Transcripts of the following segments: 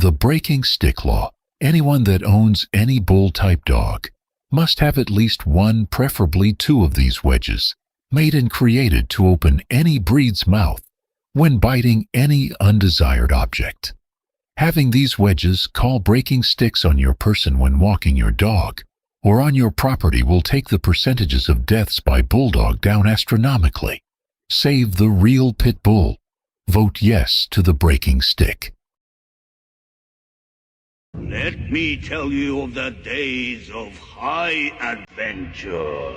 The breaking stick law. Anyone that owns any bull-type dog must have at least one, preferably two of these wedges, made and created to open any breed's mouth when biting any undesired object. Having these wedges, called breaking sticks, on your person when walking your dog or on your property will take the percentages of deaths by bulldog down astronomically. Save the real pit bull. Vote yes to the breaking stick. Let me tell you of the days of high adventure.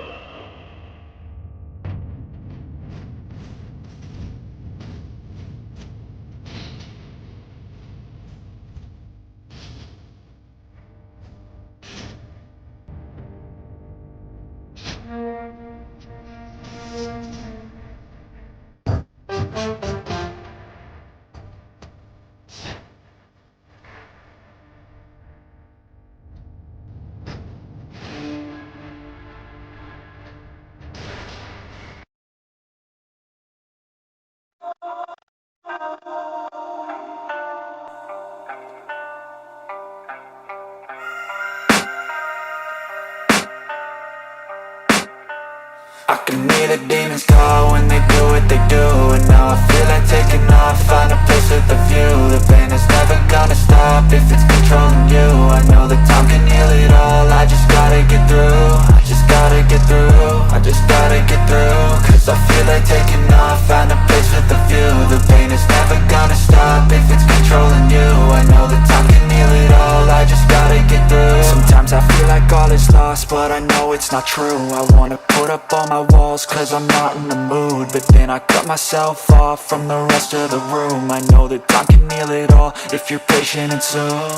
I can hear the demons call when they do what they do. And now I feel like taking off, find a place with a view. The pain is never gonna stop if it's controlling you. I know that time can heal it all, I just gotta get through. I just gotta get through, I just gotta get through. Cause I feel like taking off, find a place with a view. The pain is never gonna stop if it's controlling you. I know that time can heal it all, I just gotta get through. Sometimes I feel like all is lost, but I know it's not true. I wanna put up all my walls cause I'm not in the mood, but then I cut myself off from the rest of the room. I know that time can heal it all if you're patient and soon.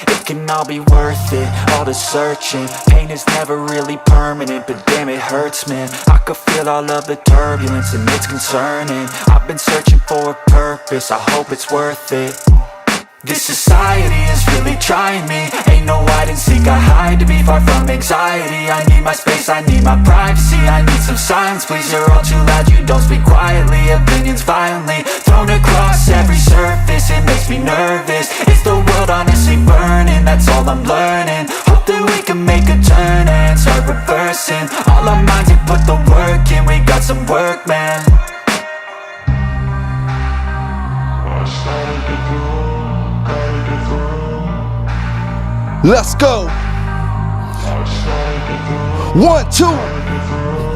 It can all be worth it, all the searching. Pain is never really permanent, but damn it hurts, man. I could feel all of the turbulence and it's concerning. I've been searching for a purpose, I hope it's worth it. This society is really trying me. Ain't no hide and seek, I hide to be far from anxiety. I need my space, I need my privacy. I need some silence, please, you're all too loud. You don't speak quietly, opinions violently thrown across every surface. It makes me nervous, it's the world honestly burning. That's all I'm learning, hope that we can make a turn and start reversing. All our minds have put the work in, we got some work, man. Let's go. 1, 2.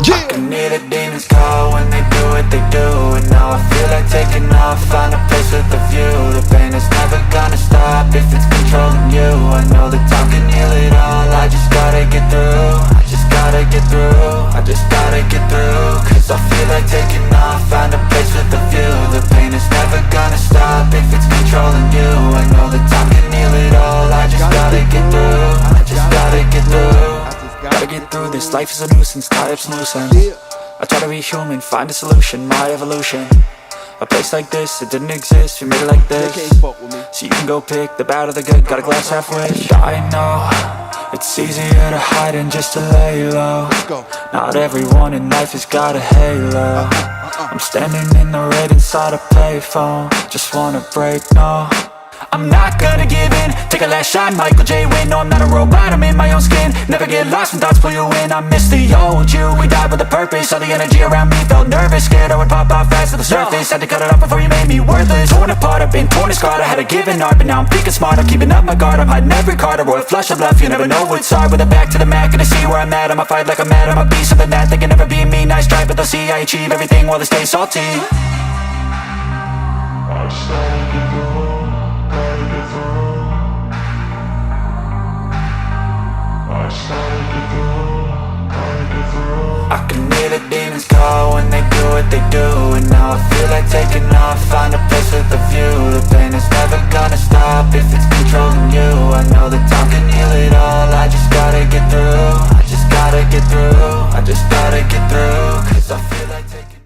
Yeah. I can hear the demons call when they do what they do. And now I feel like taking off, find a place with a view. The pain is never gonna stop if it's controlling you. I know that time can heal it all, I just gotta get through. I just gotta get through, I just gotta get through. Cause I feel like taking off, find a place with a view. The pain is never gonna stop if it's controlling you. I know that time can heal it all, I just gotta get through. I just gotta get through. Gotta get through this, life is a nuisance, tie up some loose ends. I try to be human, find a solution, my evolution. A place like this, it didn't exist, we made it like this. So you can go pick the bad or the good, got a glass halfway. I know, it's easier to hide than just to lay low. Not everyone in life has got a halo. I'm standing in the red inside a payphone, just wanna break, no. I'm not gonna give in, take a last shot, Michael J. Win. No, I'm not a robot, I'm in my own skin. Never get lost when thoughts pull you in. I miss the old you, we died with a purpose. All the energy around me felt nervous, scared I would pop off fast to the surface. Had to cut it off before you made me worthless. Torn apart, I've been torn and scarred. I had a given art, but now I'm thinking smart. I'm keeping up my guard, I'm hiding every card. A royal flush of love, you never know what's hard. With a back to the mat, gonna see where I'm at. I'ma fight like I'm mad, I'ma be something that they can never be me. Nice try, but they'll see I achieve everything while they stay salty. I can hear the demons call when they do what they do. And now I feel like taking off, find a place with a view. The pain is never gonna stop if it's controlling you. I know that time can heal it all, I just gotta get through. I just gotta get through, I just gotta get through. Cause I feel like taking.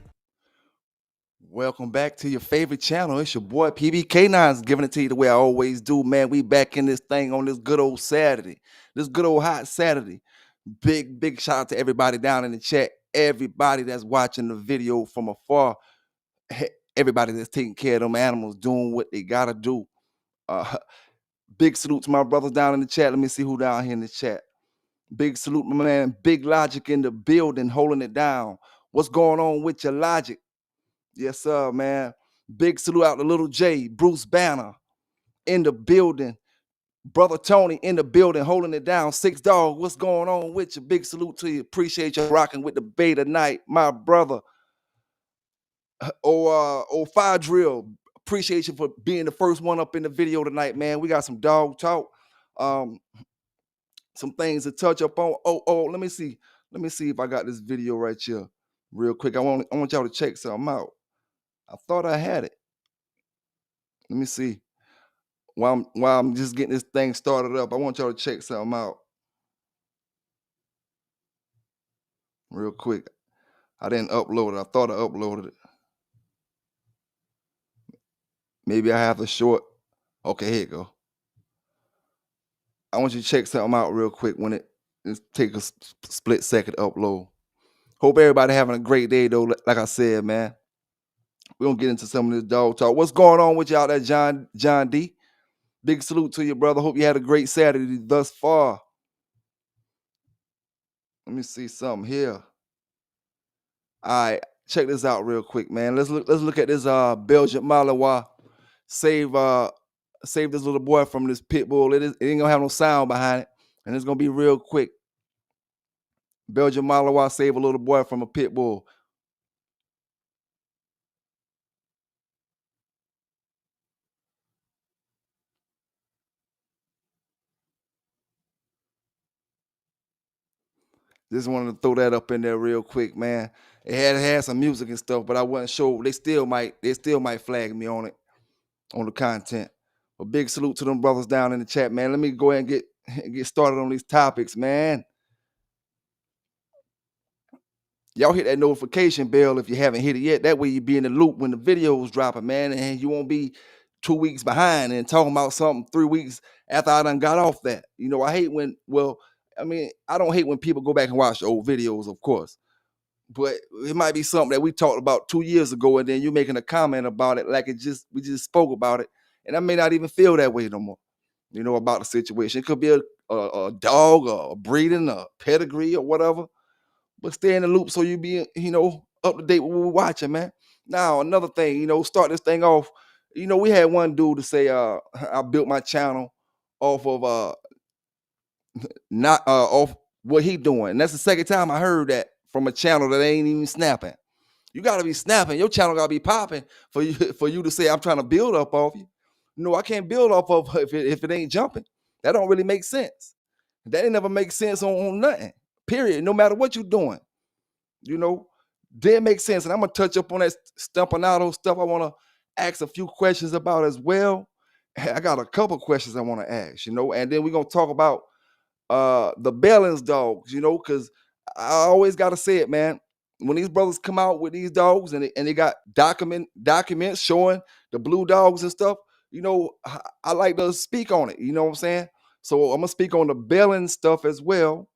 Welcome back to your favorite channel. It's your boy PBK9's giving it to you the way I always do, man. We back in this thing on this good old Saturday. This good old hot Saturday. Big shout out to everybody down in the chat. Everybody that's watching the video from afar. Everybody that's taking care of them animals, doing what they gotta do. Big salute to my brothers down in the chat. Let me see who down here in the chat. Big salute, my man. Big Logic in the building, holding it down. What's going on with your logic? Yes, sir, man. Big salute out to Little J, Bruce Banner in the building. Brother Tony in the building, holding it down. Six Dog, what's going on with you? Big salute to you. Appreciate you rocking with the beta night, my brother. Fire Drill, appreciate you for being the first one up in the video tonight, man. We got some dog talk, some things to touch up on. Let me see if I got this video right here, real quick. I want y'all to check something out. I thought I had it. Let me see. While I'm just getting this thing started up, I want y'all to check something out, real quick. I didn't upload it. I thought I uploaded it. Maybe I have the short. Okay, here you go. I want you to check something out real quick when it take a split second to upload. Hope everybody having a great day though. Like I said, man, we're gonna get into some of this dog talk. What's going on with y'all there, John D? Big salute to you, brother. Hope you had a great Saturday thus far. Let me see something here. All right, check this out real quick, man. Let's look at this Belgian Malinois save this little boy from this pit bull. It ain't gonna have no sound behind it, and it's gonna be real quick. Belgian Malinois save a little boy from a pit bull. Just wanted to throw that up in there real quick, man. It had some music and stuff, but I wasn't sure. They still might flag me on it, on the content. But big salute to them brothers down in the chat, man. Let me go ahead and get started on these topics, man. Y'all hit that notification bell if you haven't hit it yet. That way you be in the loop when the videos dropping, man, and you won't be 2 weeks behind and talking about something 3 weeks after I done got off that. You know, I hate when, I don't hate when people go back and watch old videos, of course. But it might be something that we talked about 2 years ago, and then you're making a comment about it like we just spoke about it, and I may not even feel that way no more. You know, about the situation. It could be a dog, or a breeding, a pedigree, or whatever. But stay in the loop so you be, up to date with what we're watching, man. Now another thing, start this thing off. We had one dude to say, I built my channel off of not off what he doing. And that's the second time I heard that from a channel that ain't even snapping. You gotta be snapping. Your channel gotta be popping for you to say I'm trying to build up off you. No, I can't build off of if it ain't jumping. That don't really make sense. That ain't never make sense on nothing. Period. No matter what you're doing, didn't make sense. And I'm gonna touch up on that Stompanato stuff. I want to ask a few questions about as well. I got a couple questions I want to ask, and then we're gonna talk about the balance dogs, because I always gotta say it, man. When these brothers come out with these dogs and they got documents showing the blue dogs and stuff, I like to speak on it. You know what I'm saying? So I'm gonna speak on the balance stuff as well.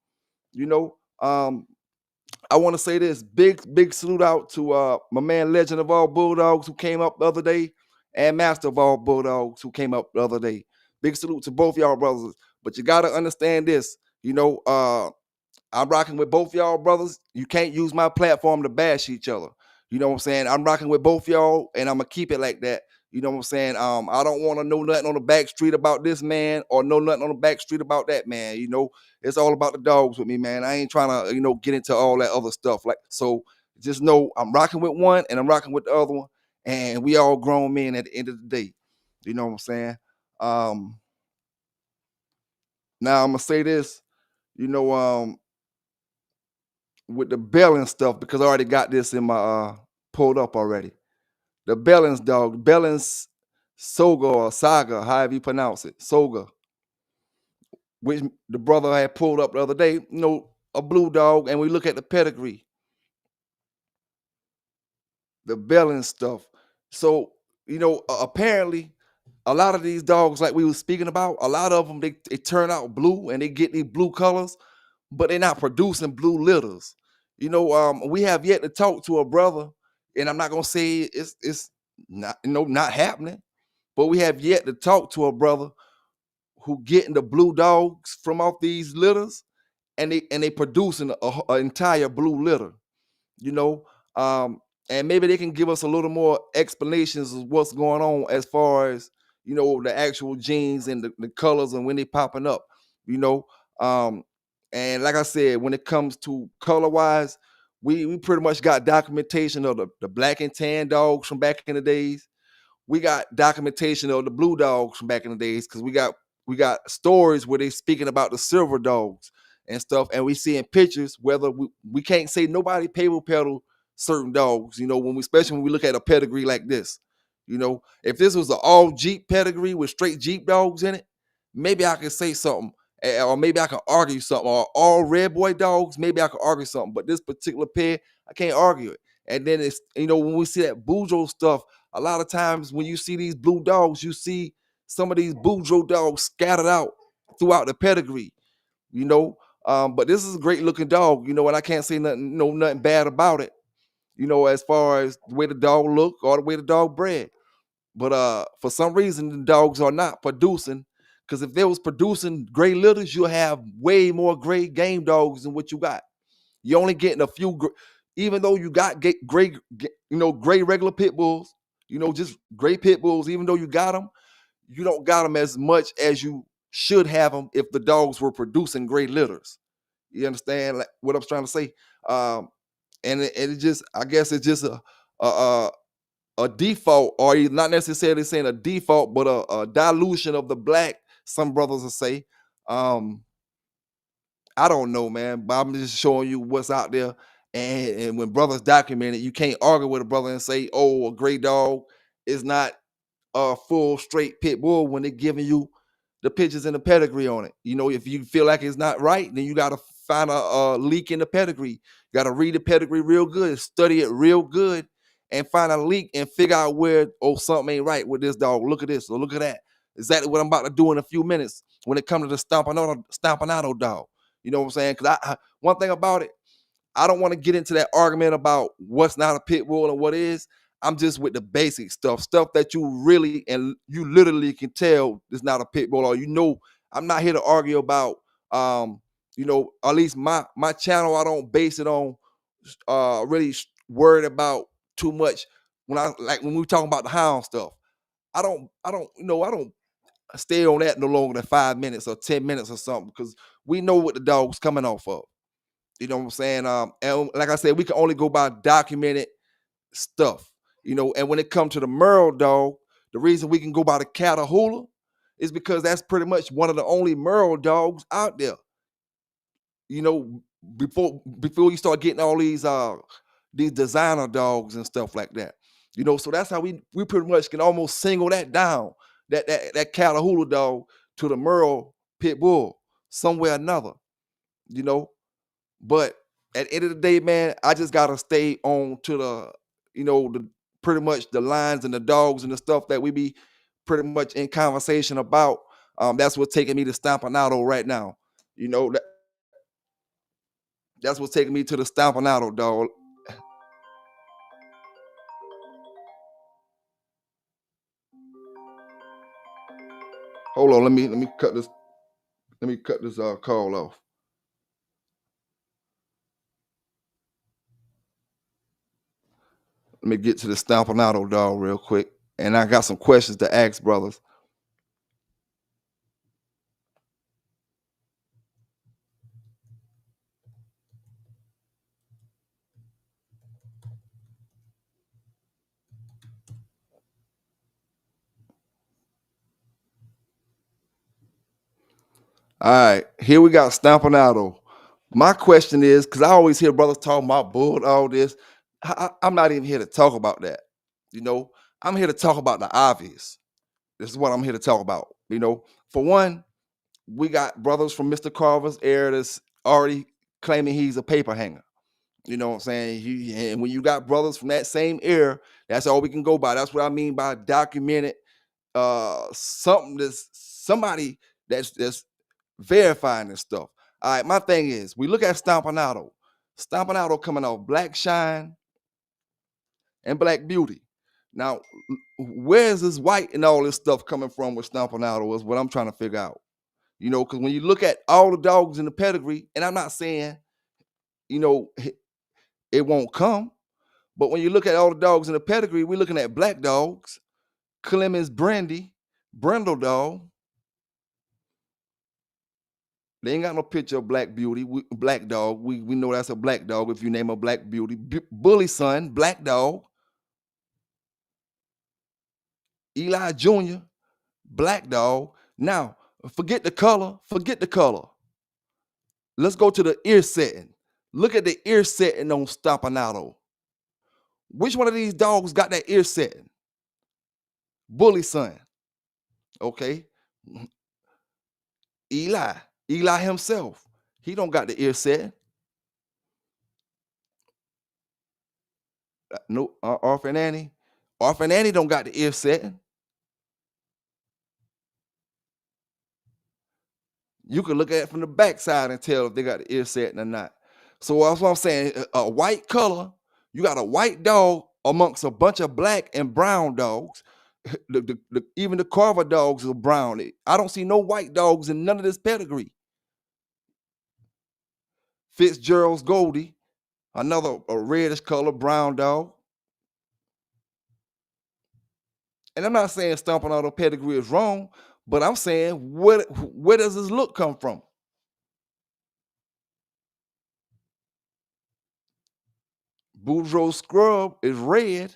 I want to say this big salute out to my man, Legend of All Bulldogs, who came up the other day, and Master of All Bulldogs, who came up the other day. Big salute to both y'all brothers. But you got to understand this, I'm rocking with both y'all brothers. You can't use my platform to bash each other. You know what I'm saying? I'm rocking with both y'all, and I'm gonna keep it like that. You know what I'm saying? I don't want to know nothing on the back street about this man or know nothing on the back street about that man. It's all about the dogs with me, man. I ain't trying to, get into all that other stuff. So just know I'm rocking with one and I'm rocking with the other one, and we all grown men at the end of the day. You know what I'm saying? Now I'm gonna say this, with the belling stuff, because I already got this in my pulled up already. The Bellins dog, Bellins Soga or Saga, however you pronounce it, Soga, which the brother had pulled up the other day, a blue dog, and we look at the pedigree, the Bellins stuff. So, apparently, a lot of these dogs, like we were speaking about, a lot of them, they turn out blue and they get these blue colors, but they're not producing blue litters. We have yet to talk to a brother, and I'm not gonna say it's not happening, but we have yet to talk to a brother who getting the blue dogs from off these litters, and they producing a entire blue litter, you know. um and maybe they can give us a little more explanations of what's going on as far as, the actual genes and the colors and when they popping up, you know. um and like I said, when it comes to color wise, we pretty much got documentation of the black and tan dogs from back in the days. We got documentation of the blue dogs from back in the days, because we got stories where they speaking about the silver dogs and stuff, and we seeing pictures. Whether we can't say nobody paper pedal certain dogs, when we, especially when we look at a pedigree like this. If this was an all Jeep pedigree with straight Jeep dogs in it, maybe I could say something, or maybe I can argue something. Or all red boy dogs, maybe I could argue something. But this particular pair, I can't argue it. And then it's, when we see that Bujo stuff, a lot of times when you see these blue dogs, you see some of these Bujo dogs scattered out throughout the pedigree, you know. But this is a great looking dog, and I can't say nothing, nothing bad about it, as far as the way the dog look or the way the dog bred. But for some reason, the dogs are not producing. Because if they was producing gray litters, you'll have way more gray game dogs than what you got. You're only getting a few, even though you got gray, gray regular pit bulls, just gray pit bulls. Even though you got them, you don't got them as much as you should have them if the dogs were producing gray litters. You understand like what I'm trying to say? And it just, I guess it's just a, a a default, or not necessarily saying a default, but a dilution of the black. Some brothers will say. Um, I don't know, man, but I'm just showing you what's out there. And when brothers document it, you can't argue with a brother and say, "Oh, a gray dog is not a full straight pit bull," when they're giving you the pictures and the pedigree on it. If you feel like it's not right, then you got to find a leak in the pedigree. You got to read the pedigree real good, study it real good, and find a leak and figure out where, something ain't right with this dog. Look at this or look at that. Exactly what I'm about to do in a few minutes when it comes to the Stompanato dog. You know what I'm saying? Because one thing about it, I don't want to get into that argument about what's not a pit bull and what is. I'm just with the basic stuff that you really and you literally can tell is not a pit bull. Or I'm not here to argue about, at least my channel. I don't base it on really worried about too much when we talking about the hound stuff. I don't stay on that no longer than 5 minutes or 10 minutes or something, because we know what the dog's coming off of. You know what I'm saying? And like I said, we can only go by documented stuff. And when it comes to the Merle dog, the reason we can go by the Catahoula is because that's pretty much one of the only Merle dogs out there. Before you start getting all these designer dogs and stuff like that. So that's how we pretty much can almost single that down, that Catahoula dog to the Merle pit bull somewhere or another. You know, but at the end of the day, man, I just gotta stay on to the pretty much the lines and the dogs and the stuff that we be pretty much in conversation about. That's what's taking me to Stompanato right now. That's what's taking me to the Stompanato, dog. Hold on, let me cut this. Let me cut this call off. Let me get to the Stompanato, dog, real quick. And I got some questions to ask, brothers. All right, here we got Stompanato. My question is, because I always hear brothers talking about bull, all this. I'm not even here to talk about that. I'm here to talk about the obvious. This is what I'm here to talk about. For one, we got brothers from Mr. Carver's era that's already claiming he's a paper hanger. You know what I'm saying? And when you got brothers from that same era, that's all we can go by. That's what I mean by documented. Somebody that's verifying this stuff. All right, my thing is, we look at Stompanato. Stompanato coming off Black Shine and Black Beauty. Now, where is this white and all this stuff coming from with Stompanato is what I'm trying to figure out. Because when you look at all the dogs in the pedigree, and I'm not saying, you know, it won't come, but when you look at all the dogs in the pedigree, we're looking at black dogs, Clemens Brandy, Brindle dog. They ain't got no picture of Black Beauty, black dog. We know that's a black dog if you name a Black Beauty. Bully Son, black dog. Eli Jr., black dog. Now, forget the color. Forget the color. Let's go to the ear setting. Look at the ear setting on Stompanato. Which one of these dogs got that ear setting? Bully Son. Okay. Eli himself. He don't got the ear setting. No, Orphan Annie. Orphan Annie don't got the ear setting. You can look at it from the backside and tell if they got the ear setting or not. So that's what I'm saying. A white color, you got a white dog amongst a bunch of black and brown dogs. Even the Carver dogs are brown. I don't see no white dogs in none of this pedigree. Fitzgerald's Goldie, another a reddish color brown dog. And I'm not saying stomping out the pedigree is wrong, but I'm saying where does this look come from? Boudreaux Scrub is red.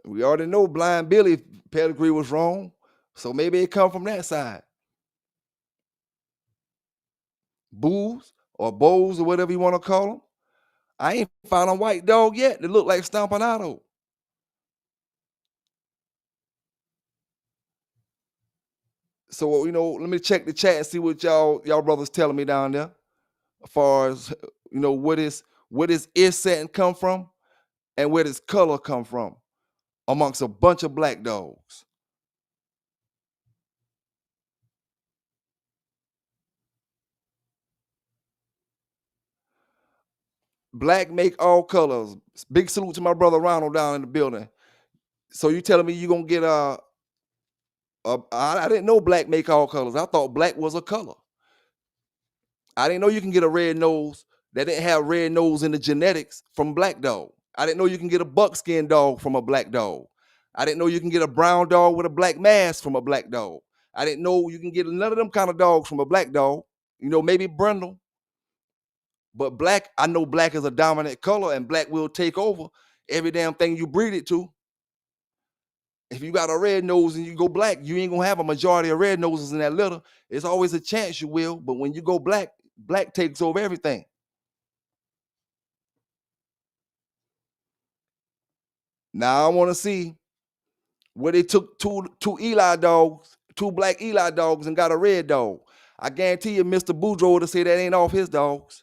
We already know Blind Billy pedigree was wrong, so maybe it come from that side. Bulls or Bows or whatever you want to call them. I ain't found a white dog yet that look like Stompanato. So let me check the chat and see what y'all brothers telling me down there, as far as where this ear setting come from, and where this color come from, amongst a bunch of black dogs. Black make all colors. Big salute to my brother Ronald down in the building. So you telling me you gonna get I didn't know black make all colors. I thought black was a color. I didn't know you can get a red nose that didn't have red nose in the genetics from black dog. I didn't know you can get a buckskin dog from a black dog. I didn't know you can get a brown dog with a black mask from a black dog. I didn't know you can get none of them kind of dogs from a black dog. Maybe brindle. But black, I know black is a dominant color, and black will take over every damn thing you breed it to. If you got a red nose and you go black, you ain't gonna have a majority of red noses in that litter. It's always a chance you will, but when you go black, black takes over everything. Now I want to see where they took two Eli dogs, two black Eli dogs, and got a red dog. I guarantee you, Mr. Boudreaux would say that ain't off his dogs,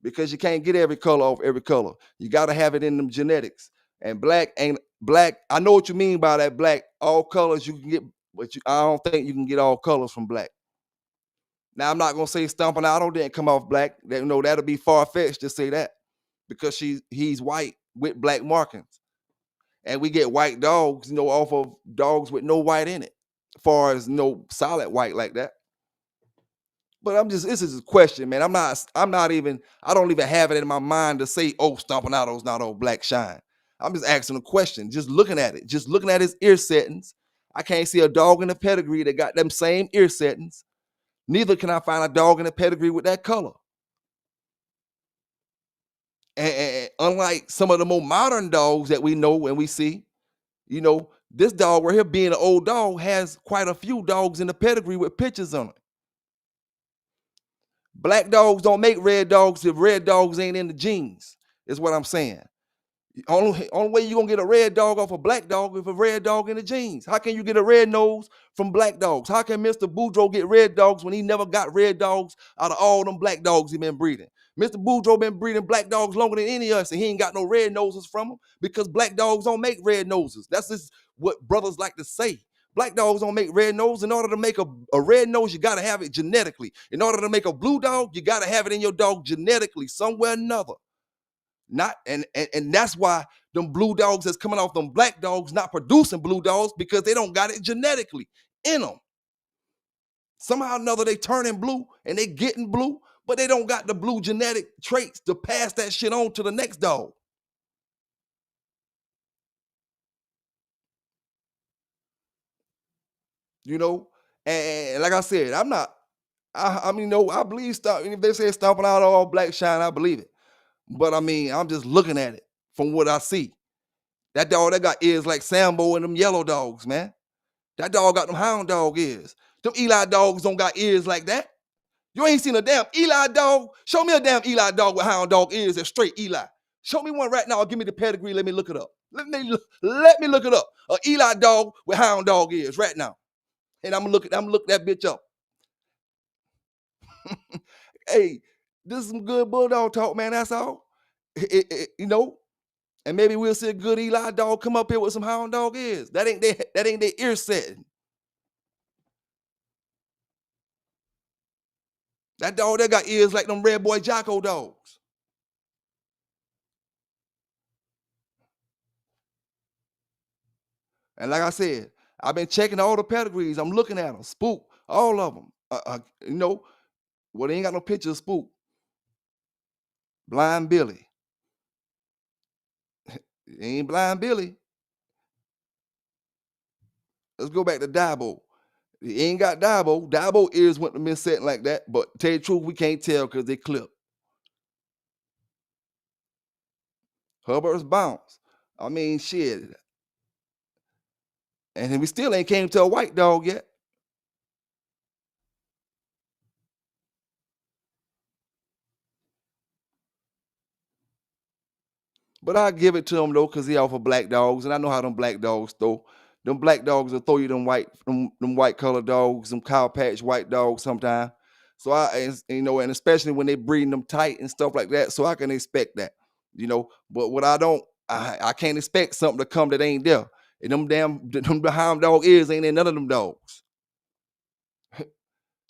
because you can't get every color off every color. You got to have it in them genetics. And black ain't black. I know what you mean by that. Black, all colors you can get, but I don't think you can get all colors from black. Now I'm not gonna say Stompanato didn't come off black. That'll be far-fetched to say that, because he's white with black markings. And we get white dogs, off of dogs with no white in it, as far as no solid white like that. But this is a question, man. I don't even have it in my mind to say, oh, Stompanato's not all black shine. I'm just asking a question, just looking at it, just looking at his ear settings. I can't see a dog in the pedigree that got them same ear settings. Neither can I find a dog in the pedigree with that color. And unlike some of the more modern dogs that we know and we see, this dog right here, being an old dog, has quite a few dogs in the pedigree with pictures on it. Black dogs don't make red dogs if red dogs ain't in the genes, is what I'm saying. Only way you're gonna get a red dog off a black dog if a red dog in the genes. How can you get a red nose from black dogs? How can Mr. Boudreaux get red dogs when he never got red dogs out of all them black dogs he been breeding? Mr. Boudreaux been breeding black dogs longer than any of us, and he ain't got no red noses from them, because black dogs don't make red noses. That's just what brothers like to say. Black dogs don't make red nose. In order to make a red nose, you got to have it genetically. In order to make a blue dog, you got to have it in your dog genetically somewhere or another. And that's why them blue dogs that's coming off them black dogs not producing blue dogs because they don't got it genetically in them. Somehow or another they turning blue and they getting blue, but they don't got the blue genetic traits to pass that shit on to the next dog. You know, and like I said, I'm not. I mean, no, I believe if they say stomping out all black shine, I believe it. But I mean, I'm just looking at it from what I see. That dog that got ears like Sambo and them yellow dogs, man. That dog got them hound dog ears. Them Eli dogs don't got ears like that. You ain't seen a damn Eli dog. Show me a damn Eli dog with hound dog ears that's straight Eli. Show me one right now. Give me the pedigree. Let me look it up. Let me look it up. A Eli dog with hound dog ears right now. And I'm gonna look that bitch up. Hey, this is some good bulldog talk, man. That's all. You know, and maybe we'll see a good Eli dog come up here with some hound dog ears. That ain't their ear setting. That dog that got ears like them Red Boy Jocko dogs. And like I said, I've been checking all the pedigrees. I'm looking at them. Spook, all of them. You know, well, they ain't got no picture of Spook. Blind Billy. It ain't Blind Billy. Let's go back to Dabo. He ain't got Dabo. Dabo ears went to miss setting like that. But to tell you the truth, we can't tell because they clip. Hubbards bounce. I mean, shit. And we still ain't came to a white dog yet. But I give it to him though, because he offer black dogs, and I know how them black dogs throw. Them black dogs will throw you them white collar dogs, them cow patch white dogs sometimes. So you know, and especially when they breeding them tight and stuff like that. So I can expect that, you know. But what I can't expect something to come that ain't there. And them hound dog ears ain't in none of them dogs.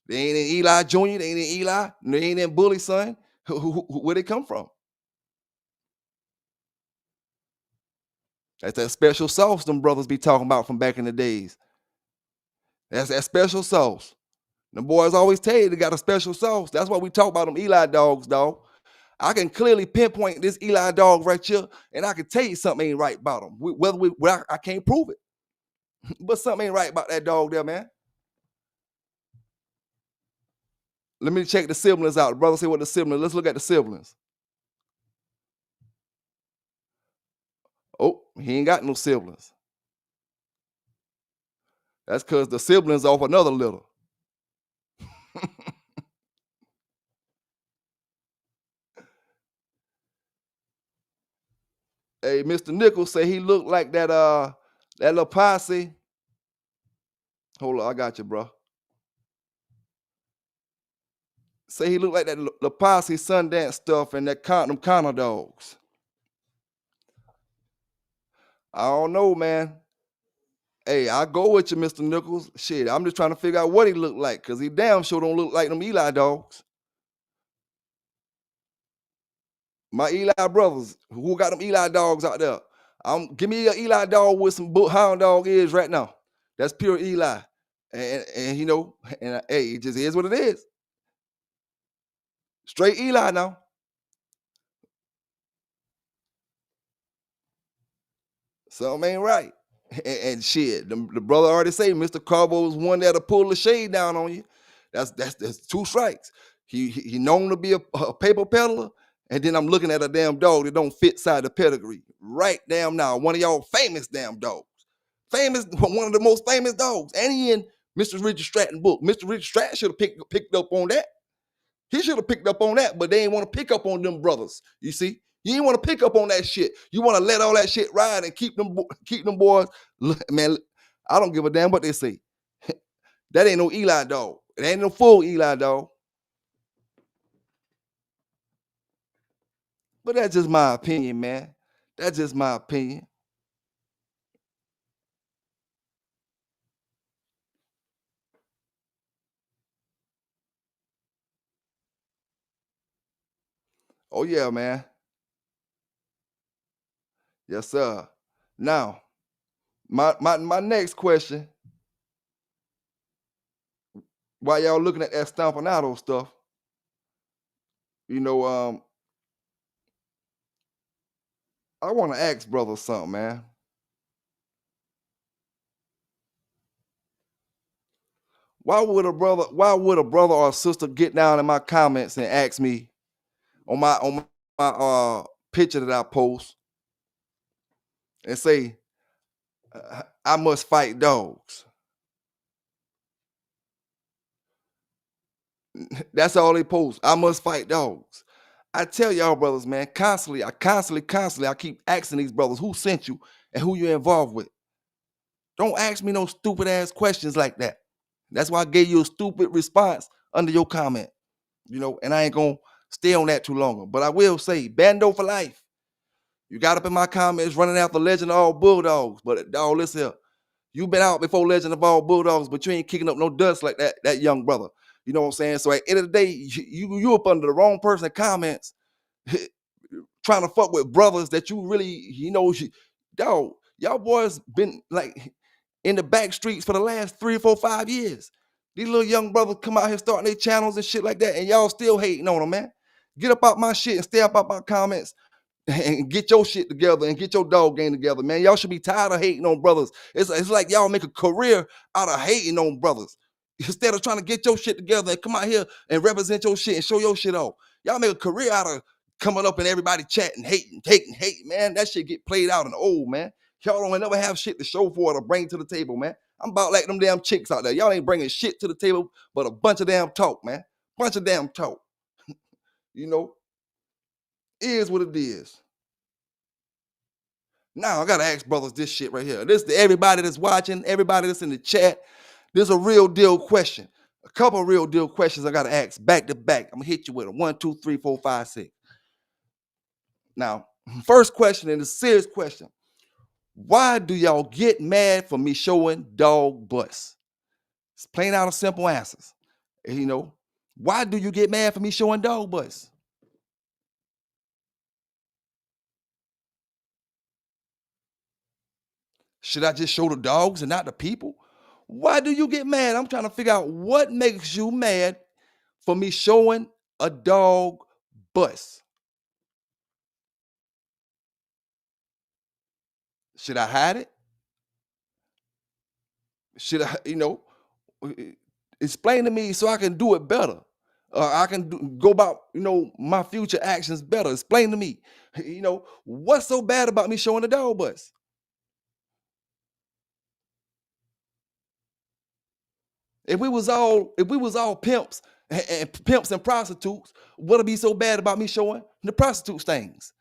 They ain't in Eli Jr., they ain't in Eli, they ain't in Bully son. Where they come from? That's that special sauce them brothers be talking about from back in the days. That's that special sauce. The boys always tell you they got a special sauce. That's why we talk about them Eli dogs, dog. I can clearly pinpoint this Eli dog right here, and I can tell you something ain't right about him. I can't prove it, but something ain't right about that dog there, man. Let me check the siblings out. The brother say what the siblings. Let's look at the siblings. Oh, he ain't got no siblings. That's because the siblings off another little. Hey, Mr. Nichols say he looked like that little posse. Hold on, I got you, bro. Say he looked like that little posse Sundance stuff and them Connor dogs. I don't know, man. Hey, I go with you, Mr. Nichols. Shit, I'm just trying to figure out what he looked like, cause he damn sure don't look like them Eli dogs. My Eli brothers, who got them Eli dogs out there? Give me an Eli dog with some hound dog ears right now. That's pure Eli. And you know, and hey, it just is what it is. Straight Eli now. Something ain't right. And shit, the brother already say Mr. Carbo's one that'll pull the shade down on you. That's two strikes. He known to be a paper peddler, and then I'm looking at a damn dog that don't fit side the pedigree. Right damn now, one of y'all famous damn dogs. Famous, one of the most famous dogs. And he in Mr. Richard Stratton book. Mr. Richard Stratton should have picked up on that. He should have picked up on that, but they ain't want to pick up on them brothers. You see, you ain't want to pick up on that shit. You want to let all that shit ride and keep them boys. Man, I don't give a damn what they say. That ain't no Eli dog. It ain't no full Eli dog. But that's just my opinion, man. That's just my opinion. Oh yeah, man. Yes, sir. Now, my next question, while y'all looking at that Stompanato stuff, you know, I want to ask brother something, man. Why would a brother or sister get down in my comments and ask me on my picture that I post and say, I must fight dogs? That's all they post. I must fight dogs. I tell y'all brothers, man, constantly, I keep asking these brothers who sent you and who you involved with. Don't ask me no stupid ass questions like that. That's why I gave you a stupid response under your comment, and I ain't gonna stay on that too longer. But I will say, Bando for life. You got up in my comments running after Legend of all Bulldogs, but dog, listen here. You been out before Legend of all Bulldogs, but you ain't kicking up no dust like that young brother. You know what I'm saying? So at the end of the day, you up under the wrong person comments, trying to fuck with brothers that you really, dog, y'all boys been like in the back streets for the last 3 or 4, 5 years. These little young brothers come out here starting their channels and shit like that, and y'all still hating on them, man. Get up out my shit and stay up out my comments and get your shit together and get your dog game together, man. Y'all should be tired of hating on brothers. It's like y'all make a career out of hating on brothers instead of trying to get your shit together and come out here and represent your shit and show your shit off. Y'all make a career out of coming up and everybody chatting, hating, man. That shit get played out and old, man. Y'all don't never have shit to show for it or bring to the table, man. I'm about like them damn chicks out there. Y'all ain't bringing shit to the table but a bunch of damn talk, man. Bunch of damn talk. You know, is what it is. Now I gotta ask brothers this shit right here. This to everybody that's watching, everybody that's in the chat. This is a real deal question. A couple of real deal questions I gotta ask back to back. I'm gonna hit you with them. 1, 2, 3, 4, 5, 6. Now, first question, and a serious question. Why do y'all get mad for me showing dog butts? It's plain out of simple answers. Why do you get mad for me showing dog butts? Should I just show the dogs and not the people? Why do you get mad? I'm trying to figure out what makes you mad for me showing a dog bus. Should I hide it? Should I, explain to me so I can do it better? I can go about, my future actions better. Explain to me, what's so bad about me showing the dog bus? If we was all pimps and pimps and prostitutes, what'd be so bad about me showing the prostitutes things?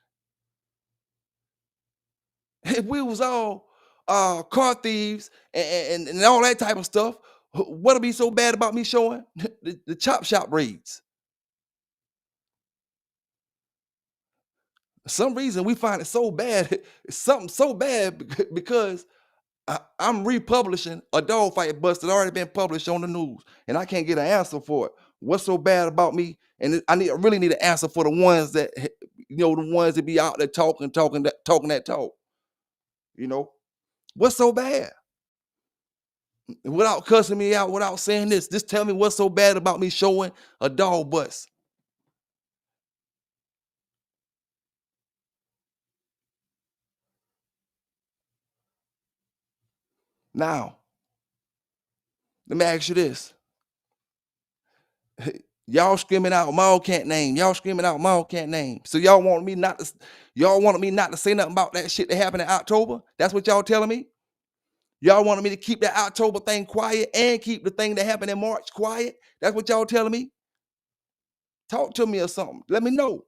If we was all car thieves and all that type of stuff, what'll be so bad about me showing the chop shop raids? For some reason we find it so bad, it's something so bad because I'm republishing a dog fight bust that already been published on the news, and I can't get an answer for it. What's so bad about me? And I really need an answer for the ones that the ones that be out there talking that talk. You know, what's so bad? Without cussing me out, without saying this, just tell me what's so bad about me showing a dog bust. Now, let me ask you this. Y'all screaming out mall can't name. Y'all screaming out mall can't name. So y'all wanted me not to say nothing about that shit that happened in October? That's what y'all telling me? Y'all wanted me to keep that October thing quiet and keep the thing that happened in March quiet? That's what y'all telling me? Talk to me or something. Let me know.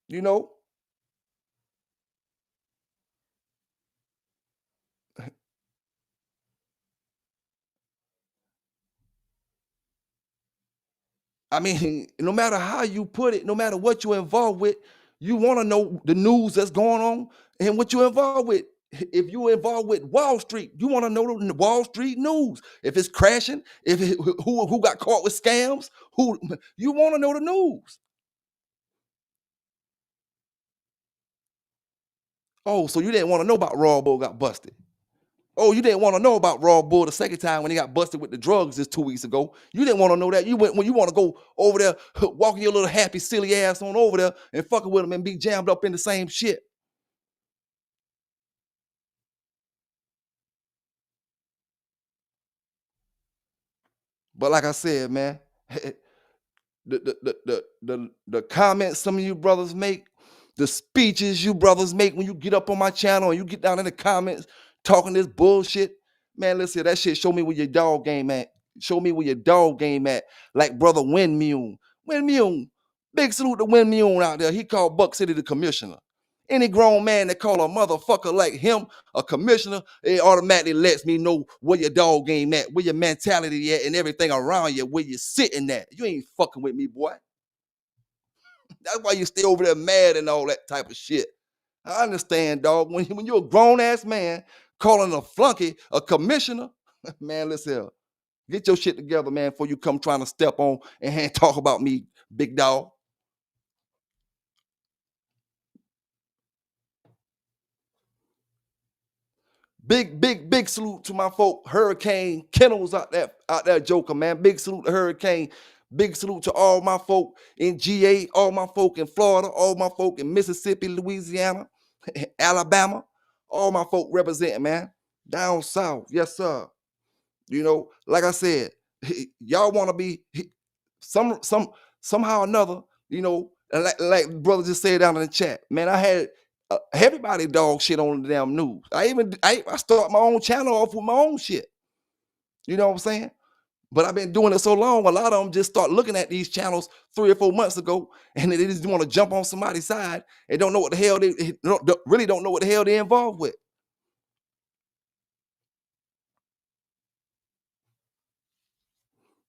You know? I mean, no matter how you put it, no matter what you're involved with, you want to know the news that's going on and what you're involved with. If you're involved with Wall Street, you want to know the Wall Street news. If it's crashing, who got caught with scams, who you want to know the news. Oh, so you didn't want to know about Raw Bull got busted. Oh, you didn't want to know about Raw Bull the second time when he got busted with the drugs just 2 weeks ago. You didn't want to know that. You went when you want to go over there, walking your little happy, silly ass on over there and fucking with him and be jammed up in the same shit. But like I said, man, the comments some of you brothers make, the speeches you brothers make when you get up on my channel and you get down in the comments talking this bullshit, man, listen, that shit show me where your dog game at. Show me where your dog game at. Like brother Windmune. Windmune. Big salute to Windmune out there. He called Buck City the commissioner. Any grown man that call a motherfucker like him a commissioner, it automatically lets me know where your dog game at, where your mentality at, and everything around you, where you sitting at. You ain't fucking with me, boy. That's why you stay over there mad and all that type of shit. I understand, dog. When you're a grown ass man calling a flunky a commissioner, man, listen here. Get your shit together, man, before you come trying to step on and talk about me, big dog. Big salute to my folk, Hurricane Kennels out there, Joker, man. Big salute to Hurricane. Big salute to all my folk in GA, all my folk in Florida, all my folk in Mississippi, Louisiana, Alabama, all my folk representing, man. Down south, yes, sir. You know, like I said, y'all want to be somehow or another, you know, and like brother just said down in the chat, man. I had everybody dog shit on the damn news. I start my own channel off with my own shit. You know what I'm saying? But I've been doing it so long, a lot of them just start looking at these channels 3 or 4 months ago, and they just want to jump on somebody's side and don't know what the hell really don't know what the hell they're involved with.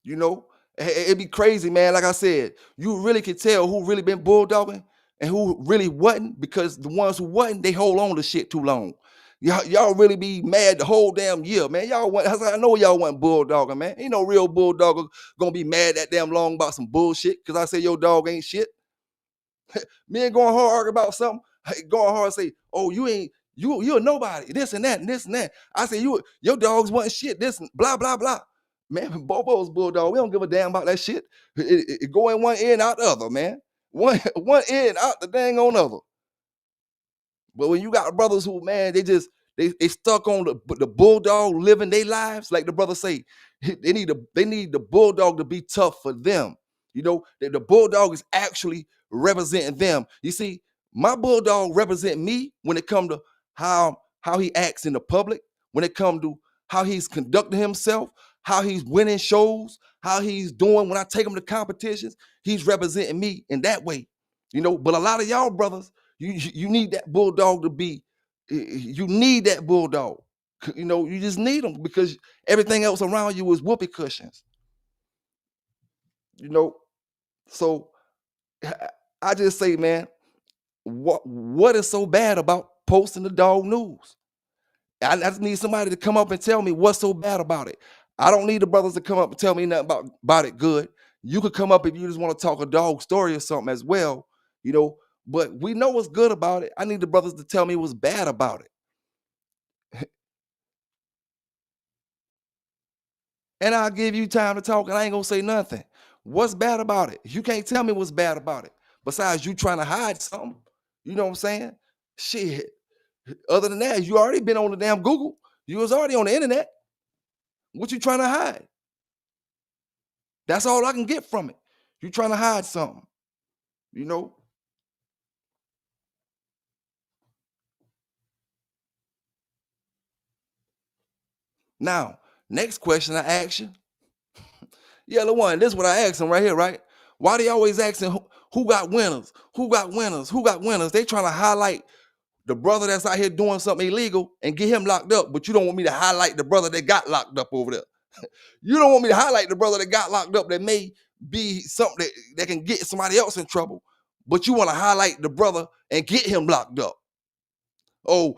You know, it'd be crazy, man. Like I said, you really can tell who really been bulldogging and who really wasn't, because the ones who wasn't, they hold on to shit too long. Y'all really be mad the whole damn year, man. I know y'all wasn't bulldogging, man. Ain't no real bulldogger gonna be mad that damn long about some bullshit because I say your dog ain't shit. Me and going hard argue about something, going hard say, oh, you ain't you're nobody, this and that and this and that. I say your dogs wasn't shit, this and blah blah blah. Man, Bobo's bulldog, we don't give a damn about that shit. It go in one ear and out the other, man. One ear and out the dang on other. But when you got brothers who, man, they stuck on the bulldog living their lives, like the brother say, they need the bulldog to be tough for them. You know, the bulldog is actually representing them. You see, my bulldog represent me when it come to how he acts in the public, when it come to how he's conducting himself, how he's winning shows, how he's doing when I take him to competitions. He's representing me in that way. You know, but a lot of y'all brothers, you need that bulldog to be. You need that bulldog. You know, you just need them because everything else around you is whoopee cushions. You know, so I just say, man, what is so bad about posting the dog news? I just need somebody to come up and tell me what's so bad about it. I don't need the brothers to come up and tell me nothing about it good. You could come up if you just want to talk a dog story or something as well, you know. But we know what's good about it. I need the brothers to tell me what's bad about it. And I'll give you time to talk, and I ain't gonna say nothing. What's bad about it? You can't tell me what's bad about it. Besides you trying to hide something. You know what I'm saying? Shit. Other than that, you already been on the damn Google. You was already on the internet. What you trying to hide? That's all I can get from it. You trying to hide something, you know? Now, next question I ask you. Yellow one, this is what I ask them right here, right? Why they always asking who got winners? Who got winners? Who got winners? They trying to highlight the brother that's out here doing something illegal and get him locked up, but you don't want me to highlight the brother that got locked up over there. You don't want me to highlight the brother that got locked up that may be something that can get somebody else in trouble, but you want to highlight the brother and get him locked up. Oh,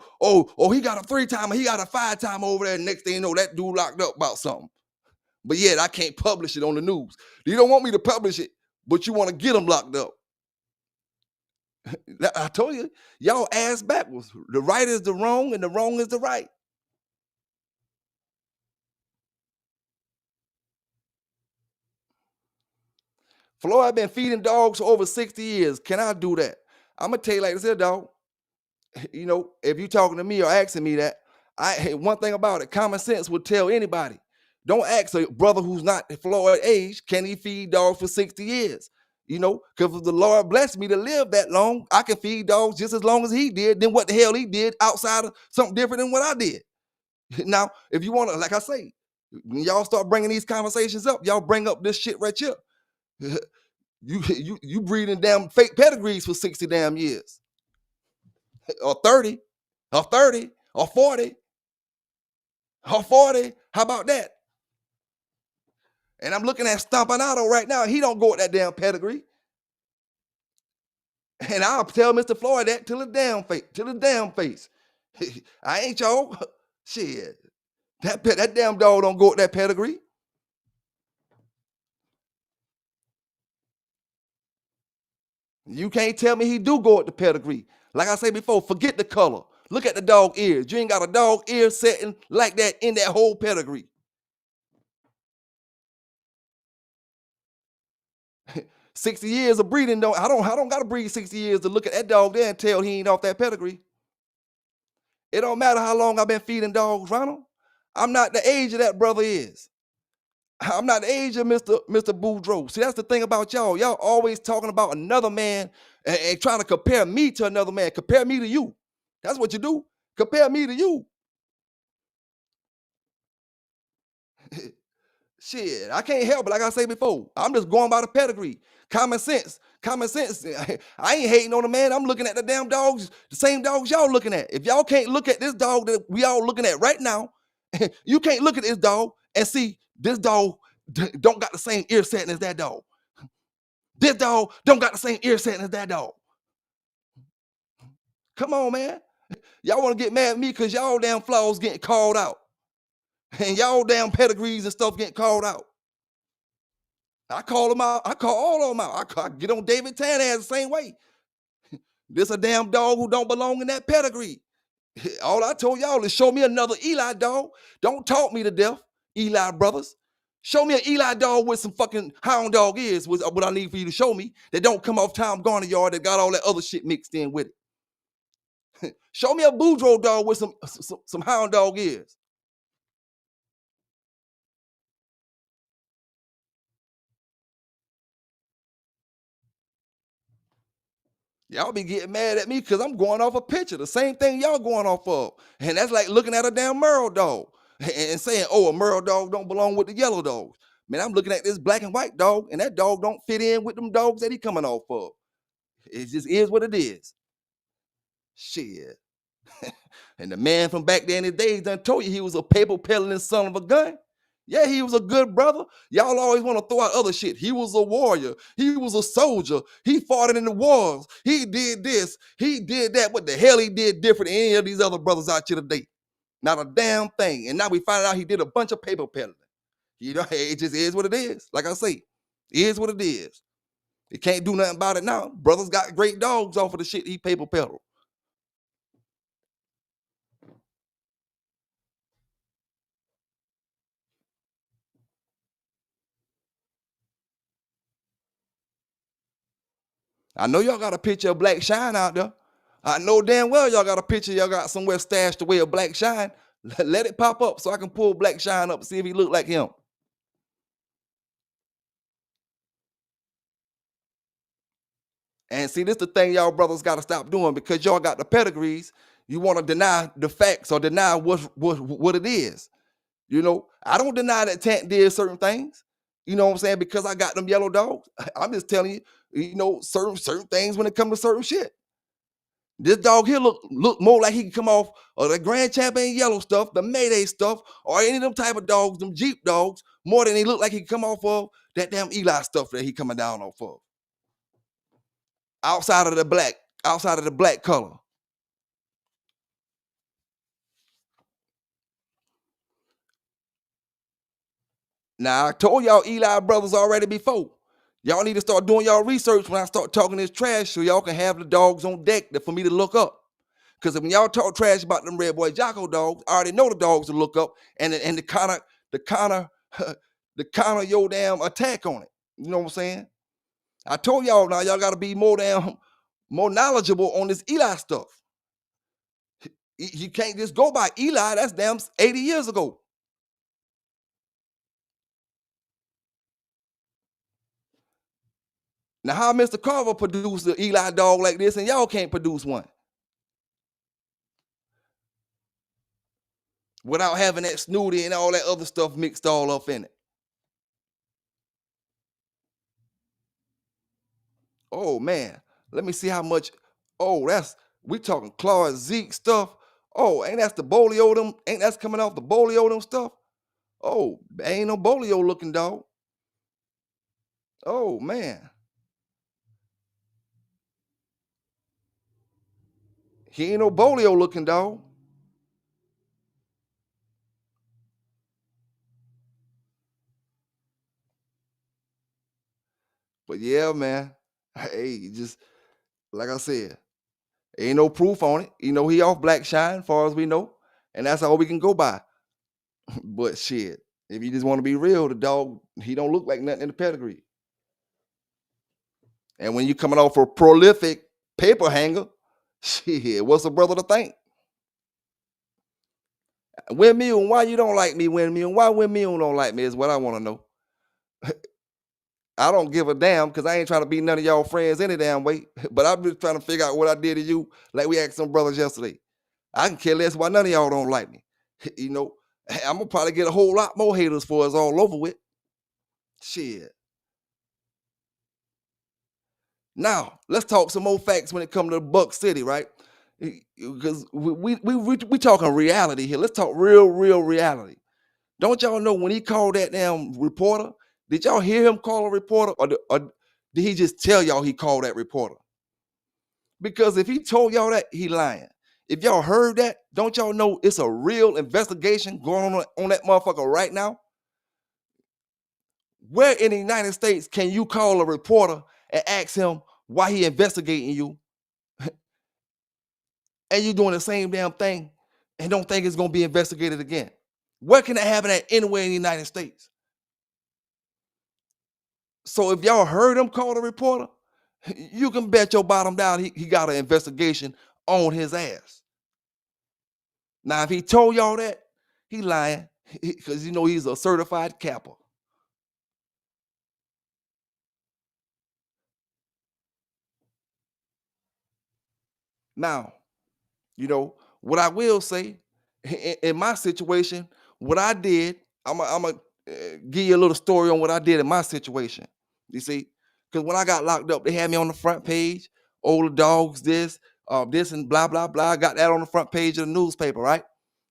he got a 3-timer, he got a 5-timer over there. Next thing you know, that dude locked up about something. But yet I can't publish it on the news. You don't want me to publish it, but you want to get him locked up. I told you, y'all ass backwards. The right is the wrong, and the wrong is the right. Floyd been feeding dogs for over 60 years. Can I do that? I'm gonna tell you like this, dog. If you talking to me or asking me that, one thing about it, common sense would tell anybody. Don't ask a brother who's not Floyd age, can he feed dogs for 60 years? Because if the Lord blessed me to live that long, I can feed dogs just as long as he did. Then what the hell he did outside of something different than what I did? Now, if you want to, like I say, when y'all start bringing these conversations up, y'all bring up this shit right here. You breeding damn fake pedigrees for 60 damn years, or 30, or 30, or 40, or 40. How about that? And I'm looking at Stompanato right now. He don't go with that damn pedigree. And I'll tell Mr. Floyd that till the damn face. Till the damn face. I ain't y'all. Shit. That damn dog don't go with that pedigree. You can't tell me he do go with the pedigree. Like I said before, forget the color. Look at the dog ears. You ain't got a dog ear setting like that in that whole pedigree. 60 years of breeding, I don't gotta breed 60 years to look at that dog there and tell he ain't off that pedigree. It don't matter how long I've been feeding dogs, Ronald. I'm not the age of that brother is. I'm not the age of Mr. Boudreaux. See, that's the thing about y'all. Y'all always talking about another man and trying to compare me to another man. Compare me to you. That's what you do. Compare me to you. Shit, I can't help it. Like I said before, I'm just going by the pedigree. Common sense. Common sense. I ain't hating on the man. I'm looking at the damn dogs, the same dogs y'all looking at. If y'all can't look at this dog that we all looking at right now, you can't look at this dog and see this dog don't got the same ear setting as that dog. This dog don't got the same ear setting as that dog. Come on, man. Y'all want to get mad at me because y'all damn flaws getting called out. And y'all damn pedigrees and stuff getting called out. I call them out. I call all of them out. I get on David Tanner the same way. This a damn dog who don't belong in that pedigree. All I told y'all is show me another Eli dog. Don't talk me to death, Eli brothers. Show me an Eli dog with some fucking hound dog ears, was what I need for you to show me, that don't come off Tom Garner yard that got all that other shit mixed in with it. Show me a Boudreaux dog with some hound dog ears. Y'all be getting mad at me because I'm going off a picture. The same thing y'all going off of. And that's like looking at a damn Merle dog and saying, oh, a Merle dog don't belong with the yellow dogs. Man, I'm looking at this black and white dog, and that dog don't fit in with them dogs that he coming off of. It just is what it is. Shit. And the man from back then in the days done told you he was a paper peddling son of a gun. Yeah, he was a good brother. Y'all always want to throw out other shit. He was a warrior. He was a soldier. He fought in the wars. He did this. He did that. What the hell he did different than any of these other brothers out here today? Not a damn thing. And now we find out he did a bunch of paper peddling. It just is what it is. Like I say, it is what it is. He can't do nothing about it now. Brothers got great dogs off of the shit he paper peddled. I know y'all got a picture of Black Shine out there. I know damn well y'all got a picture y'all got somewhere stashed away of Black Shine. Let it pop up so I can pull Black Shine up and see if he look like him. And see, this the thing y'all brothers got to stop doing, because y'all got the pedigrees. You want to deny the facts or deny what it is. I don't deny that Tank did certain things. You know what I'm saying? Because I got them yellow dogs. I'm just telling you, certain things when it comes to certain shit. This dog here look more like he can come off of the Grand Champion yellow stuff, the Mayday stuff, or any of them type of dogs, them Jeep dogs, more than he look like he can come off of that damn Eli stuff that he coming down off of. Outside of the black color. Now I told y'all Eli brothers already before. Y'all need to start doing y'all research when I start talking this trash so y'all can have the dogs on deck for me to look up. Because when y'all talk trash about them Red Boy Jocko dogs, I already know the dogs to look up and the kind of the kind of your damn attack on it. You know what I'm saying? I told y'all now y'all got to be more knowledgeable on this Eli stuff. You can't just go by Eli. That's damn 80 years ago. Now, how Mr. Carver produced an Eli dog like this and y'all can't produce one without having that snooty and all that other stuff mixed all up in it? Oh, man. Let me see how much. Oh, we talking Claude Zeke stuff. Oh, ain't that's the Bolio Ain't that's coming off the Bolio stuff? Oh, ain't no Bolio looking dog. Oh, man. He ain't no Bolio looking dog. But yeah, man. Hey, just like I said, ain't no proof on it. You know, he off Black Shine, far as we know. And that's all we can go by. But shit, if you just want to be real, the dog, he don't look like nothing in the pedigree. And when you coming off a prolific paper hanger, shit, what's a brother to think? Windmill, why you don't like me, Windmill? Why Windmill don't like me is what I want to know. I don't give a damn because I ain't trying to be none of y'all friends any damn way. But I'm just trying to figure out what I did to you, like we asked some brothers yesterday. I can care less why none of y'all don't like me. You know, I'm gonna probably get a whole lot more haters for us all over with. Shit. Now let's talk some more facts when it comes to Buck City, right? Because we talking reality here. Let's talk real reality. Don't y'all know when he called that damn reporter? Did y'all hear him call a reporter, or did he just tell y'all he called that reporter? Because if he told y'all that, he lying. If y'all heard that, don't y'all know it's a real investigation going on that motherfucker right now? Where in the United States can you call a reporter and ask him why he investigating you, and you doing the same damn thing and don't think it's gonna be investigated again? Where can that happen at anywhere in the United States? So if y'all heard him call the reporter, you can bet your bottom down he got an investigation on his ass. Now, if he told y'all that, he lying because you know he's a certified capper. Now, you know what I will say in my situation, what I did, I'm give you a little story on what I did in my situation. You see, because when I got locked up, they had me on the front page. Older dogs, this and blah blah blah. I got that on the front page of the newspaper, right?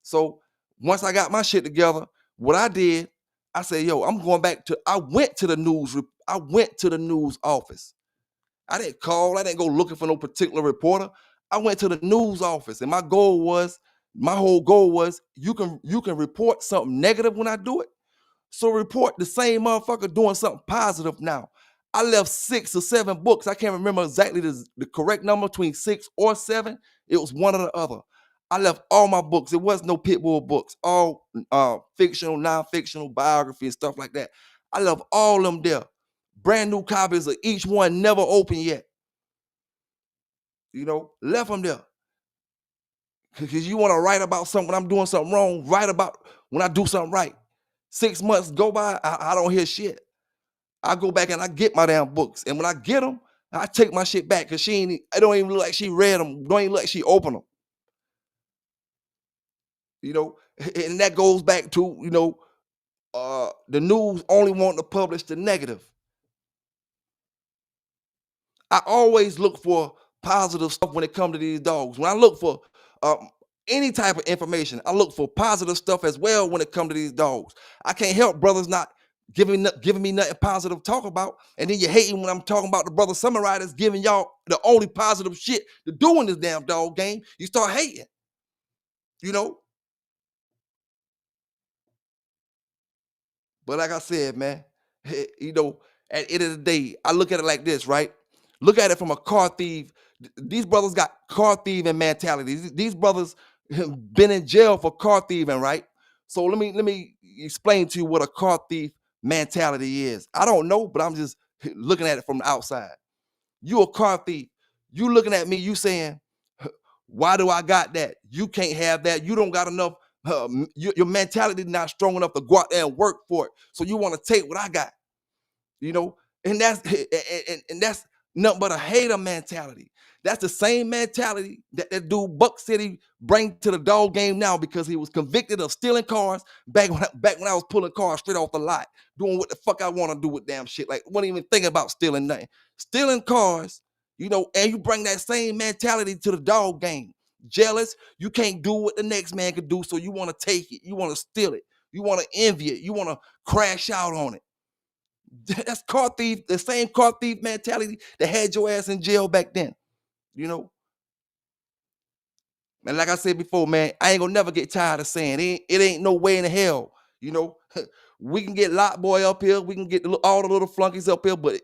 So once I got my shit together, what I did, I said, "Yo, I'm going back to." I went to the news. I went to the news office. I didn't call. I didn't go looking for no particular reporter. I went to the news office, and my whole goal was, you can report something negative when I do it. So report the same motherfucker doing something positive now. I left 6 or 7 books. I can't remember exactly the correct number, between 6 or 7. It was one or the other. I left all my books. It was no Pitbull books, all fictional, non-fictional, biography and stuff like that. I left all them there. Brand new copies of each one, never opened yet. You know, left them there. Because you want to write about something when I'm doing something wrong, write about when I do something right. 6 months go by, I don't hear shit. I go back and I get my damn books. And when I get them, I take my shit back because it don't even look like she read them. Don't even look like she opened them. You know, and that goes back to, the news only wanting to publish the negative. I always look for positive stuff when it comes to these dogs. When I look for any type of information, I look for positive stuff as well when it comes to these dogs. I can't help brothers not giving me nothing positive to talk about, and then you hating when I'm talking about the brother summer riders giving y'all the only positive shit to do in this damn dog game. You start hating, you know. But like I said, man, you know, At the end of the day, I look at it like this, right? Look at it from a car thief. These brothers got car thieving mentality. These brothers been in jail for car thieving, right? So let me explain to you what a car thief mentality is. I don't know, but I'm just looking at it from the outside. You a car thief. You looking at me, you saying, why do I got that? You can't have that. You don't got enough. Your mentality not strong enough to go out there and work for it. So you want to take what I got, you know, and that's and that's nothing but a hater mentality. That's the same mentality that dude Buck City bring to the dog game now because he was convicted of stealing cars back when I was pulling cars straight off the lot, doing what the fuck I want to do with damn shit. Like, wasn't even thinking about stealing nothing. Stealing cars, and you bring that same mentality to the dog game. Jealous, you can't do what the next man could do, so you want to take it, you want to steal it, you want to envy it, you want to crash out on it. That's car thief, the same car thief mentality that had your ass in jail back then. You know, and like I said before, man, I ain't gonna never get tired of saying it ain't no way in hell. You know, we can get Lot Boy up here, we can get all the little flunkies up here, but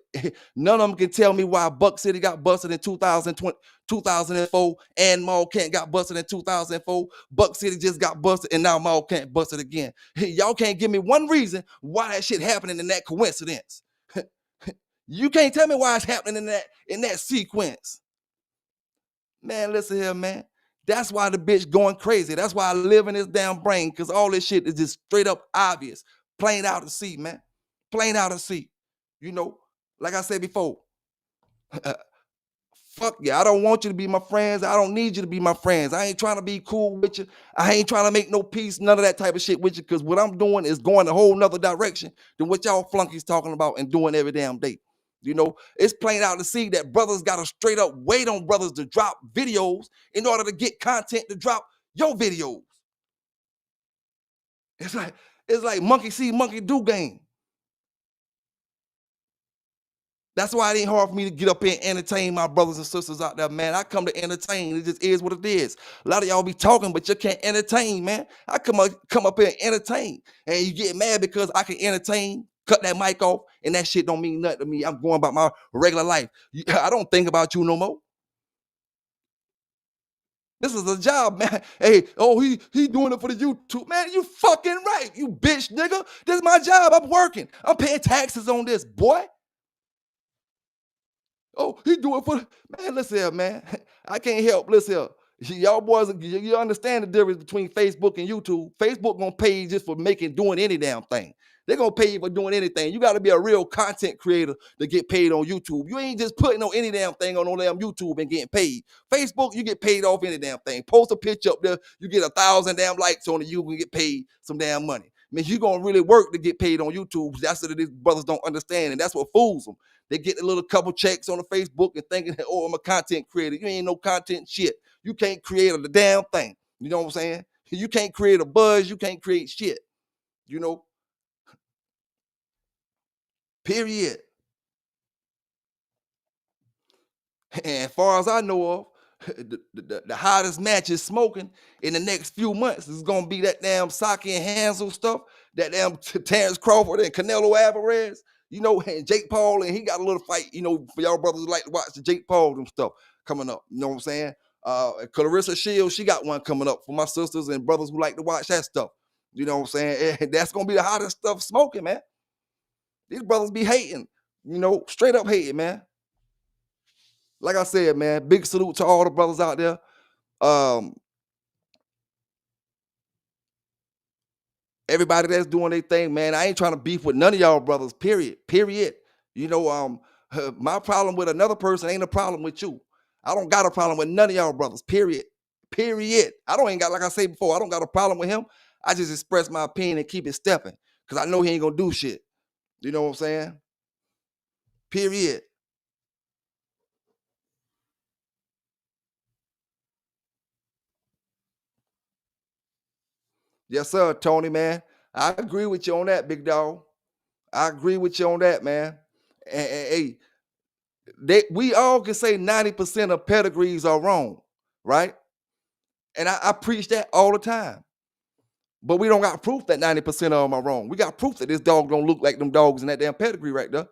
none of them can tell me why Buck City got busted in 2004, and Maul Kent got busted in 2004. Buck City just got busted, and now Maul Kent busted again. Y'all can't give me one reason why that shit happening in that coincidence. You can't tell me why it's happening in that sequence. Man, listen here, man. That's why the bitch going crazy. That's why I live in this damn brain, because all this shit is just straight up obvious. Plain out to see, man. Plain out to see. You know, like I said before, fuck yeah. I don't want you to be my friends. I don't need you to be my friends. I ain't trying to be cool with you. I ain't trying to make no peace, none of that type of shit with you, because what I'm doing is going a whole nother direction than what y'all flunkies talking about and doing every damn day. You know, it's plain out to see that brothers got to straight up wait on brothers to drop videos in order to get content to drop your videos. It's like monkey see, monkey do game. That's why it ain't hard for me to get up here and entertain my brothers and sisters out there, man. I come to entertain. It just is what it is. A lot of y'all be talking, but you can't entertain, man. I come up here and entertain. And you get mad because I can entertain, cut that mic off, and that shit don't mean nothing to me. I'm going about my regular life. I don't think about you no more. This is a job, man. Hey, oh, he doing it for the YouTube. Man, you fucking right, you bitch nigga. This is my job. I'm working. I'm paying taxes on this, boy. Oh, he do it for man. Listen here, man. I can't help. Listen here. Y'all boys, you understand the difference between Facebook and YouTube. Facebook gonna pay you just for doing any damn thing. They're gonna pay you for doing anything. You gotta be a real content creator to get paid on YouTube. You ain't just putting on any damn thing on no damn YouTube and getting paid. Facebook, you get paid off any damn thing. Post a picture up there, you get 1,000 damn likes on it, you can get paid some damn money. I mean, you gonna really work to get paid on YouTube. That's what these brothers don't understand, and that's what fools them. They get a little couple checks on the Facebook and thinking, oh, I'm a content creator. You ain't no content shit. You can't create a damn thing. You know what I'm saying? You can't create a buzz. You can't create shit. You know, period. And as far as I know of, the hottest match is smoking in the next few months is gonna be that damn Saki and Hansel stuff, that damn Terrence Crawford and Canelo Alvarez, and Jake Paul, and he got a little fight, for y'all brothers who like to watch the Jake Paul and stuff coming up. You know what I'm saying? Clarissa Shields, she got one coming up for my sisters and brothers who like to watch that stuff. You know what I'm saying? And that's gonna be the hottest stuff smoking, man. These brothers be hating, straight up hating, man. Like I said, man, big salute to all the brothers out there. Um, Everybody that's doing their thing, man. I ain't trying to beef with none of y'all brothers, period. Period. My problem with another person ain't a problem with you. I don't got a problem with none of y'all brothers, period. Period. Like I said before, I don't got a problem with him. I just express my opinion and keep it stepping. Because I know he ain't gonna do shit. You know what I'm saying? Period. Yes, sir, Tony, man. I agree with you on that, big dog. I agree with you on that, man. Hey, we all can say 90% of pedigrees are wrong, right? And I preach that all the time. But we don't got proof that 90% of them are wrong. We got proof that this dog don't look like them dogs in that damn pedigree right there.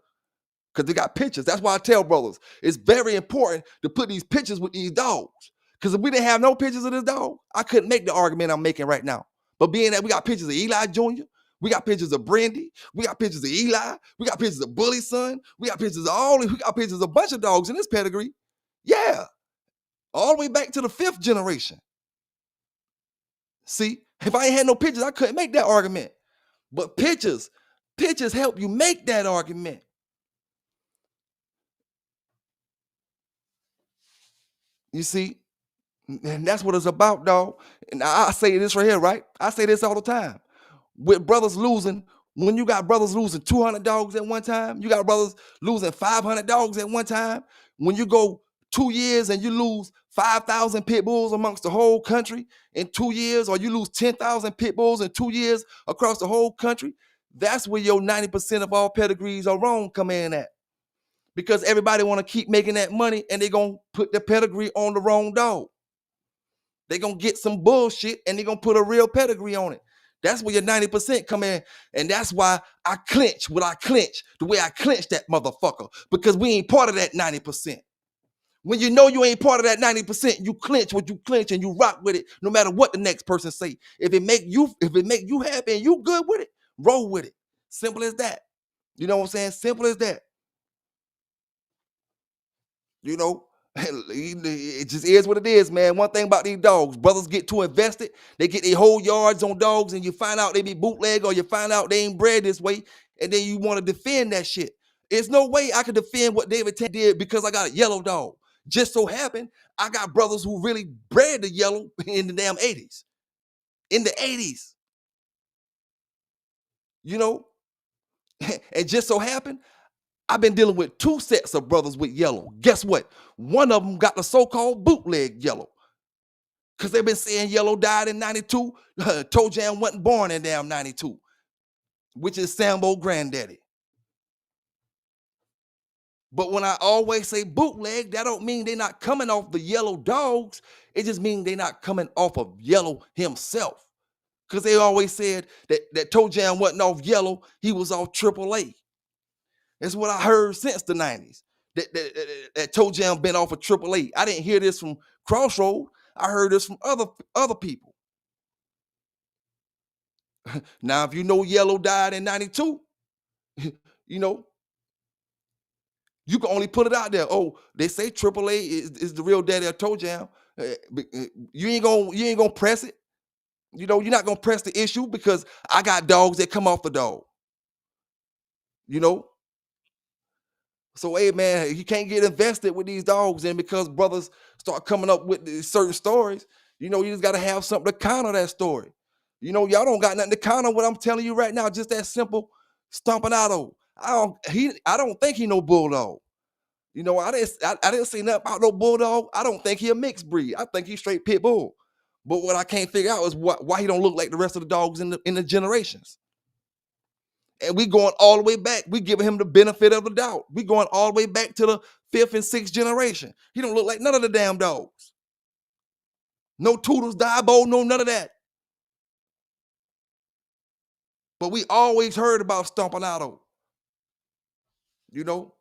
because they got pictures. That's why I tell brothers, it's very important to put these pictures with these dogs. Because if we didn't have no pictures of this dog, I couldn't make the argument I'm making right now. But being that we got pictures of Eli Jr., we got pictures of Brandy, we got pictures of Eli, we got pictures of Bully's son, we got pictures of we got pictures of a bunch of dogs in this pedigree. Yeah, all the way back to the 5th generation. See, if I ain't had no pictures, I couldn't make that argument. But pictures help you make that argument. You see, and that's what it's about, dog. And I say this right here, right? I say this all the time. With brothers losing, when you got brothers losing 200 dogs at one time, you got brothers losing 500 dogs at one time. When you go 2 years and you lose 5,000 pit bulls amongst the whole country in 2 years, or you lose 10,000 pit bulls in 2 years across the whole country, that's where your 90% of all pedigrees are wrong come in at. Because everybody want to keep making that money and they're going to put the pedigree on the wrong dog. They're going to get some bullshit and they're going to put a real pedigree on it. That's where your 90% come in. And that's why I clinch what I clinch, the way I clinch that motherfucker, because we ain't part of that 90%. When you know you ain't part of that 90%, you clinch what you clinch and you rock with it, no matter what the next person say. If it make you happy and you good with it, roll with it. Simple as that. You know what I'm saying? Simple as that. You know, it just is what it is, man. One thing about these dogs, brothers get too invested. They get their whole yards on dogs, and you find out they be bootleg, or you find out they ain't bred this way, and then you want to defend that shit. There's no way I could defend what David Tan did because I got a yellow dog. Just so happened, I got brothers who really bred the yellow in the damn 80s. In the 80s. You know? And just so happened, I've been dealing with 2 sets of brothers with yellow. Guess what? One of them got the so-called bootleg yellow. Because they've been saying yellow died in 92. Toe Jam wasn't born in damn 92, which is Sambo granddaddy. But when I always say bootleg, that don't mean they're not coming off the yellow dogs. It just means they're not coming off of yellow himself. Because they always said that Toe Jam wasn't off yellow, he was off AAA. That's what I heard since the 90s. That Toe Jam been off of AAA. I didn't hear this from Crossroad. I heard this from other people. Now, if you know Yellow died in 92, you know, you can only put it out there. Oh, they say AAA is the real daddy of Toe Jam. You ain't gonna press it. You know, you're not gonna press the issue because I got dogs that come off the dog. You know, so hey man, you can't get invested with these dogs, and because brothers start coming up with these certain stories, you know, you just gotta have something to counter that story. You know, y'all don't got nothing to counter what I'm telling you right now. Just that simple. Stompanato. I don't think he no bulldog. You know, I didn't say nothing about no bulldog. I don't think he a mixed breed. I think he's straight pit bull. But what I can't figure out is why he don't look like the rest of the dogs in the generations. And we going all the way back. We giving him the benefit of the doubt. We going all the way back to the 5th and 6th generation. He don't look like none of the damn dogs. No Toodles, Diabo, no none of that. But we always heard about Stompanato. You know,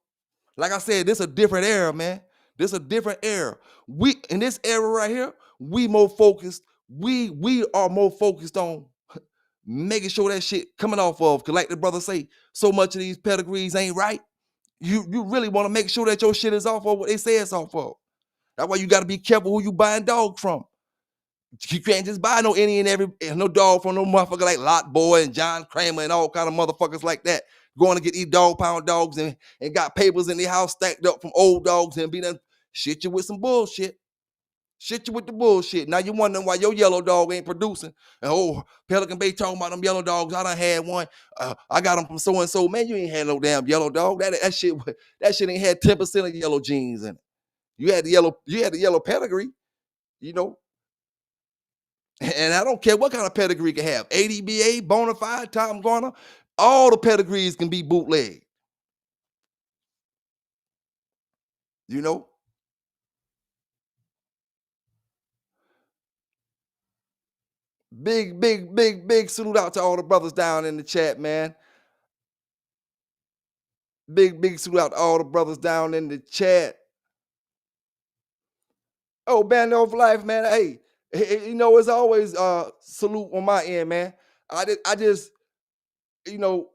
like I said, this a different era, man. This a different era. We in this era right here, we more focused. We are more focused on making sure that shit coming off of. Cause like the brother say, so much of these pedigrees ain't right. You really want to make sure that your shit is off of what they say it's off of. That's why you got to be careful who you buying dogs from. You can't just buy no any and every no dog from no motherfucker like Lot Boy and John Kramer and all kind of motherfuckers like that. Going to get these dog pound dogs and got papers in their house stacked up from old dogs and be done shit you with some bullshit. Shit you with the bullshit. Now you wondering why your yellow dog ain't producing. And Pelican Bay talking about them yellow dogs. I done had one. I got them from so and so. Man, you ain't had no damn yellow dog. That shit ain't had 10% of yellow genes in it. You had the yellow pedigree, you know. And I don't care what kind of pedigree you can have. ADBA, Bonafide, Tom Garner, all the pedigrees can be bootleg. You know? Big salute out to all the brothers down in the chat, man. Big salute out to all the brothers down in the chat. Oh, band of life, man. Hey, it's always salute on my end, man. I just, you know,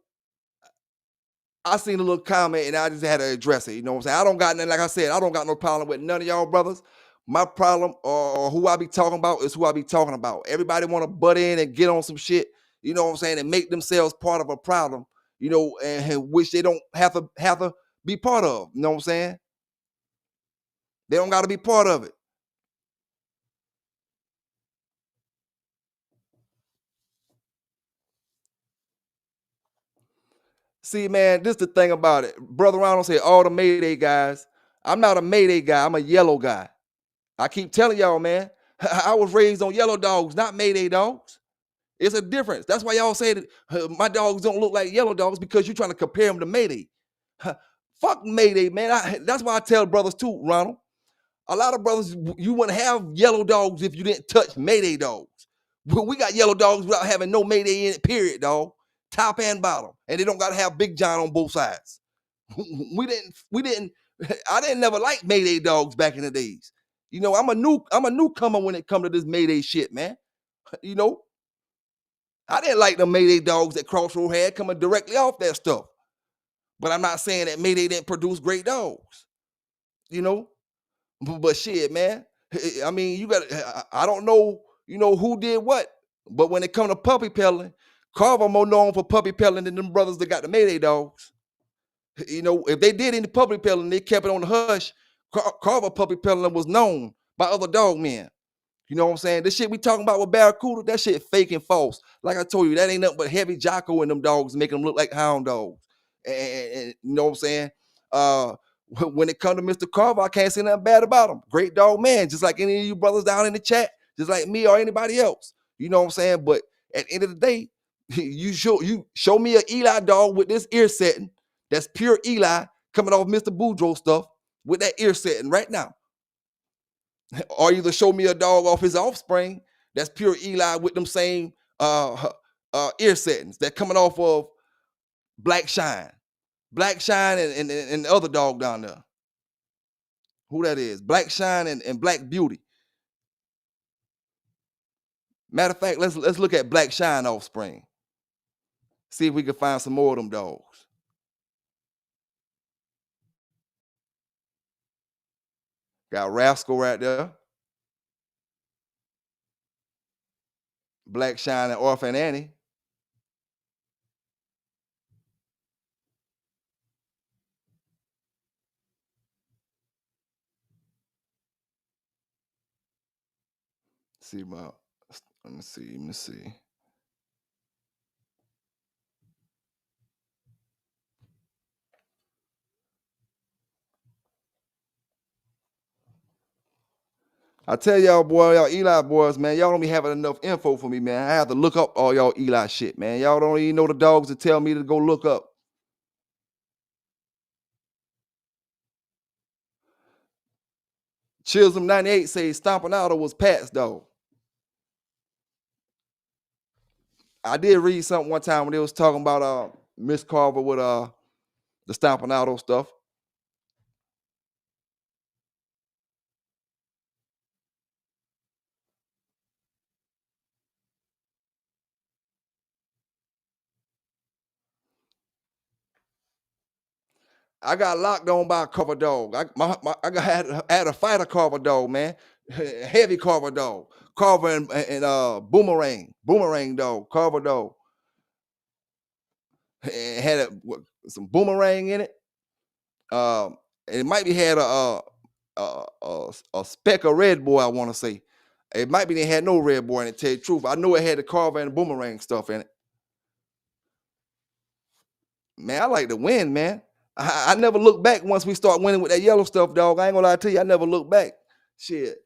I seen a little comment and I just had to address it. You know what I'm saying? I don't got nothing, like I said, I don't got no problem with none of y'all brothers. My problem or who I be talking about is who I be talking about. Everybody want to butt in and get on some shit, you know what I'm saying, and make themselves part of a problem, and which they don't have to be part of. You know what I'm saying? They don't got to be part of it. See, man, this the thing about it. Brother Ronald said, all the Mayday guys. I'm not a Mayday guy. I'm a yellow guy. I keep telling y'all, man. I was raised on yellow dogs, not Mayday dogs. It's a difference. That's why y'all say that my dogs don't look like yellow dogs because you're trying to compare them to Mayday. Fuck Mayday, man. That's why I tell brothers too, Ronald. A lot of brothers, you wouldn't have yellow dogs if you didn't touch Mayday dogs. We got yellow dogs without having no Mayday in it, period, dog. Top and bottom. And they don't got to have Big John on both sides. we didn't, I didn't never like Mayday dogs back in the days. I'm a newcomer when it comes to this Mayday shit, man. You know, I didn't like the Mayday dogs that Crossroad had coming directly off that stuff. But I'm not saying that Mayday didn't produce great dogs, you know. But shit, man. I mean, you got. I don't know, who did what. But when it come to puppy peddling, Carver more known for puppy peddling than them brothers that got the Mayday dogs. If they did any puppy peddling, they kept it on the hush. Carver puppy peddling was known by other dog men. You know what I'm saying? This shit we talking about with Barracuda, that shit fake and false. Like I told you, that ain't nothing but heavy Jocko in them dogs, making them look like hound dogs. And you know what I'm saying? Uh, when it come to Mr. Carver, I can't say nothing bad about him. Great dog man, just like any of you brothers down in the chat, just like me or anybody else. You know what I'm saying? But at the end of the day, you show me an Eli dog with this ear setting. That's pure Eli coming off Mr. Boudreaux stuff with that ear setting right now. Or either show me a dog off his offspring that's pure Eli with them same ear settings that coming off of Black Shine. Black Shine and the other dog down there. Who that is? Black Shine and Black Beauty. Matter of fact, let's look at Black Shine offspring. See if we can find some more of them dogs. Got Rascal right there. Black Shine and Orphan Annie. See about. Let me see. I tell y'all, boy, y'all Eli boys, man, y'all don't be having enough info for me, man. I have to look up all y'all Eli shit, man. Y'all don't even know the dogs to tell me to go look up. Chisholm 98 says Stompanato was Pat's dog. I did read something one time when they was talking about Miss Carver with the Stompanato stuff. I got locked on by a Carver dog. I had a fighter Carver dog, man. Heavy Carver dog. Carver and Boomerang dog, Carver dog. It had some Boomerang in it. It might be had a speck of red boy, I want to say. It might be they had no red boy in it, tell you the truth. I know it had the Carver and the Boomerang stuff in it. Man, I like to win, man. I never look back once we start winning with that yellow stuff, dog. I ain't gonna lie to you, I never look back. Shit.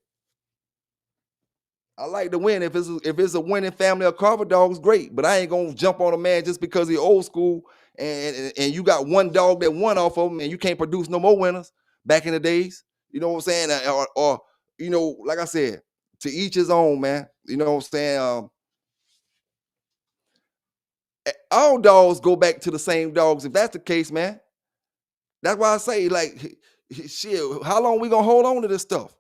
I like to win. If it's a winning family of Carver dogs, great. But I ain't gonna jump on a man just because he's old school and you got one dog that won off of him and you can't produce no more winners back in the days. You know what I'm saying? Or like I said, to each his own, man. You know what I'm saying? All dogs go back to the same dogs. If that's the case, man, That's why I say, like, shit, how long we gonna hold on to this stuff?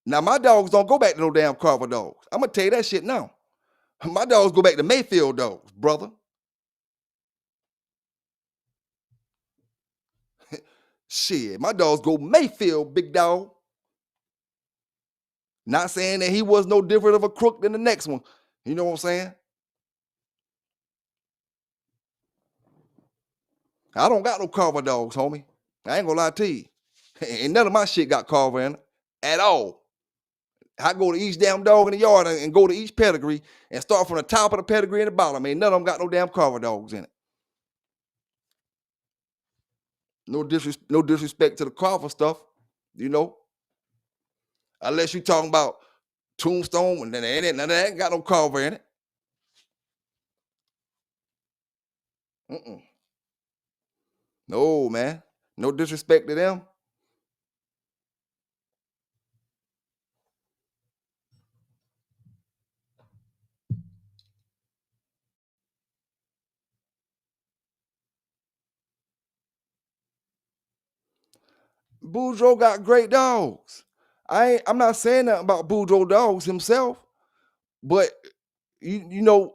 Now, my dogs don't go back to no damn Carver dogs. I'm gonna tell you that shit now. My dogs go back to Mayfield dogs, brother. Shit, my dogs go Mayfield, big dog. Not saying that he was no different of a crook than the next one. You know what I'm saying? I don't got no Carver dogs, homie. I ain't gonna lie to you. Ain't none of my shit got Carver in it at all. I go to each damn dog in the yard and go to each pedigree and start from the top of the pedigree and the bottom. Ain't none of them got no damn Carver dogs in it. No disrespect to the Carver stuff, you know. Unless you talking about Tombstone, and then none of that ain't got no Carver in it. Mm-mm. No, man. No disrespect to them. Boudreaux got great dogs. I'm not saying that about Boudreaux dogs himself, but you know,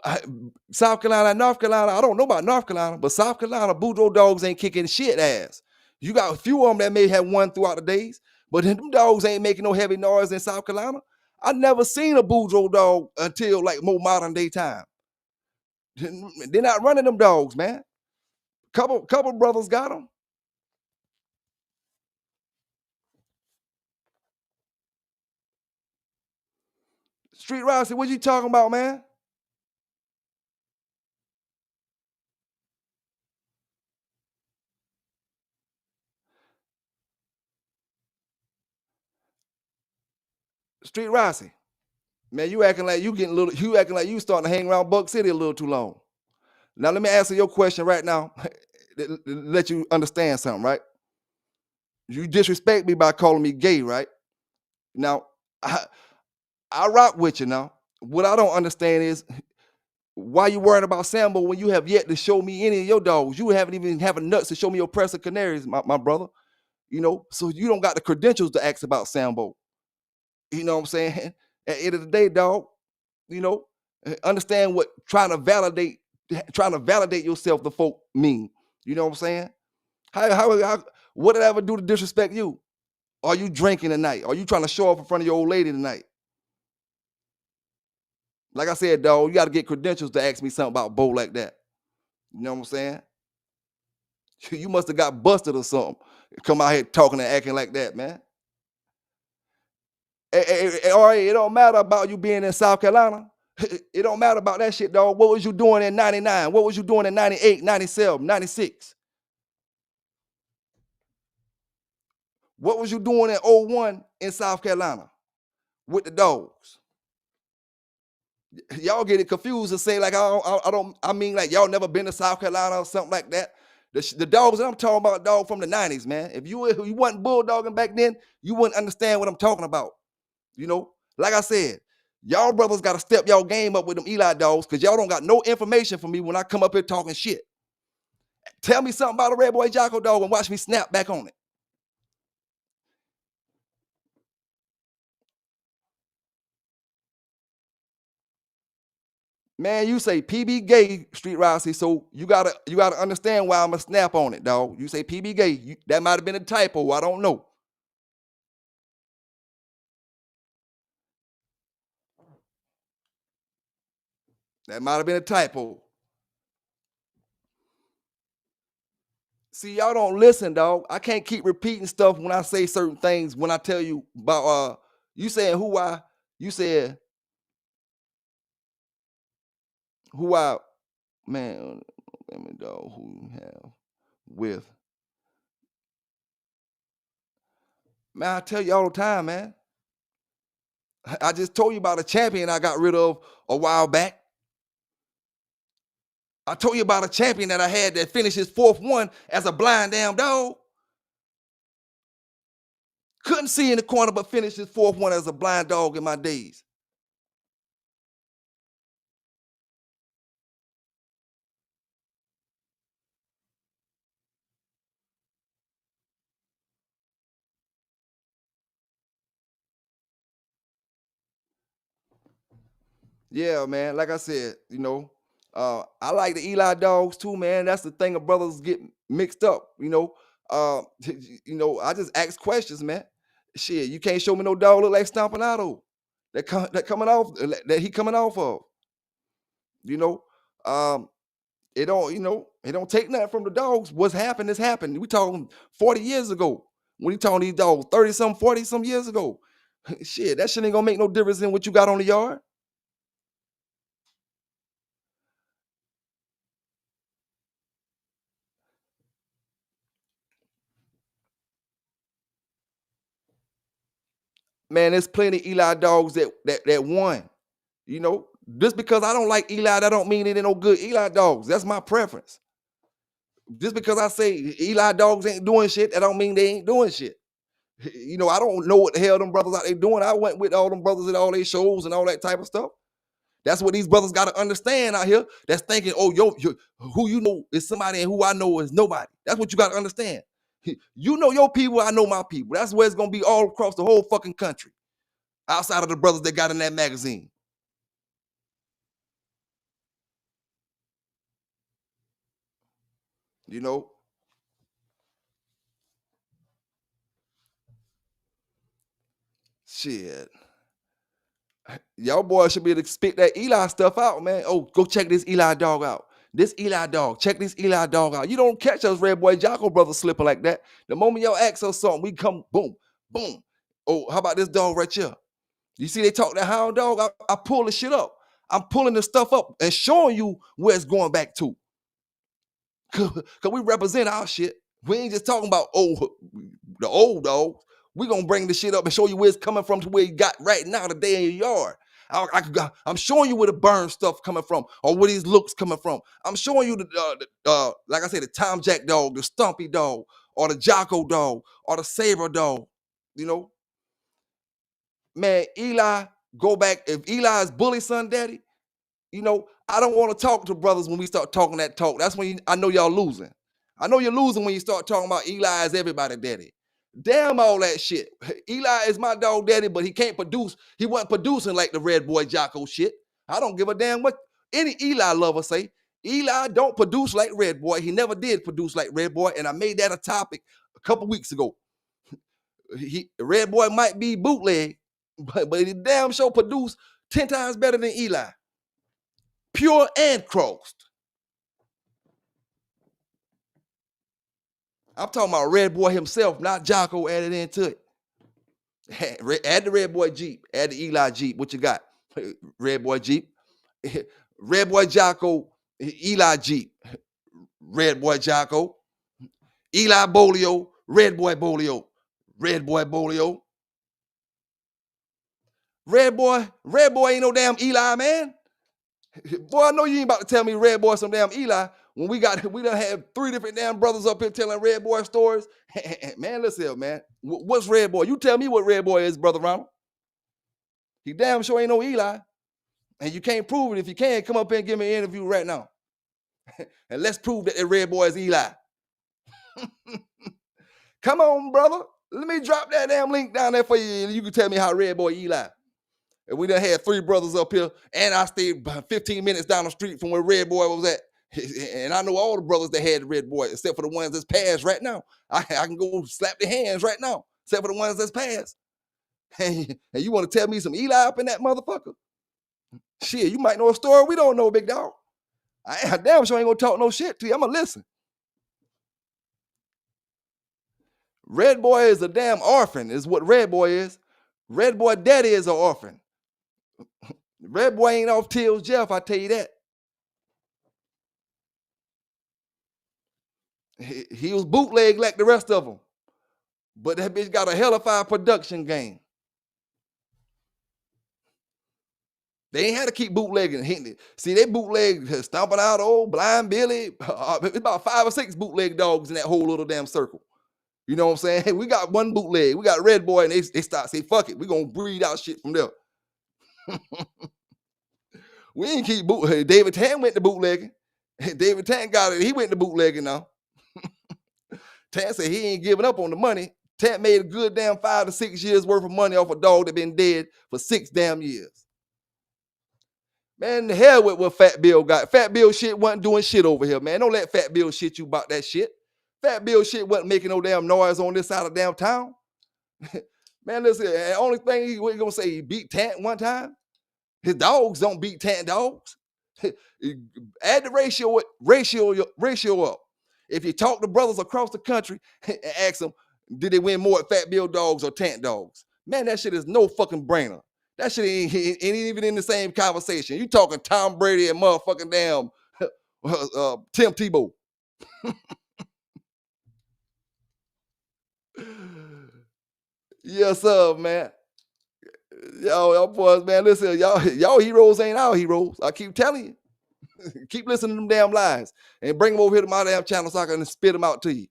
South Carolina, North Carolina. I don't know about North Carolina, but South Carolina Boudreaux dogs ain't kicking shit ass. You got a few of them that may have won throughout the days, but them dogs ain't making no heavy noise in South Carolina. I never seen a Boudreaux dog until like more modern day time. They're not running them dogs, man. Couple brothers got them. Street Rossi, what you talking about, man? Street Rossi. Man, you acting like you getting a little, you acting like you starting to hang around Buck City a little too long. Now let me answer your question right now. Let you understand something, right? You disrespect me by calling me gay, right? Now, I rock with you now. What I don't understand is why you worrying about Sambo when you have yet to show me any of your dogs. You haven't even having nuts to show me your Press of Canaries, my brother. You know, so you don't got the credentials to ask about Sambo. You know what I'm saying? At the end of the day, dog, you know, understand what trying to validate yourself to folk mean. You know what I'm saying? How what did I ever do to disrespect you? Are you drinking tonight? Are you trying to show up in front of your old lady tonight? Like I said, dog, you got to get credentials to ask me something about Bo like that. You know what I'm saying? You must have got busted or something. Come out here talking and acting like that, man. All right, it don't matter about you being in South Carolina. It don't matter about that shit, dog. What was you doing in 99? What was you doing in 98, 97, 96? What was you doing in '01 in South Carolina with the dogs? Y'all get it confused and say like I mean like y'all never been to South Carolina or something like that. The dogs that I'm talking about, dog, from the '90s, man. If you wasn't bulldogging back then, you wouldn't understand what I'm talking about. You know, like I said, y'all brothers got to step y'all game up with them Eli dogs because y'all don't got no information for me when I come up here talking shit. Tell me something about a Red Boy Jocko dog and watch me snap back on it. Man, you say PB gay, Street Rossi, so you gotta understand why I'm a snap on it, dog. You say PB gay, that might have been a typo. I don't know. That might have been a typo. See, y'all don't listen, dog. I can't keep repeating stuff when I say certain things. When I tell you about you saying you said who I, man, let me dog who you have with. Man, I tell you all the time, man. I just told you about a champion I got rid of a while back. I told you about a champion that I had that finished his fourth one as a blind damn dog. Couldn't see in the corner, but finished his fourth one as a blind dog in my days. Yeah, man. Like I said, I like the Eli dogs too, man. That's the thing of brothers get mixed up. I just ask questions, man. Shit, you can't show me no dog look like Stompanato. That coming off that he coming off of. You know, um, it don't take nothing from the dogs. What's happened has happened. We talking 40 years ago. When you talking these dogs, 30 some, 40 some years ago. Shit, that shit ain't gonna make no difference in what you got on the yard. Man, there's plenty Eli dogs that won. Just because I don't like Eli, that don't mean it ain't no good Eli dogs. That's my preference. Just because I say Eli dogs ain't doing shit, that don't mean they ain't doing shit. I don't know what the hell them brothers out there doing. I went with all them brothers at all their shows and all that type of stuff. That's what these brothers got to understand out here. That's thinking, oh, who you know is somebody and who I know is nobody. That's what you got to understand. You know your people, I know my people. That's where it's gonna be all across the whole fucking country, outside of the brothers that got in that magazine. You know, shit. Y'all boys should be able to spit that Eli stuff out, man. Oh, go check this Eli dog out. This Eli dog, check this Eli dog out. You don't catch us Red Boy Jocko brothers slipping like that. The moment y'all ask us something, we come boom, boom. Oh, how about this dog right here? You see, they talk that hound dog. I pull the shit up. I'm pulling the stuff up and showing you where it's going back to. Cause we represent our shit. We ain't just talking about the old dogs. We gonna bring the shit up and show you where it's coming from to where you got right now today in your yard. I'm showing you where the burn stuff coming from or where these looks coming from. I'm showing you like I said, the Tom Jack dog, the Stumpy dog, or the Jocko dog, or the Saber dog. You know, man, Eli, go back. If Eli is Bully son daddy, I don't want to talk to brothers when we start talking that talk. That's when I know y'all losing. I know you're losing when you start talking about Eli is everybody daddy. Damn all that shit. Eli is my dog daddy, but he can't produce. He wasn't producing like the Red Boy Jocko shit. I don't give a damn what any Eli lover say. Eli don't produce like Red Boy. He never did produce like Red Boy, and I made that a topic a couple weeks ago. Red Boy might be bootleg, but he damn sure produced 10 times better than Eli. Pure and crossed. I'm talking about Red Boy himself, not Jocko added into it. Add the Red Boy Jeep. Add the Eli Jeep. What you got? Red Boy Jeep. Red Boy Jocko. Eli Jeep. Red Boy Jocko. Eli Bolio. Red Boy Bolio. Red Boy Bolio. Red Boy ain't no damn Eli, man. Boy, I know you ain't about to tell me Red Boy some damn Eli when we done had 3 different damn brothers up here telling Red Boy stories. Man, listen here, man. What's Red Boy? You tell me what Red Boy is, Brother Ronald. He damn sure ain't no Eli. And you can't prove it. If you can, come up here and give me an interview right now. And let's prove that the Red Boy is Eli. Come on, brother. Let me drop that damn link down there for you. And you can tell me how Red Boy Eli. And we done had 3 brothers up here, and I stayed 15 minutes down the street from where Red Boy was at. And I know all the brothers that had the Red Boy, except for the ones that's passed right now. I can go slap their hands right now, except for the ones that's passed. And you want to tell me some Eli up in that motherfucker? Shit, you might know a story we don't know, big dog. I damn sure ain't gonna talk no shit to you. I'm gonna listen. Red Boy is a damn orphan, is what Red Boy is. Red Boy daddy is an orphan. Red Boy ain't off Till's Jeff, I tell you that. He was bootleg like the rest of them. But that bitch got a hellified production game. They ain't had to keep bootlegging, hitting it. See, they bootleg Stompanato, Blind Billy. It's about 5 or 6 bootleg dogs in that whole little damn circle. You know what I'm saying? We got one bootleg. We got Red Boy, and they start say, fuck it. We gonna breed out shit from there. We ain't keep bootlegging. David Tan went to bootlegging. David Tan got it. He went to bootlegging now. Tan said he ain't giving up on the money. Tan made a good damn 5 to 6 years worth of money off a dog that been dead for 6 damn years. Man, the hell with what Fat Bill got. Fat Bill shit wasn't doing shit over here, man. Don't let Fat Bill shit you about that shit. Fat Bill shit wasn't making no damn noise on this side of damn town. Man, listen, the only thing he gonna say he beat Tant one time. His dogs don't beat Tant dogs. Add the ratio up. If you talk to brothers across the country and ask them, did they win more at Fat Bill dogs or Tant dogs? Man, that shit is no fucking brainer. That shit ain't even in the same conversation. You talking Tom Brady and motherfucking damn Tim Tebow. Yes, sir, man. Y'all boys, man, listen, y'all heroes ain't our heroes. I keep telling you. Keep listening to them damn lies and bring them over here to my damn channel so I can spit them out to you.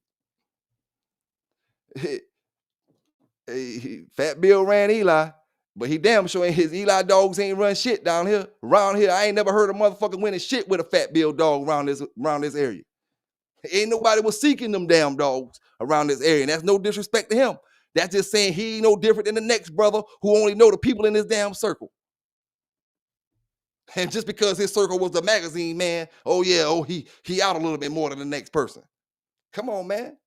Fat Bill ran Eli, but he damn sure ain't his Eli dogs ain't run shit down here. Around here, I ain't never heard a motherfucker winning shit with a Fat Bill dog around this area. Ain't nobody was seeking them damn dogs around this area. And that's no disrespect to him. That's just saying he ain't no different than the next brother who only know the people in his damn circle. And just because his circle was the magazine man, he out a little bit more than the next person. Come on, man.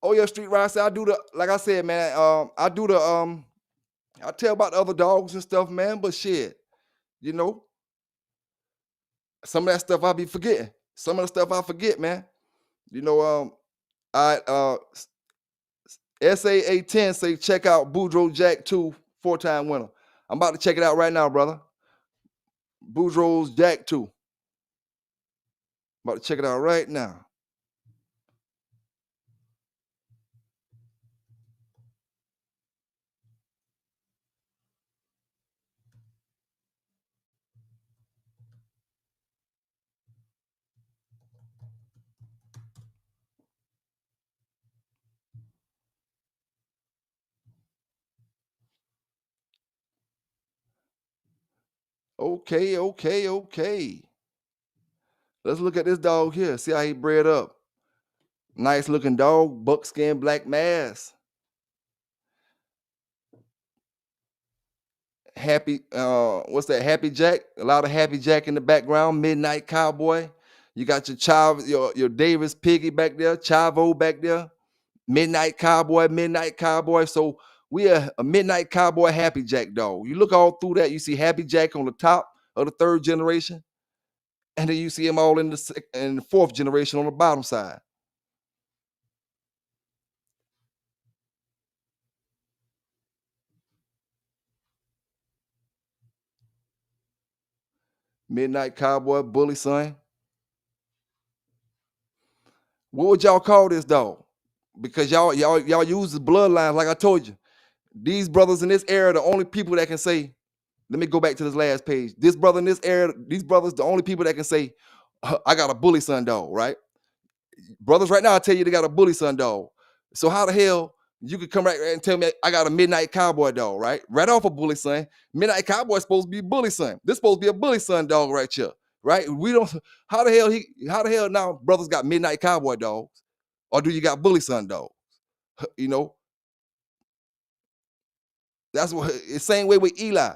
Oh yeah, Street Rider. I do the like I said, man. I do the I tell about the other dogs and stuff, man. But shit, you know, some of that stuff I be forgetting. Some of the stuff I forget, man. You know, I SAA10 say check out Boudreaux Jack 2 4-time winner. I'm about to check it out right now, brother. Boudreaux's Jack 2. About to check it out right now. Okay. Let's look at this dog here. See how he bred up. Nice looking dog, buckskin black mass. Happy, what's that? Happy Jack. A lot of Happy Jack in the background. Midnight Cowboy. You got your Davis Piggy back there. Chavo back there. Midnight Cowboy. So we are a Midnight Cowboy Happy Jack dog. You look all through that, you see Happy Jack on the top of the third generation, and then you see him all in the fourth generation on the bottom side. Midnight Cowboy, Bully Son. What would y'all call this dog? Because y'all use the bloodlines, like I told you. These brothers in this era, the only people that can say, let me go back to this last page. This brother in this era, these brothers, the only people that can say, I got a Bully Son dog, right? Brothers right now, I tell you they got a Bully Son dog. So how the hell you could come right and tell me I got a Midnight Cowboy dog, right? Right off a Bully Son. Midnight Cowboy supposed to be Bully Son. This supposed to be a Bully Son dog right here, right? We don't. How the hell now brothers got Midnight Cowboy dogs, or do you got Bully Son dogs? You know, that's what it's same way with Eli.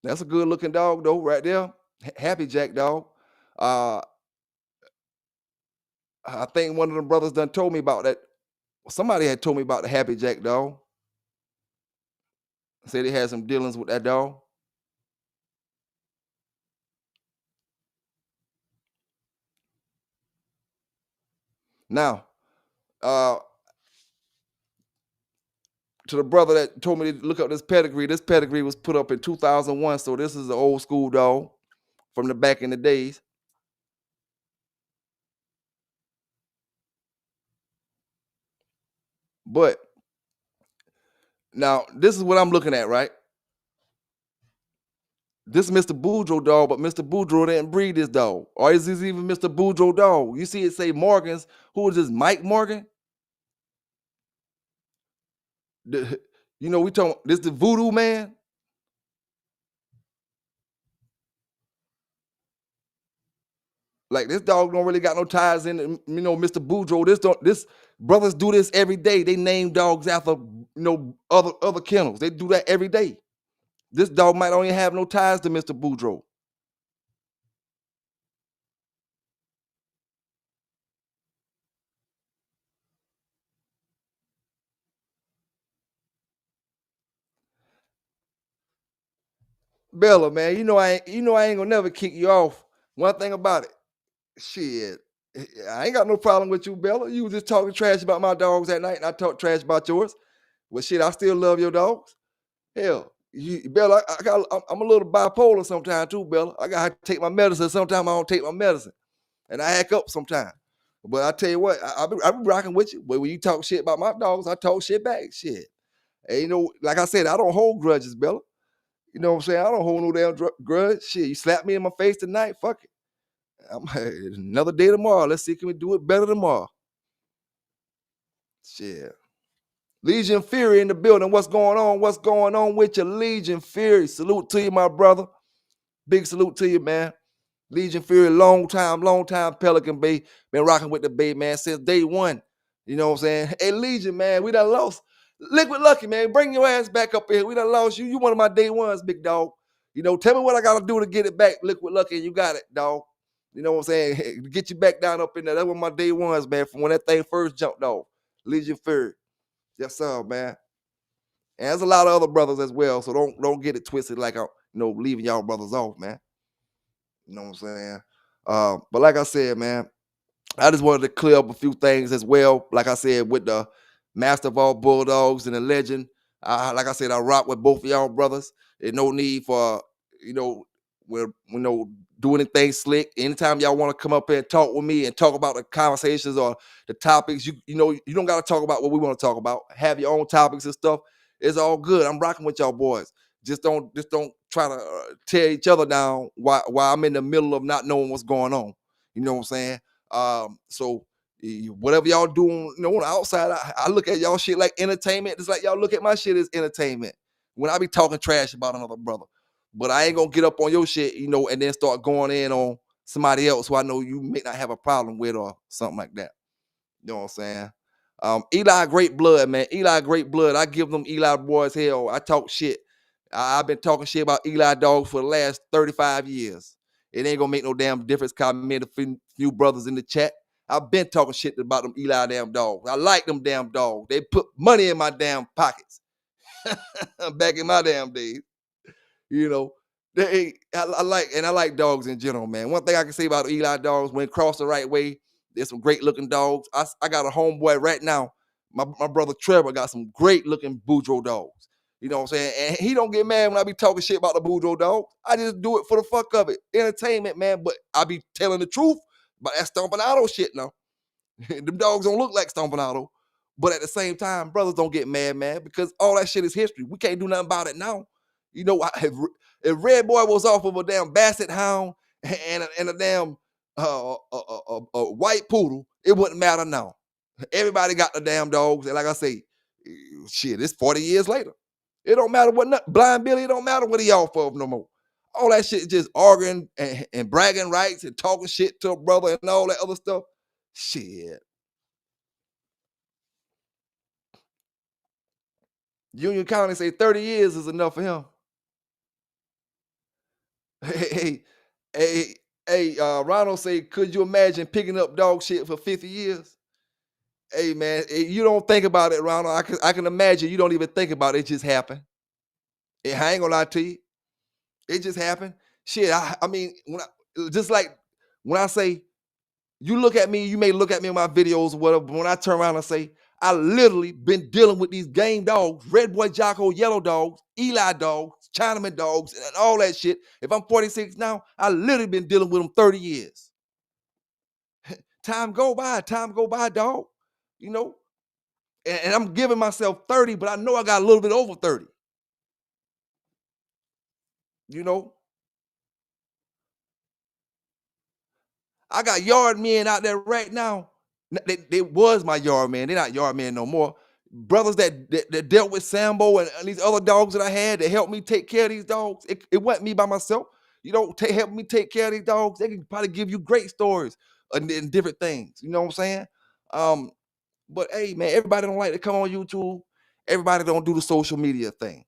That's a good looking dog though, right there. Happy Jack dog. Uh, I think one of the brothers done told me about that. Somebody had told me about the Happy Jack dog. Said they had some dealings with that dog. Now, uh, to the brother that told me to look up this pedigree was put up in 2001, so this is an old school dog from the back in the days. But now, this is what I'm looking at, right? This is Mr. Boudreaux dog, but Mr. Boudreaux didn't breed this dog. Or is this even Mr. Boudreaux dog? You see it say Morgan's. Who is this? Mike Morgan? You know, we talking this the voodoo man. Like this dog don't really got no ties in it. You know, Mr. Boudreaux. This brothers do this every day. They name dogs after other kennels. They do that every day. This dog might only have no ties to Mr. Boudreaux. Bella, man, I ain't gonna never kick you off. One thing about it, shit, I ain't got no problem with you, Bella. You was just talking trash about my dogs that night, and I talk trash about yours. Well, shit, I still love your dogs. Hell, Bella, I'm a little bipolar sometimes too, Bella. I gotta take my medicine. Sometimes I don't take my medicine, and I act up sometimes. But I tell you what, I be rocking with you. But when you talk shit about my dogs, I talk shit back. Shit, and like I said, I don't hold grudges, Bella. You know what I'm saying? I don't hold no damn grudge. Shit, you slap me in my face tonight, fuck it. Another day tomorrow. Let's see, can we do it better tomorrow? Shit. Legion Fury in the building. What's going on? What's going on with your Legion Fury? Salute to you, my brother. Big salute to you, man. Legion Fury, long time Pelican Bay. Been rocking with the Bay, man, since day one. You know what I'm saying? Hey, Legion, man, we done lost. Liquid Lucky, man, bring your ass back up here. We done lost you. You one of my day ones, big dog. Tell me what I got to do to get it back, Liquid Lucky, and you got it, dog. You know what I'm saying? Get you back down up in there. That was my day ones, man, from when that thing first jumped off. Legion Fury. Yes, sir, man. And there's a lot of other brothers as well, so don't get it twisted like I'm leaving y'all brothers off, man. You know what I'm saying? But like I said, man, I just wanted to clear up a few things as well. Like I said, with the Master of all Bulldogs and the legend, like I said, I rock with both of y'all brothers. There's no need for, we're, do anything slick. Anytime y'all want to come up here and talk with me and talk about the conversations or the topics, you don't got to talk about what we want to talk about. Have your own topics and stuff. It's all good. I'm rocking with y'all boys. Just don't try to tear each other down while I'm in the middle of not knowing what's going on. You know what I'm saying? So whatever y'all doing, on the outside, I look at y'all shit like entertainment. It's like y'all look at my shit as entertainment. When I be talking trash about another brother, but I ain't gonna get up on your shit, and then start going in on somebody else who I know you may not have a problem with or something like that. You know what I'm saying? Eli Great Blood, man. Eli Great Blood. I give them Eli boys hell. I talk shit. I've been talking shit about Eli dogs for the last 35 years. It ain't gonna make no damn difference. Cause I made a few brothers in the chat. I've been talking shit about them Eli damn dogs. I like them damn dogs. They put money in my damn pockets back in my damn days. You know, I like dogs in general, man. One thing I can say about Eli dogs, when crossed the right way, there's some great looking dogs. I got a homeboy right now. My brother Trevor got some great looking Boudreaux dogs. You know what I'm saying? And he don't get mad when I be talking shit about the Boudreaux dog. I just do it for the fuck of it. Entertainment, man. But I be telling the truth about that Stompanato shit now. Them dogs don't look like Stompanato. But at the same time, brothers don't get mad, man, because all that shit is history. We can't do nothing about it now. If Red Boy was off of a damn Basset Hound and a damn white poodle, it wouldn't matter now. Everybody got the damn dogs, and like I say, shit, it's 40 years later. It don't matter Blind Billy. It don't matter what he off of no more. All that shit just arguing and bragging rights and talking shit to a brother and all that other stuff. Shit. Union County say 30 years is enough for him. Hey, hey, Ronald say, could you imagine picking up dog shit for 50 years? Hey, man, you don't think about it, Ronald. I can imagine you don't even think about it. It just happened. I ain't gonna lie to you. It just happened. Shit, I mean, just like when I say, you look at me, you may look at me in my videos or whatever, but when I turn around and say, I literally been dealing with these game dogs, Red Boy Jocko, Yellow dogs, Eli dogs, Chinaman dogs, and all that shit. If I'm 46 now, I literally been dealing with them 30 years. Time go by, dog. You know, and I'm giving myself 30, but I know I got a little bit over 30. You know, I got yard men out there right now. They was my yard man. They're not yard men no more. Brothers that dealt with Sambo and these other dogs that I had that helped me take care of these dogs. It wasn't me by myself. You know, help me take care of these dogs. They can probably give you great stories and different things. You know what I'm saying? Um, but hey, man, everybody don't like to come on YouTube. Everybody don't do the social media thing.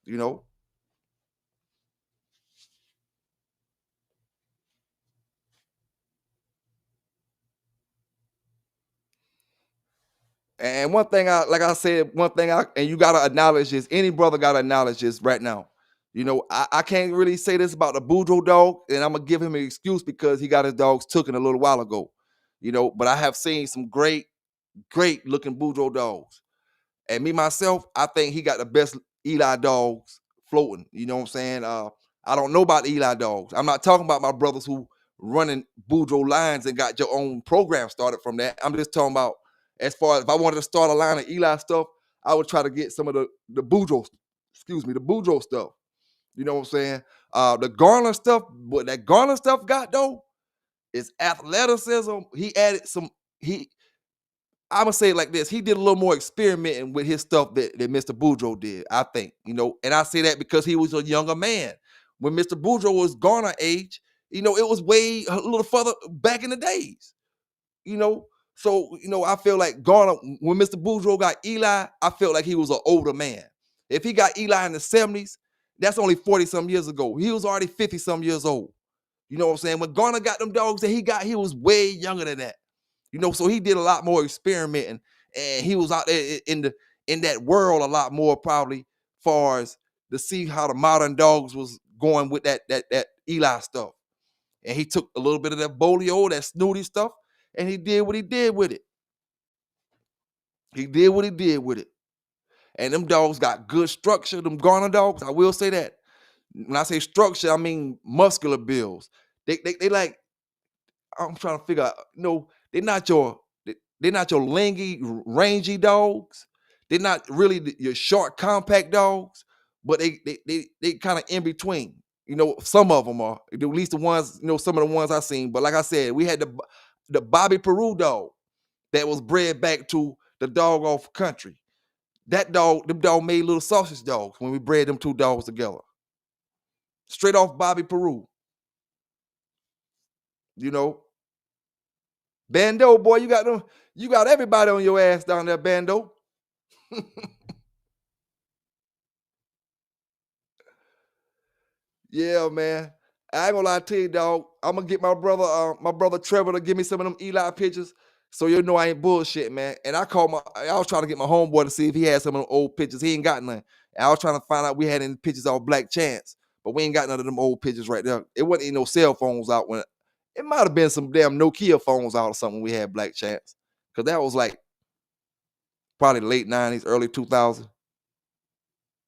You know, and one thing I like I said, one thing I and you gotta acknowledge this. Any brother gotta acknowledge this right now. You know, I can't really say this about the Boudreaux dog, and I'm gonna give him an excuse because he got his dogs taken a little while ago. You know, but I have seen some great looking Boudreaux dogs. And me myself, I think he got the best Eli dogs floating. You know what I'm saying? I don't know about the Eli dogs. I'm not talking about my brothers who running Boudreaux lines and got your own program started from that. I'm just talking about as far as if I wanted to start a line of Eli stuff, I would try to get some of the Boudreaux, excuse me, the Boudreaux stuff. You know what I'm saying? The Garner stuff, what that Garner stuff got though is athleticism. He added some. He I'm gonna say it like this: he did a little more experimenting with his stuff that Mr. Boudreaux did. I think, you know, and I say that because he was a younger man. When Mr. Boudreaux was Garner age, you know, it was way a little further back in the days. You know, so you know, I feel like Garner when Mr. Boudreaux got Eli, I felt like he was an older man. If he got Eli in the 70s, that's only 40 some years ago. He was already 50 some years old. You know what I'm saying? When Garner got them dogs that he got, he was way younger than that. You know, so he did a lot more experimenting, and he was out there in that world a lot more probably, far as to see how the modern dogs was going with that Eli stuff. And he took a little bit of that Bolio, that snooty stuff, and he did what he did with it. He did what he did with it. And them dogs got good structure. Them Garner dogs, I will say that. When I say structure, I mean muscular builds. They like I'm trying to figure out. No, they're not your they're not your langy, rangy dogs. They're not really your short, compact dogs, but they kind of in between. You know, some of them are at least the ones. You know, some of the ones I seen. But like I said, we had the Bobby Peru dog that was bred back to the dog off country. That dog, them dog made little sausage dogs when we bred them two dogs together. Straight off Bobby Peru. You know, Bando, boy, you got them. You got everybody on your ass down there, Bando. Yeah, man. I ain't gonna lie to you, dog. I'm gonna get my brother Trevor to give me some of them Eli pictures, so you know I ain't bullshit, man. And I was trying to get my homeboy to see if he had some of them old pictures. He ain't got none. And I was trying to find out we had any pictures of Black Chance, but we ain't got none of them old pictures right there. It wasn't even no cell phones out when it might have been some damn Nokia phones out or something. We had Black Chance, because that was like probably late '90s, early 2000s,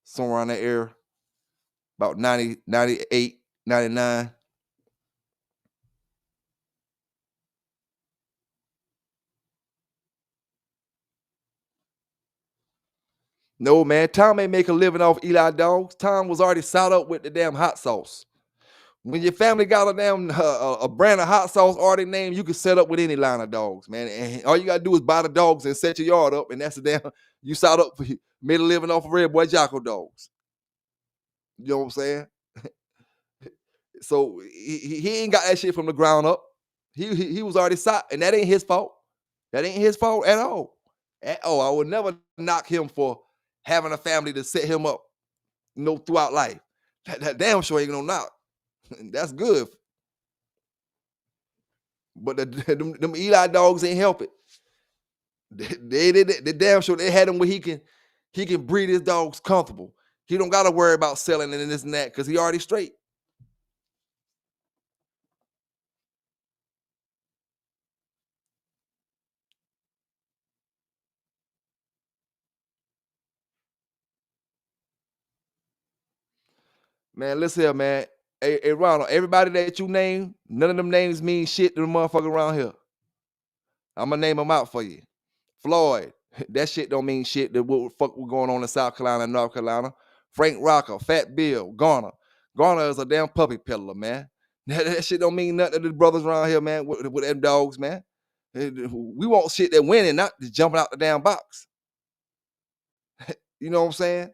somewhere around that era, about 90, 98, 99. No, man. Tom ain't make a living off Eli dogs. Tom was already sawed up with the damn hot sauce. When your family got a damn a brand of hot sauce already named, you can set up with any line of dogs, man. And all you gotta do is buy the dogs and set your yard up, and that's the damn you sawed up for made a living off of Red Boy Jocko dogs. You know what I'm saying? So he ain't got that shit from the ground up. He was already sawed, and that ain't his fault. That ain't his fault at all. At all. I would never knock him for having a family to set him up, you know, throughout life. That damn sure ain't gonna knock. That's good. But them Eli dogs ain't help it. They damn sure they had him where he can breed his dogs comfortable. He don't gotta worry about selling it and this and that because he already straight. Man, listen here, man. Hey, Ronald, everybody that you name, none of them names mean shit to the motherfucker around here. I'm gonna name them out for you. Floyd, that shit don't mean shit to what the fuck was going on in South Carolina and North Carolina. Frank Rocker, Fat Bill, Garner. Garner is a damn puppy peddler, man. That shit don't mean nothing to the brothers around here, man, with them dogs, man. We want shit that winning, not just jumping out the damn box. You know what I'm saying?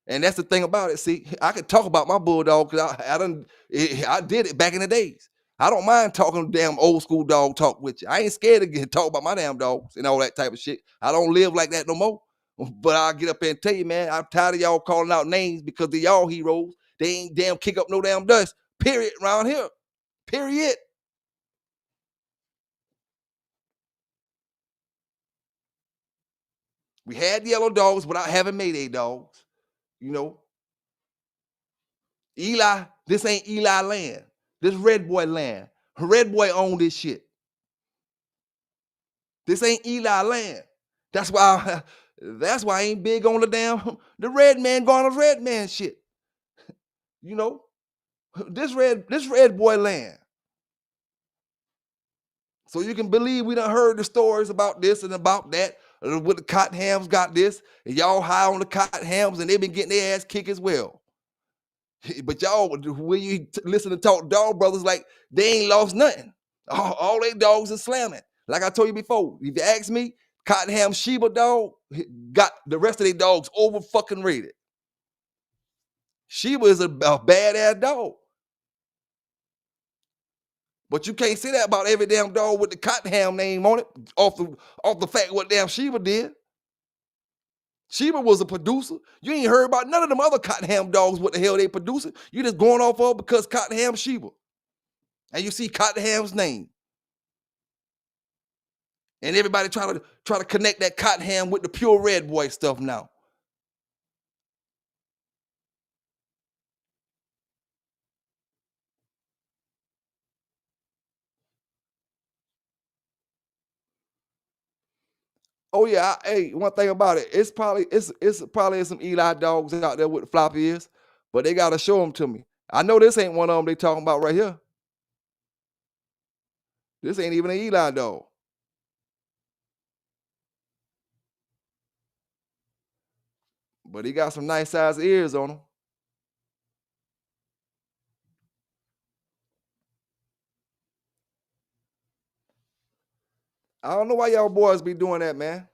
And that's the thing about it. See, I could talk about my bulldog because I did it back in the days. I don't mind talking damn old school dog talk with you. I ain't scared to talk about my damn dogs and all that type of shit. I don't live like that no more. But I'll get up there and tell you, man, I'm tired of y'all calling out names because they're y'all heroes. They ain't damn kick up no damn dust. Period. Around here. Period. We had yellow dogs without having Mayday dogs. You know, Eli, this ain't Eli land. This Red Boy land. Red Boy owned this shit. This ain't Eli land. That's why that's why I ain't big on the damn the red man going to red man shit. You know, this red boy land. So you can believe we done heard the stories about this and about that. With the cotton hams got this, and y'all high on the cotton hams, and they been getting their ass kicked as well. But y'all, when you listen to talk dog brothers, like they ain't lost nothing. All they dogs are slamming. Like I told you before, if you ask me, Cottonham Sheba dog got the rest of their dogs over fucking rated. Sheba is a badass dog. But you can't say that about every damn dog with the Cottonham name on it, off the fact what damn Sheba did. Sheba was a producer. You ain't heard about none of them other Cottonham dogs, what the hell they producing. You just going off of because Cottonham Sheba. And you see Cottonham's name. And everybody try to connect that Cottonham with the pure red boy stuff now. Oh yeah, hey, one thing about it, it's probably some Eli dogs out there with the floppy ears, but they gotta show them to me. I know this ain't one of them they talking about right here. This ain't even an Eli dog. But he got some nice sized ears on him. I don't know why y'all boys be doing that, man.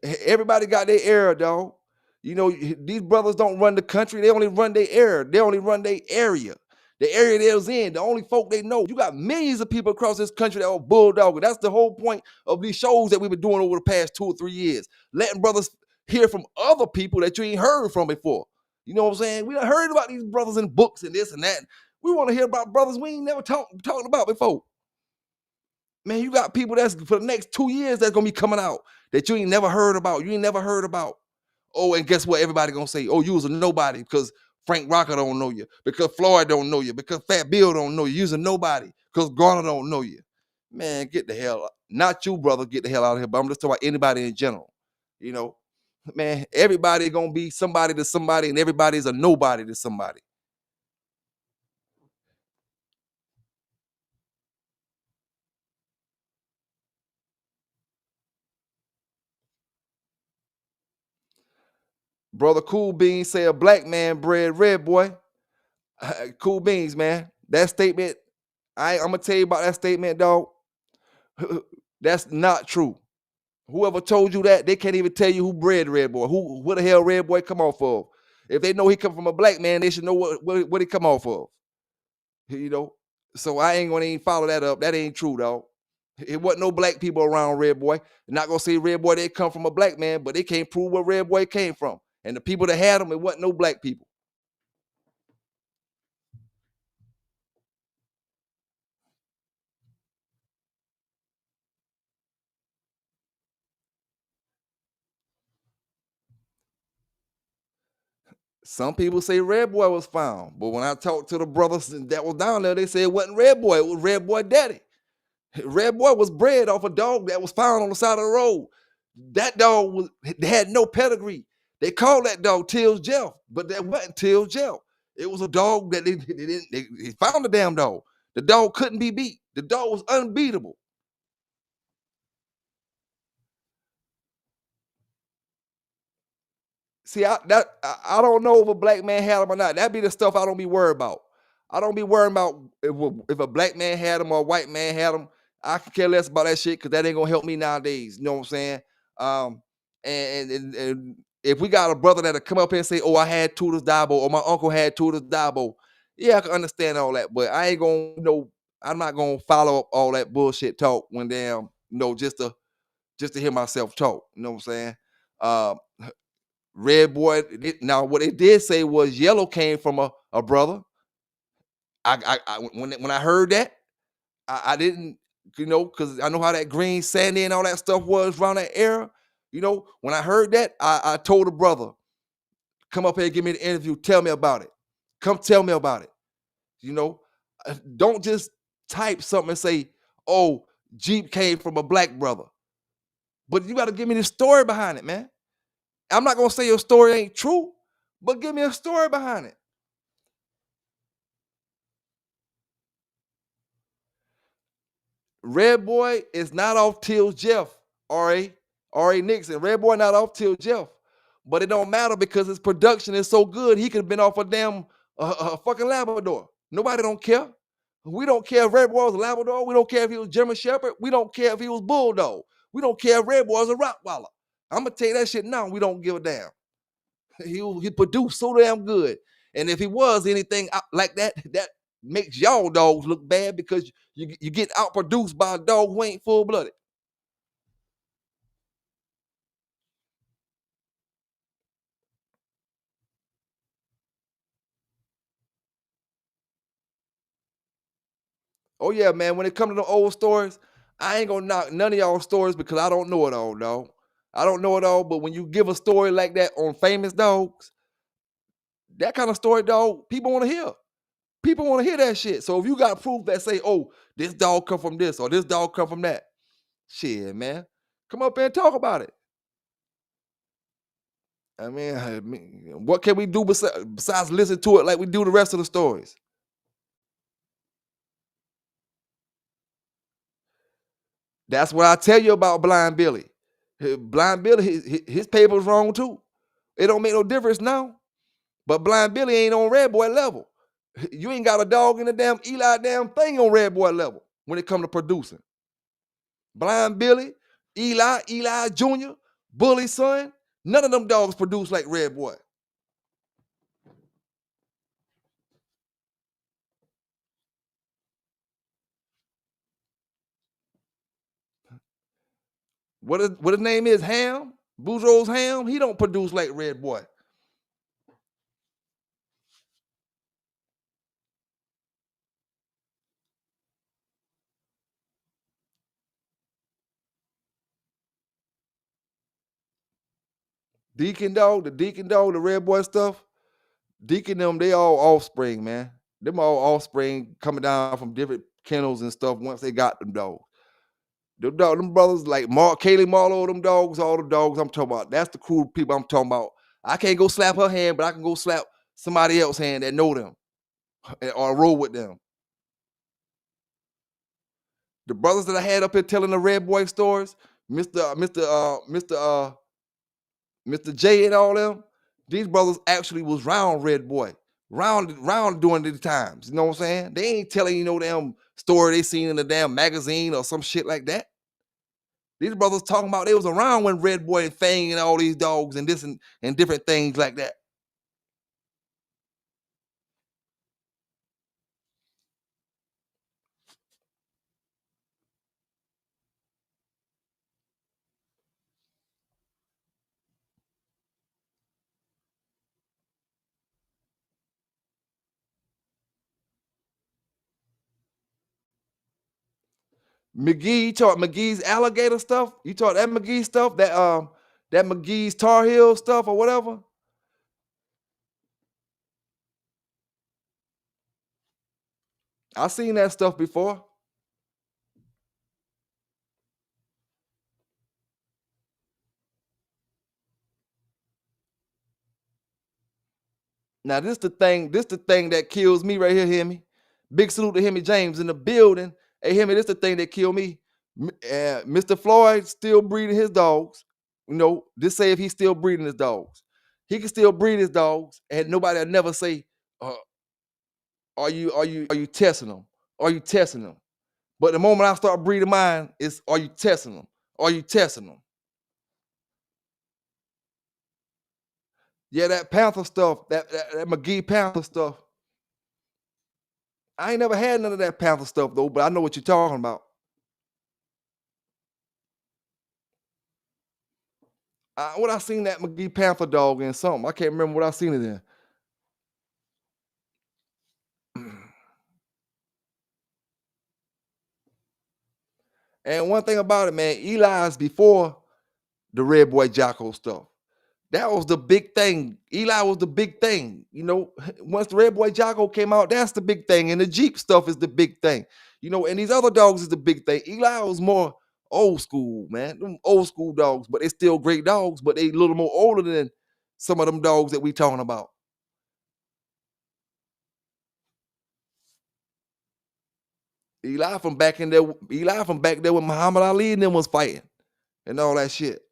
Everybody got their era, dog. You know, these brothers don't run the country. They only run their era. They only run their area. The area they was in, the only folk they know. You got millions of people across this country that are bulldogging. That's the whole point of these shows that we've been doing over the past 2 or 3 years. Letting brothers hear from other people that you ain't heard from before. You know what I'm saying? We done heard about these brothers in books and this and that. We want to hear about brothers we ain't never talked about before. Man, you got people that's for the next 2 years that's gonna be coming out that you ain't never heard about. You ain't never heard about. Oh, and guess what? Everybody gonna say, "Oh, you was a nobody because Frank Rocker don't know you, because Floyd don't know you, because Fat Bill don't know you. You's a nobody because Garner don't know you." Man, get the hell out. Not you, brother. Get the hell out of here. But I'm just talking about anybody in general. You know, man, everybody gonna be somebody to somebody, and everybody's a nobody to somebody. Brother Cool Beans say a black man bred red boy. Cool Beans, man. That statement, I'm gonna tell you about that statement, dog. That's not true. Whoever told you that, they can't even tell you who bred Red Boy. Where the hell Red Boy come off of? If they know he come from a black man, they should know what he come off of. You know. So I ain't gonna even follow that up. That ain't true, dog. It wasn't no black people around Red Boy. They're not gonna say Red Boy they come from a black man, but they can't prove where Red Boy came from. And the people that had him, it wasn't no black people. Some people say Red Boy was found, but when I talked to the brothers that was down there, they said it wasn't Red Boy, it was Red Boy Daddy. Red Boy was bred off a dog that was found on the side of the road. That dog had no pedigree. They called that dog Till's Jeff, but that wasn't Till's Jeff. It was a dog that they found the damn dog. The dog couldn't be beat. The dog was unbeatable. See, I don't know if a black man had him or not. That be the stuff I don't be worried about. I don't be worrying about if a black man had them or a white man had them. I could care less about that shit because that ain't gonna help me nowadays. You know what I'm saying? Um, and if we got a brother that'll come up here and say, "Oh, I had Tudor's Dabo," or "My uncle had Tudor's Dabo," yeah, I can understand all that, but I ain't gonna, I'm not gonna follow up all that bullshit talk when damn, just to hear myself talk. You know what I'm saying? Uh, Red Boy. Now, what they did say was Yellow came from a brother. When I heard that, I didn't, because I know how that Green Sandy and all that stuff was around that era. When I heard that, I told the brother, come up here, give me the interview, tell me about it. Come tell me about it. You know, don't just type something and say, oh, Jeep came from a black brother. But you got to give me the story behind it, man. I'm not gonna say your story ain't true, but give me a story behind it. Red Boy is not off Till Jeff, R.A. Nixon. Red Boy not off Till Jeff. But it don't matter because his production is so good, he could have been off a damn fucking Labrador. Nobody don't care. We don't care if Red Boy was a Labrador. We don't care if he was German Shepherd. We don't care if he was Bulldog. We don't care if Red Boy was a Rottweiler. I'm gonna tell you that shit now. We don't give a damn. He produced so damn good. And if he was anything like that, that makes y'all dogs look bad because you get outproduced by a dog who ain't full blooded. Oh yeah, man. When it comes to the old stories, I ain't gonna knock none of y'all stories because I don't know it all, dog. I don't know it all, but when you give a story like that on famous dogs, that kind of story, dog, people want to hear. People want to hear that shit. So if you got proof that say, oh, this dog come from this or this dog come from that, shit, man, come up and talk about it. I mean, what can we do besides listen to it like we do the rest of the stories? That's what I tell you about Blind Billy. Blind Billy, his paper's wrong too. It don't make no difference now. But Blind Billy ain't on Red Boy level. You ain't got a dog in the damn Eli damn thing on Red Boy level when it come to producing. Blind Billy, Eli Jr., Bully Son, none of them dogs produce like Red Boy. What his name is? Ham? Boudreaux's Ham? He don't produce like Red Boy. Deacon dog, the Red Boy stuff. Deacon them, they all offspring, man. Them all offspring coming down from different kennels and stuff once they got them dogs. Them brothers like Kaylee Marlowe, them dogs, all the dogs I'm talking about. That's the cool people I'm talking about. I can't go slap her hand, but I can go slap somebody else's hand that know them or roll with them. The brothers that I had up here telling the Red Boy stories, Mr. J and all them, these brothers actually was round Red Boy, round during the times. You know what I'm saying? They ain't telling you no damn story they seen in the damn magazine or some shit like that. These brothers talking about they was around when Red Boy and Fang and all these dogs and this and different things like that. McGee, you taught McGee's alligator stuff. You taught that McGee stuff, that McGee's Tar Heel stuff or whatever. I seen that stuff before. Now this the thing that kills me right here, hear me? Big salute to Hemi James in the building. Hey, Hemi, this the thing that killed me. Mr. Floyd still breeding his dogs. This say if he's still breeding his dogs. He can still breed his dogs, and nobody will never say, Are you testing them? Are you testing them? But the moment I start breeding mine, it's are you testing them? Are you testing them? Yeah, that Panther stuff, that McGee Panther stuff. I ain't never had none of that Panther stuff though, but I know what you're talking about. What I seen that McGee Panther dog in something. I can't remember what I seen it in. And one thing about it, man, Eli's before the Red Boy Jocko stuff. That was the big thing. Eli was the big thing. Once the Red Boy Jocko came out, that's the big thing. And the Jeep stuff is the big thing. And these other dogs is the big thing. Eli was more old school, man. Them old school dogs, but they still great dogs, but they a little more older than some of them dogs that we talking about. Eli from back there when Muhammad Ali and them was fighting and all that shit.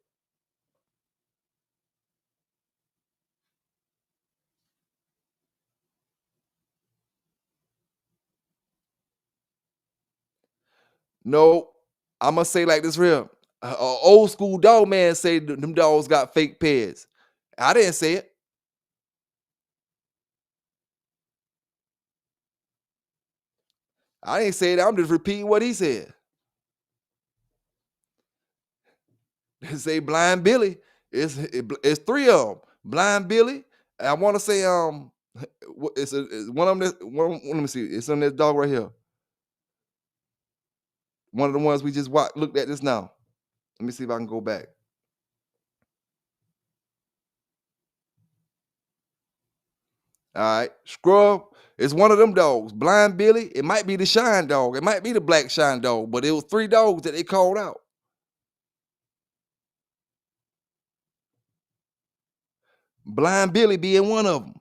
No, I must say like this real. Old school dog man say them dogs got fake pads. I didn't say it. I ain't say that. I'm just repeating what he said. They say Blind Billy. It's three of them. Blind Billy. I want to say it's one of them. Let me see. It's on this dog right here. One of the ones we just looked at this now. Let me see if I can go back. All right, Scrub is one of them dogs. Blind Billy. It might be the Shine dog. It might be the Black Shine dog. But it was three dogs that they called out. Blind Billy being one of them.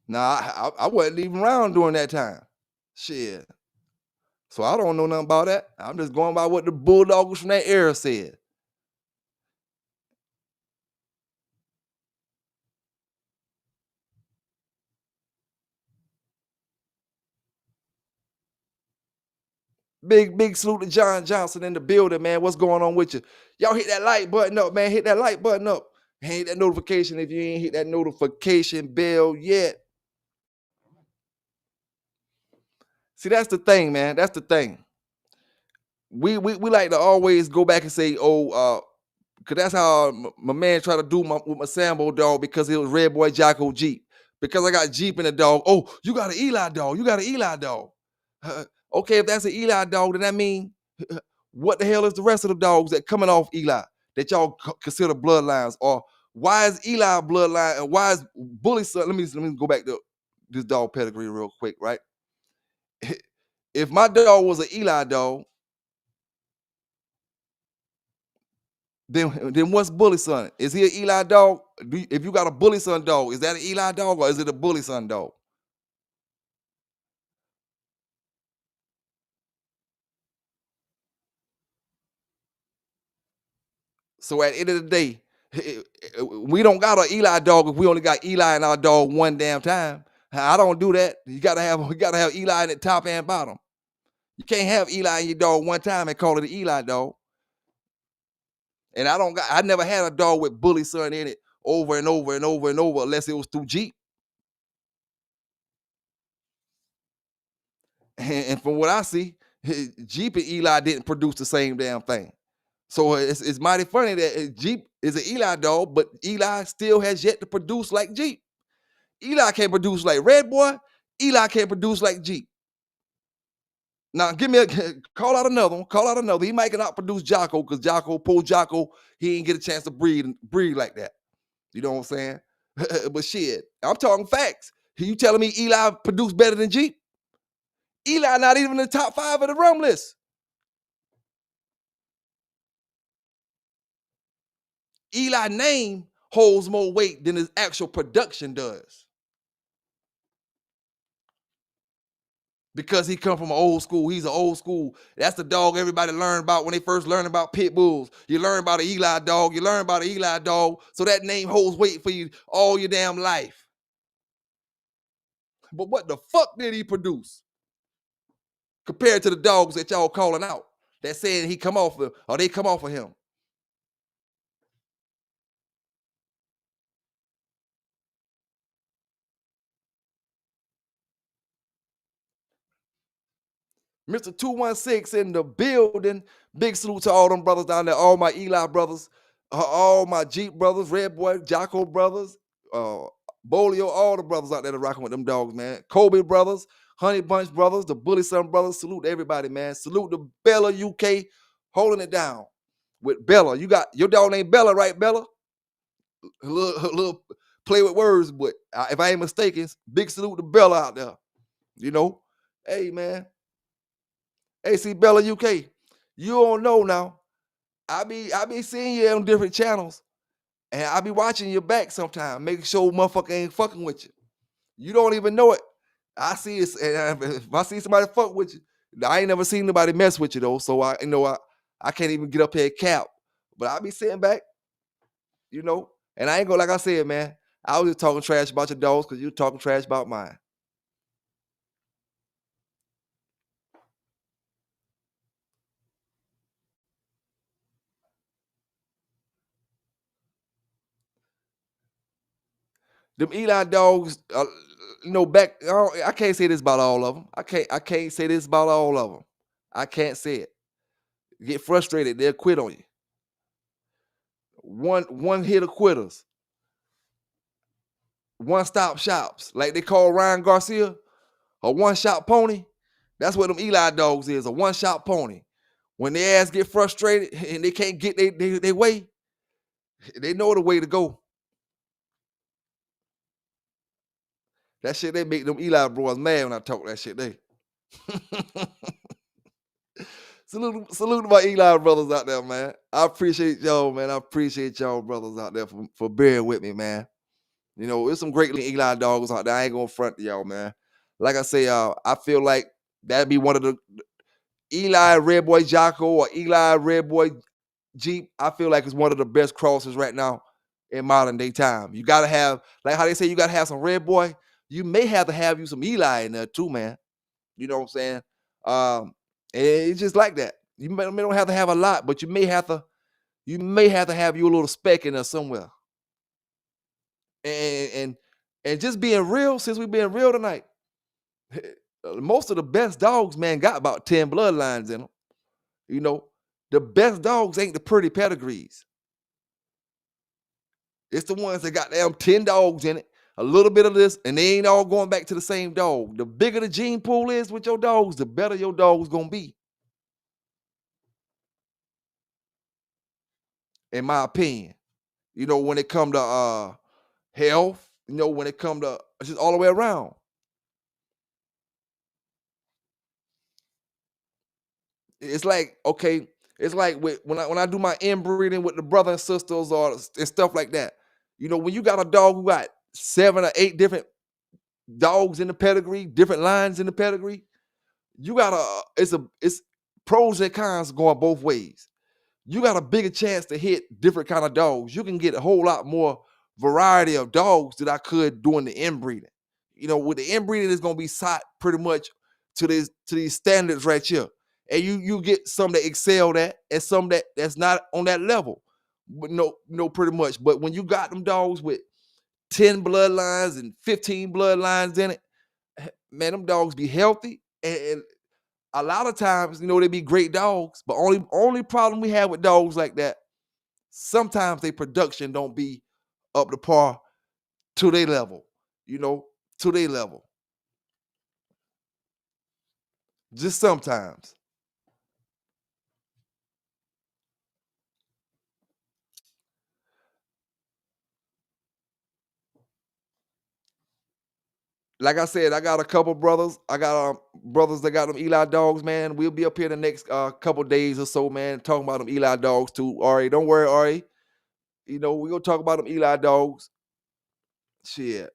Nah, I wasn't even around during that time. Shit. So I don't know nothing about that. I'm just going by what the Bulldogs from that era said. Big salute to John Johnson in the building, man. What's going on with you? Y'all hit that like button up, man. Hit that like button up. Hit that notification if you ain't hit that notification bell yet. See, that's the thing, man. That's the thing. We like to always go back and say, because that's how my man tried to do with my Sambo dog because it was Red Boy Jocko Jeep. Because I got Jeep in the dog. Oh, you got an Eli dog. You got an Eli dog. Okay, if that's an Eli dog, then that mean what the hell is the rest of the dogs that coming off Eli that y'all consider bloodlines? Or why is Eli bloodline and why is Bully son? Let me go back to this dog pedigree real quick, right? If my dog was an Eli dog, then what's Bully son? Is he an Eli dog? If you got a Bully son dog, is that an Eli dog or is it a Bully son dog? So at the end of the day, we don't got an Eli dog if we only got Eli in our dog one damn time. I don't do that. You gotta have Eli in the top and bottom. You can't have Eli in your dog one time and call it an Eli dog. And I never had a dog with Bully son in it over and over and over and over unless it was through Jeep. And from what I see, Jeep and Eli didn't produce the same damn thing. So it's mighty funny that Jeep is an Eli dog, but Eli still has yet to produce like Jeep. Eli can't produce like Red Boy. Eli can't produce like Jeep. Now, call out another one. Call out another. He might not produce Jocko because Jocko, he ain't get a chance to breed like that. You know what I'm saying? But shit, I'm talking facts. You telling me Eli produced better than Jeep? Eli not even in the top 5 of the rum list. Eli name holds more weight than his actual production does. because he come from an old school. He's an old school. That's the dog everybody learned about when they first learned about pit bulls. You learn about an Eli dog. You learn about an Eli dog. So that name holds weight for you all your damn life. But what the fuck did he produce compared to the dogs that y'all calling out that saying he come off of, or they come off of him? Mr. 216 in the building. Big salute to all them brothers down there, all my Eli brothers, all my Jeep brothers, Red Boy, Jocko brothers, Bolio, all the brothers out there that rocking with them dogs, man. Kobe brothers, Honey Bunch brothers, the Bully Son brothers. Salute to everybody, man. Salute to Bella UK holding it down with Bella. You got your dog named Bella, right, Bella? A little play with words, but if I ain't mistaken, big salute to Bella out there. You know, hey, man. Hey, see, Bella UK, you don't know now. I be seeing you on different channels, and I be watching your back sometimes, making sure motherfucker ain't fucking with you. You don't even know it. I see it, and if I see somebody fuck with you, I ain't never seen nobody mess with you though. So I can't even get up here and cap. But I be sitting back, you know, and I ain't gonna, like I said, man. I was just talking trash about your dogs because you talking trash about mine. Them Eli dogs, back. I can't say this about all of them. I can't say this about all of them. I can't say it. Get frustrated, they'll quit on you. One hitter quitters, one stop shops, like they call Ryan Garcia, a one shot pony. That's what them Eli dogs is, a one shot pony. When their ass get frustrated and they can't get their way, they know the way to go. That shit, they make them Eli boys mad when I talk that shit. They salute to my Eli brothers out there, man. I appreciate y'all, man. I appreciate y'all brothers out there for bearing with me, man. You know, there's some great Eli dogs out there. I ain't gonna front to y'all, man. Like I say, I feel like that'd be one of the Eli Red Boy Jocko or Eli Red Boy Jeep. I feel like it's one of the best crosses right now in modern day time. You gotta have, like how they say, you gotta have some Red Boy. You may have to have you some Eli in there too, man. You know what I'm saying? And it's just like that. You may don't have to have a lot, but you may have to have you a little speck in there somewhere. And just being real, since we being real tonight, most of the best dogs, man, got about 10 bloodlines in them. You know, the best dogs ain't the pretty pedigrees. It's the ones that got them 10 dogs in it, a little bit of this, and they ain't all going back to the same dog. The bigger the gene pool is with your dogs, the better your dog's gonna be, in my opinion. You know, when it come to health, you know, when it come to just all the way around. It's like, okay, it's like when I do my inbreeding with the brother and sisters and stuff like that. You know, when you got a dog who got 7 or 8 different dogs in the pedigree, different lines in the pedigree, you got it's pros and cons going both ways. You got a bigger chance to hit different kind of dogs. You can get a whole lot more variety of dogs that I could doing the inbreeding. You know, with the inbreeding, it's gonna be set pretty much to these standards right here. And you get some that excel that and some that's not on that level. But no, pretty much. But when you got them dogs with 10 bloodlines and 15 bloodlines in it, man, them dogs be healthy. And a lot of times, you know, they be great dogs. But only problem we have with dogs like that, sometimes their production don't be up to par to their level, you know, to their level. Just sometimes. Like I said, I got a couple brothers. I got brothers that got them Eli dogs, man. We'll be up here the next couple days or so, man, talking about them Eli dogs too. Ari, don't worry, Ari. You know, we're gonna talk about them Eli dogs. Shit.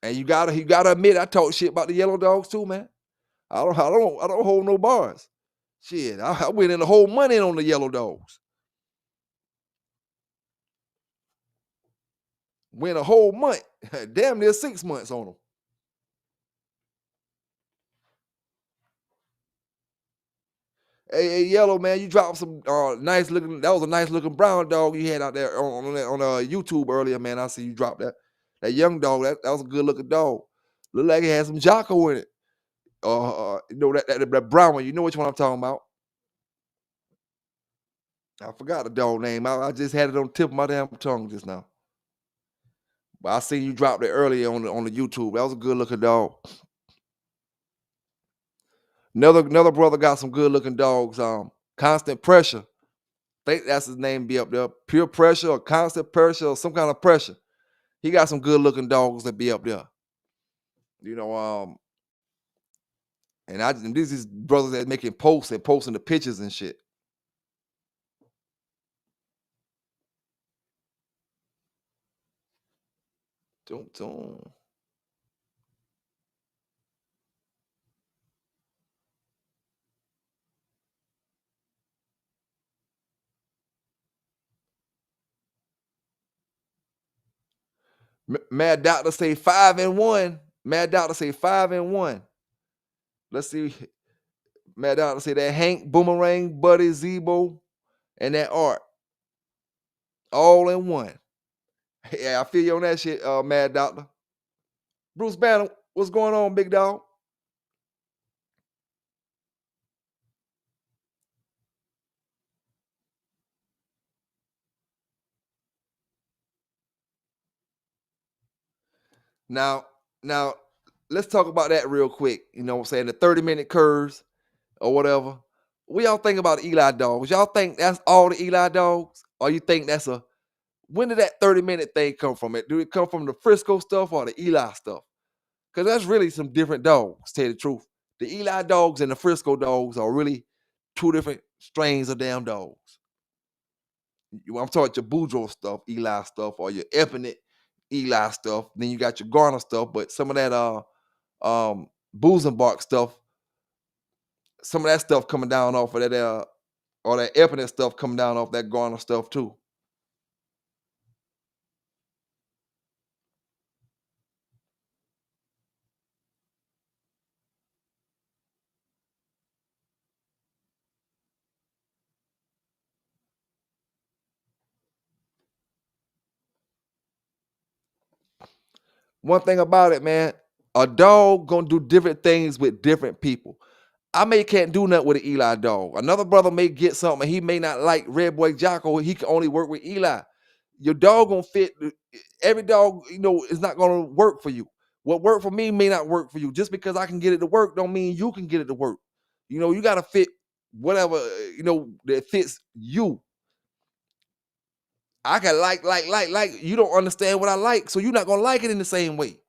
And you gotta admit, I talk shit about the yellow dogs too, man. I don't hold no bars. Shit, I went in the whole money on the yellow dogs. Went a whole month, damn near 6 months on them. Hey, yellow man, you dropped some nice looking. That was a nice looking brown dog you had out there on YouTube earlier, man. I see you drop that young dog. That was a good looking dog. Looked like it had some Jocko in it. That brown one. You know which one I'm talking about. I forgot the dog name. I just had it on the tip of my damn tongue just now. But I seen you drop it earlier on the YouTube. That was a good looking dog. Another brother got some good looking dogs. Constant Pressure. Think that's his name be up there. Pure Pressure or Constant Pressure or some kind of pressure. He got some good looking dogs that be up there. You know, and these is brothers that making posts and posting the pictures and shit. Dum, dum. Mad Doctor say 5-1. Mad Doctor say 5-1. Let's see. Mad Doctor say that Hank, Boomerang, Buddy, Zebo, and that Art. All in one. Yeah, I feel you on that shit, Mad Doctor. Bruce Banner, what's going on, big dog? Now, now, let's talk about that real quick. You know what I'm saying? The 30-minute curves or whatever. What y'all think about Eli dogs? Y'all think that's all the Eli dogs? Or you think that's when did that 30-minute thing come from? Do it come from the Frisco stuff or the Eli stuff? Because that's really some different dogs, to tell you the truth. The Eli dogs and the Frisco dogs are really two different strains of damn dogs. I'm talking your Boudreaux stuff, Eli stuff, or your Epinette Eli stuff. Then you got your Garner stuff, but some of that Busenbark stuff, some of that stuff coming down off of that or that Epinette stuff coming down off that Garner stuff too. One thing about it, man, a dog gonna do different things with different people. Can't do nothing with an Eli dog. Another brother may get something. He may not like Red Boy Jocko. He can only work with Eli. Your dog gonna fit. Every dog, is not gonna work for you. What worked for me may not work for you. Just because I can get it to work, don't mean you can get it to work. You gotta fit whatever that fits you. I can like. You don't understand what I like, so you're not gonna like it in the same way.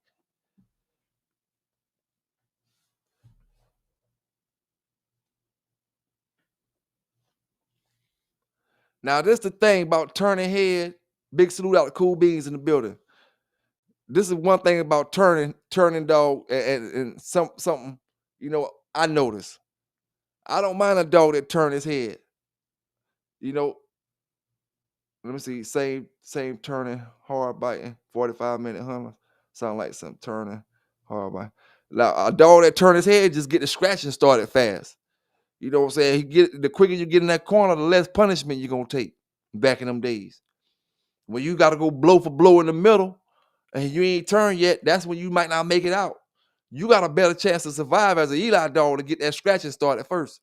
Now, this the thing about turning head. Big salute out to Cool Beans in the building. This is one thing about turning dog and something, I notice. I don't mind a dog that turn his head. You know, let me see, same turning, hard biting, 45-minute hunter. Sound like some turning, hard biting. Now, a dog that turn his head just get the scratching started fast. You know what I'm saying? The quicker you get in that corner, the less punishment you're gonna take back in them days. When you got to go blow for blow in the middle and you ain't turned yet, that's when you might not make it out. You got a better chance to survive as an Eli dog to get that scratching started first.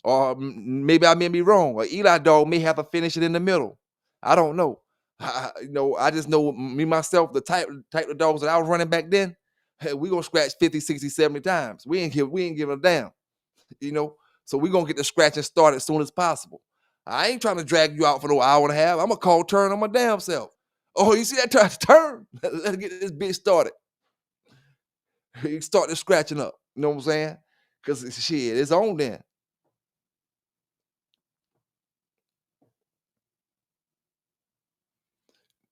Or maybe I may be wrong. An Eli dog may have to finish it in the middle. I don't know. I just know me myself, the type of dogs that I was running back then, hey, we gonna scratch 50, 60, 70 times. We ain't giving a damn. So we gonna get the scratching started as soon as possible. I ain't trying to drag you out for no hour and a half. I'm gonna call turn on my damn self. Oh, you see that turn? Let's get this bitch started. You start this scratching up. You know what I'm saying? Because shit, it's on then.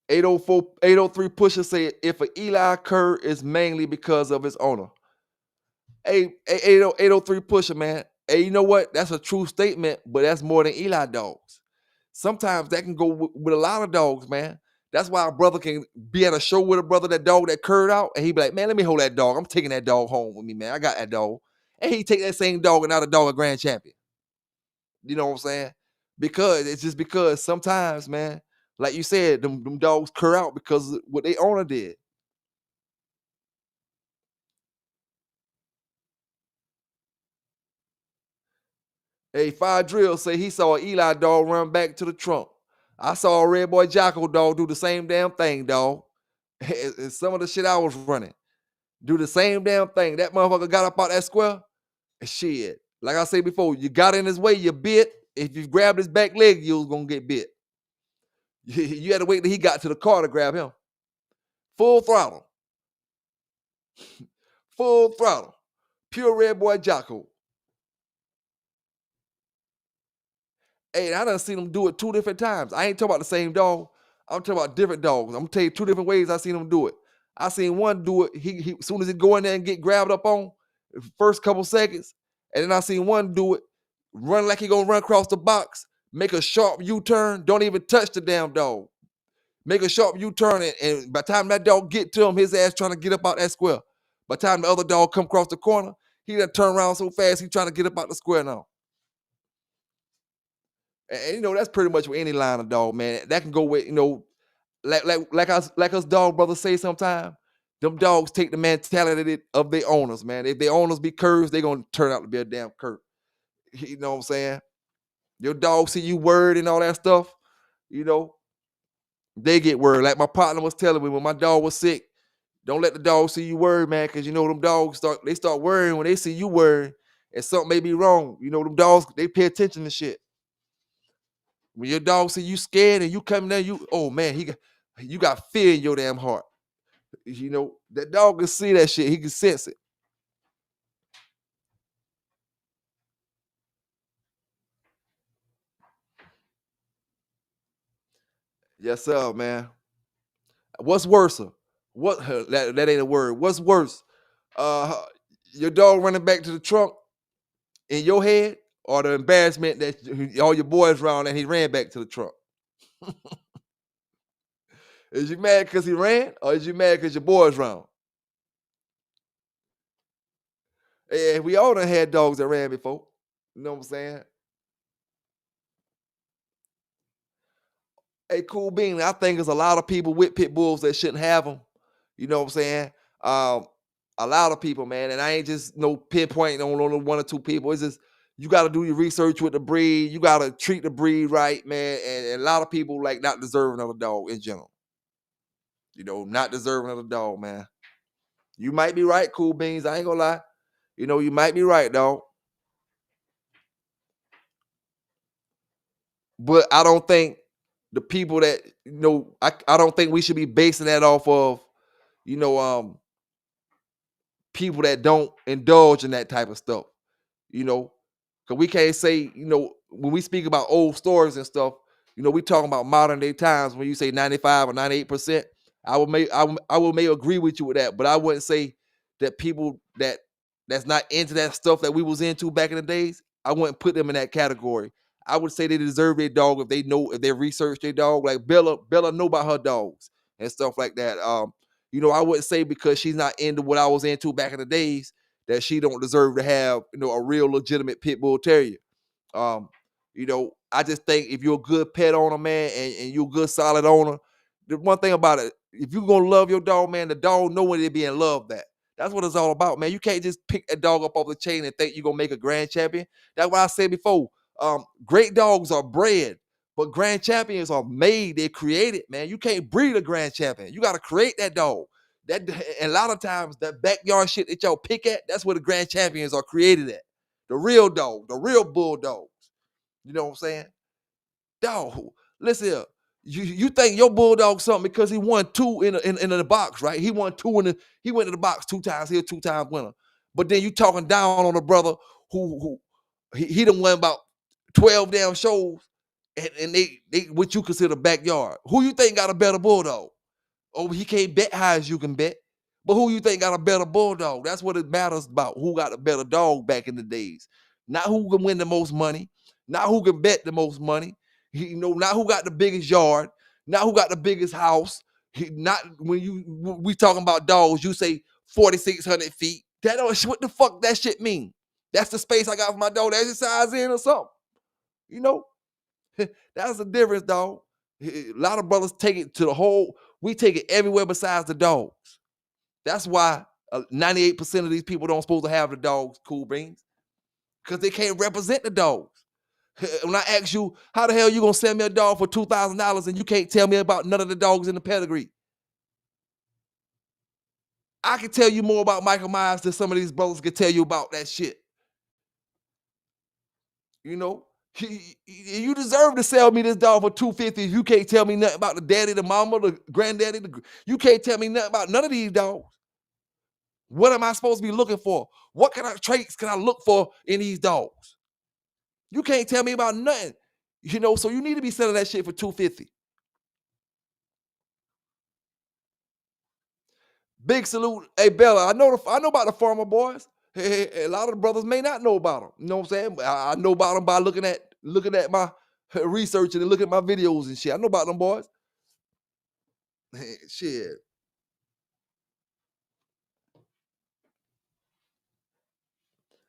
804, 803 pusher said if an Eli Kerr is mainly because of his owner. Hey, 803 pusher, man. Hey, you know what? That's a true statement, but that's more than Eli dogs. Sometimes that can go with a lot of dogs, man. That's why a brother can be at a show with a brother, that dog that curved out, and he be like, man, let me hold that dog. I'm taking that dog home with me, man. I got that dog. And he take that same dog and now the dog a grand champion. You know what I'm saying? Because it's just because sometimes, man, like you said, them dogs curl out because of what they owner did. Hey, Fire Drill say he saw an Eli dog run back to the trunk. I saw a Red Boy Jocko dog do the same damn thing, dog. And some of the shit I was running. Do the same damn thing. That motherfucker got up out that square. And shit. Like I said before, you got in his way, you bit. If you grabbed his back leg, you was gonna get bit. You had to wait till he got to the car to grab him. Full throttle. Full throttle. Pure Red Boy Jocko. Hey, I done seen him do it 2 different times. I ain't talking about the same dog. I'm talking about different dogs. I'm gonna tell you 2 different ways I seen him do it. I seen one do it. He as soon as he go in there and get grabbed up on, first couple seconds, and then I seen one do it, run like he gonna run across the box, make a sharp U-turn, don't even touch the damn dog. Make a sharp U-turn, and by the time that dog get to him, his ass trying to get up out that square. By the time the other dog come across the corner, he done turn around so fast he trying to get up out the square now. And you know, that's pretty much with any line of dog, man. That can go with, you know, like us dog brothers say sometimes, them dogs take the mentality of their owners, man. If their owners be curves, they gonna turn out to be a damn curve. You know what I'm saying? Your dog see you worried and all that stuff, you know, they get worried. Like my partner was telling me when my dog was sick, don't let the dog see you worried, man, because you know them dogs start worrying when they see you worried and something may be wrong. You know, them dogs, they pay attention to shit. When your dog see you scared and you come there, oh man, you got fear in your damn heart. You know, that dog can see that shit. He can sense it. Yes, sir, man. What's worse? What that ain't a word. What's worse? Uh your dog running back to the trunk in your head, or the embarrassment that all your boys around and he ran back to the trunk? Is you mad because he ran, or is you mad because your boys around? And we all done had dogs that ran before. You know what I'm saying? Hey, cool bean. I think there's a lot of people with pit bulls that shouldn't have them. You know what I'm saying? Um, a lot of people, man. And I ain't just no pinpointing on only 1 or 2 people. It's just you got to do your research with the breed. You got to treat the breed right, man. And a lot of people like not deserving of a dog in general. You know, not deserving of a dog, man. You might be right, cool beans. I ain't gonna lie. You know, you might be right, dog. But I don't think the people that I don't think we should be basing that off of, you know, people that don't indulge in that type of stuff, you know, because we can't say, you know, when we speak about old stories and stuff, you know, we talking about modern day times. When you say 95 or 98%, I will may agree with you with that, but I wouldn't say that people that's not into that stuff that we was into back in the days, I wouldn't put them in that category. I would say they deserve their dog if they research their dog. Like Bella know about her dogs and stuff like that. You know, I wouldn't say because she's not into what I was into back in the days that she don't deserve to have, you know, a real legitimate pit bull terrier. Um, you know, I just think if you're a good pet owner, man, and you're a good solid owner, the one thing about it, if you're gonna love your dog, man, the dog know when they being loved at. That's what it's all about, man. You can't just pick a dog up off the chain and think you're gonna make a grand champion. That's why I said before. Great dogs are bred, but grand champions are made. They're created, man. You can't breed a grand champion. You got to create that dog. That and a lot of times that backyard shit that y'all pick at, that's where the grand champions are created at. The real dog, the real bulldogs. You know what I'm saying? Dog, listen here. You think your bulldog something because he won 2 in the box, right? He won 2 he went to the box 2 times. He a 2-time winner. But then you talking down on a brother who he done won about 12 damn shows, and they what you consider backyard. Who you think got a better bulldog? Oh, he can't bet high as you can bet. But who you think got a better bulldog? That's what it matters about. Who got a better dog back in the days? Not who can win the most money, not who can bet the most money. Not who got the biggest yard, not who got the biggest house. Not when we talking about dogs, you say 4,600 feet. That don't what the fuck that shit mean? That's the space I got for my dog to exercise in or something. You know, that's the difference, dog. A lot of brothers take it to the whole. We take it everywhere besides the dogs. That's why 98% of these people don't supposed to have the dogs, Cool Beans, because they can't represent the dogs. When I ask you, how the hell you gonna sell me a dog for $2,000 and you can't tell me about none of the dogs in the pedigree? I can tell you more about Michael Myers than some of these brothers can tell you about that shit. You know, you deserve to sell me this dog for $250 if you can't tell me nothing about the daddy, the mama, the granddaddy. You can't tell me nothing about none of these dogs. What am I supposed to be looking for? What kind of traits can I look for in these dogs? You can't tell me about nothing. So you need to be selling that shit for $250. Big salute. Hey Bella, I know about the farmer boys. Hey, a lot of the brothers may not know about them. You know what I'm saying? But I know about them by looking at my research and looking at my videos and shit. I know about them boys. Shit.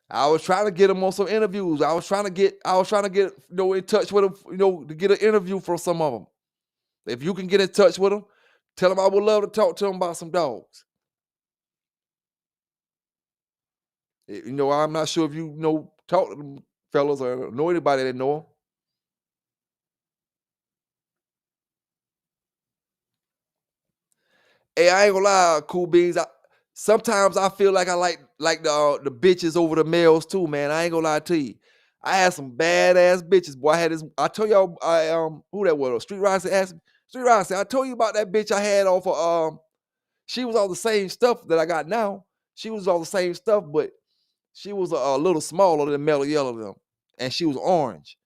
I was trying to get them on some interviews. I was trying to get in touch with them, to get an interview from some of them. If you can get in touch with them, tell them I would love to talk to them about some dogs. I'm not sure if talk to them fellas or know anybody that know them. Hey, I ain't gonna lie, Cool Beans. Sometimes I feel like I like the bitches over the males too, man. I ain't gonna lie to you. I had some badass bitches, boy. I told y'all who that was. Street Rising asked me. Street Rising, I told you about that bitch I had off of she was all the same stuff that I got now. She was all the same stuff, but she was a little smaller than Mellow Yellow them. And she was orange.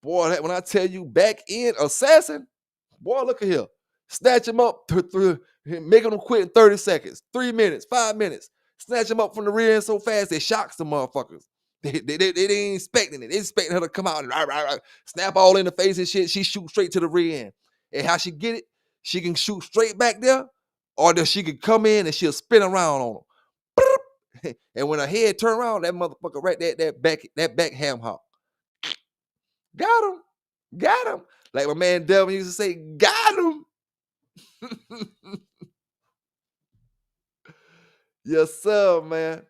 Boy, when I tell you back in assassin, boy, look at here. Snatch him up, making them quit in 30 seconds, 3 minutes, 5 minutes. Snatch him up from the rear end so fast, they shocks the motherfuckers. They ain't expecting it. They expecting her to come out and snap all in the face and shit. She shoot straight to the rear end. And how she get it, she can shoot straight back there, or she can come in and she'll spin around on them. And when her head turn around, that motherfucker right there, that back ham hop. Got him. Got him. Like my man Delvin used to say, got him. Yes, sir, man.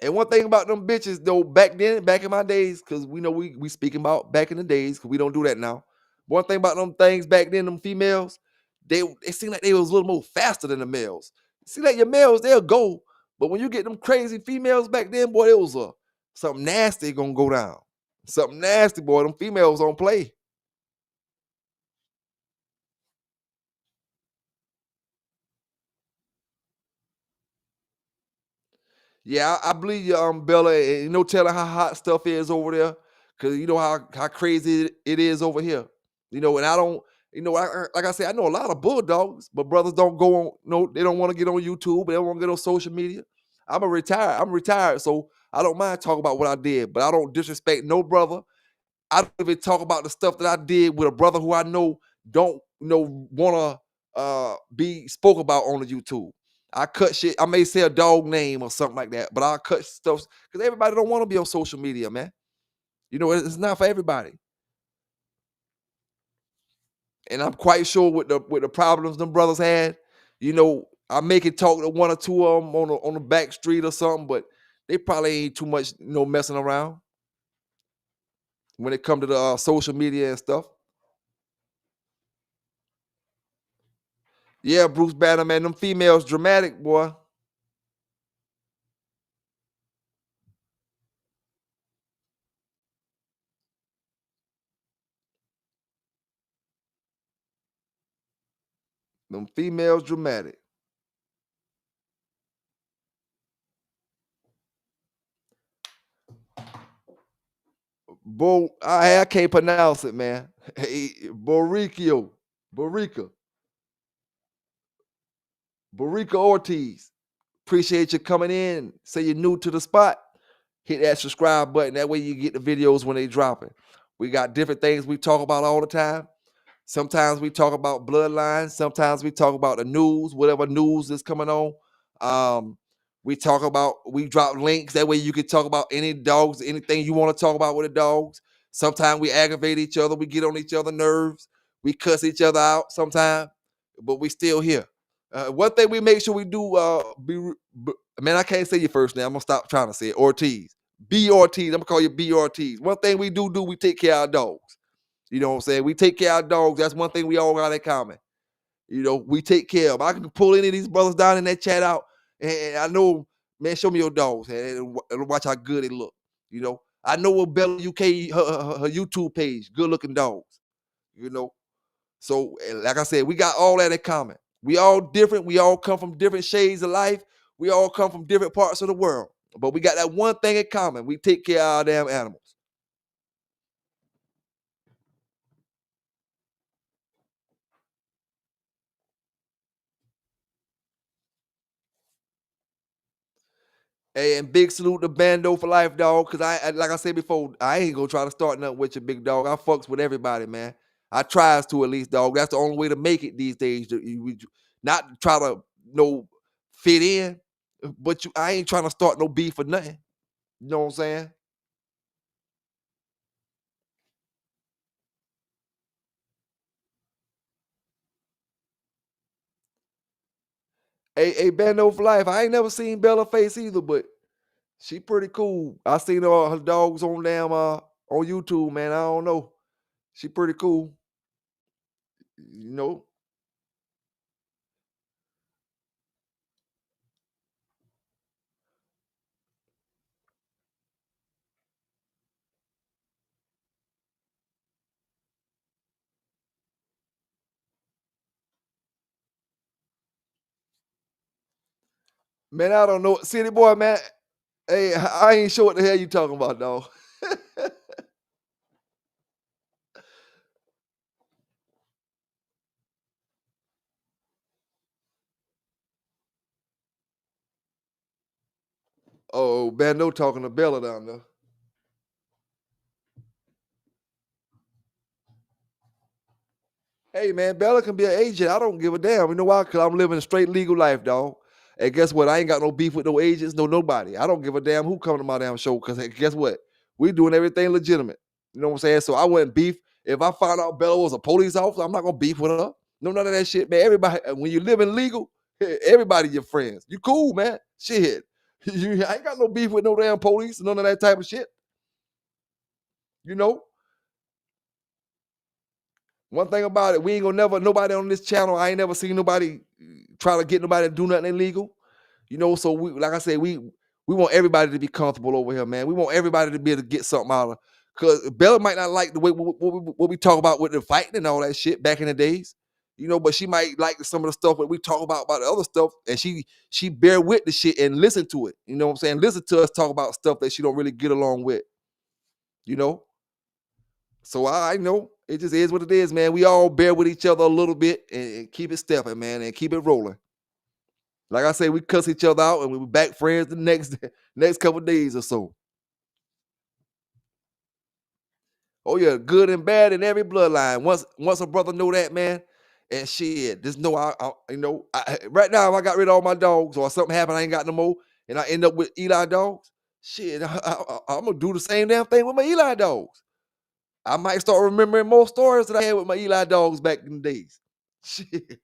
And one thing about them bitches, though, back in my days, because we know we speaking about back in the days, because we don't do that now. One thing about them things back then, them females, they seemed like they was a little more faster than the males. See, like your males, they'll go. But when you get them crazy females back then, boy, it was something nasty gonna go down. Something nasty, boy. Them females don't play. Yeah, I believe you, Bella. And telling how hot stuff is over there, because you know how crazy it is over here. And I don't, like I said, I know a lot of bulldogs, but brothers don't go on. No, they don't want to get on YouTube. They don't want to get on social media. I'm retired, so I don't mind talking about what I did, but I don't disrespect no brother. I don't even talk about the stuff that I did with a brother who I know don't want to be spoke about on the YouTube. I cut shit. I may say a dog name or something like that, but I'll cut stuff because everybody don't want to be on social media, man. It's not for everybody. And I'm quite sure with the problems them brothers had, I make it talk to one or two of them on the back street or something, but they probably ain't too much, messing around when it come to the social media and stuff. Yeah, Bruce Banner, man, them females dramatic, boy. Them females dramatic. I can't pronounce it, man. Boricchio. Borica. Barika Ortiz, appreciate you coming in. Say you're new to the spot. Hit that subscribe button. That way you get the videos when they dropping. We got different things we talk about all the time. Sometimes we talk about bloodlines. Sometimes we talk about the news, whatever news is coming on. We drop links. That way you can talk about any dogs, anything you want to talk about with the dogs. Sometimes we aggravate each other. We get on each other's nerves. We cuss each other out sometimes, but we still here. One thing we make sure we do, man, I can't say your first name. I'm gonna stop trying to say it. Ortiz. B Ortiz. I'm gonna call you B Ortiz. One thing we do, we take care of our dogs. You know what I'm saying? We take care of our dogs. That's one thing we all got in common. You know, we take care of them. I can pull any of these brothers down in that chat out, and I know, man, show me your dogs and watch how good they look. You know, I know what Bella UK, her YouTube page, good looking dogs. You know, so like I said, we got all that in common. We all different. We all come from different shades of life. We all come from different parts of the world, but we got that one thing in common. We take care of our damn animals. Hey, and big salute to Bando for life, dog. Cause like I said before, I ain't gonna try to start nothing with you, big dog. I fucks with everybody, man. I tries to at least, dog. That's the only way to make it these days. Not try to fit in, but I ain't trying to start no beef or nothing. You know what I'm saying? Hey, Bando for life. I ain't never seen Bella face either, but she pretty cool. I seen her dogs on damn on YouTube, man. I don't know. She pretty cool. You know. Man, I don't know. City boy, man. Hey, I ain't sure what the hell you talking about, dog. Oh, Bando talking to Bella down there. Hey, man, Bella can be an agent. I don't give a damn. You know why? Because I'm living a straight legal life, dog. And guess what? I ain't got no beef with no agents, nobody. I don't give a damn who come to my damn show. Because guess what? We doing everything legitimate. You know what I'm saying? So I wouldn't beef. If I found out Bella was a police officer, I'm not gonna beef with her. No, none of that shit, man. Everybody, when you living legal, everybody your friends. You cool, man. Shit. I ain't got no beef with no damn police, none of that type of shit. You know? One thing about it, we ain't gonna never nobody on this channel. I ain't never seen nobody try to get nobody to do nothing illegal. You know, so we like I said, we want everybody to be comfortable over here, man. We want everybody to be able to get something out of. Cause Bella might not like the way what we talk about with the fighting and all that shit back in the days, you know, but she might like some of the stuff that we talk about the other stuff, and she bear with the shit and listen to it. You know what I'm saying? Listen to us talk about stuff that she don't really get along with. You know. So I know it just is what it is, man. We all bear with each other a little bit and keep it stepping, man, and keep it rolling. Like I say, we cuss each other out and we back friends the next next couple of days or so. Oh yeah, good and bad in every bloodline. Once a brother know that, man, and shit, just know right now if I got rid of all my dogs or something happened, I ain't got no more, and I end up with Eli dogs. Shit, I'm gonna do the same damn thing with my Eli dogs. I might start remembering more stories that I had with my Eli dogs back in the days. Shit,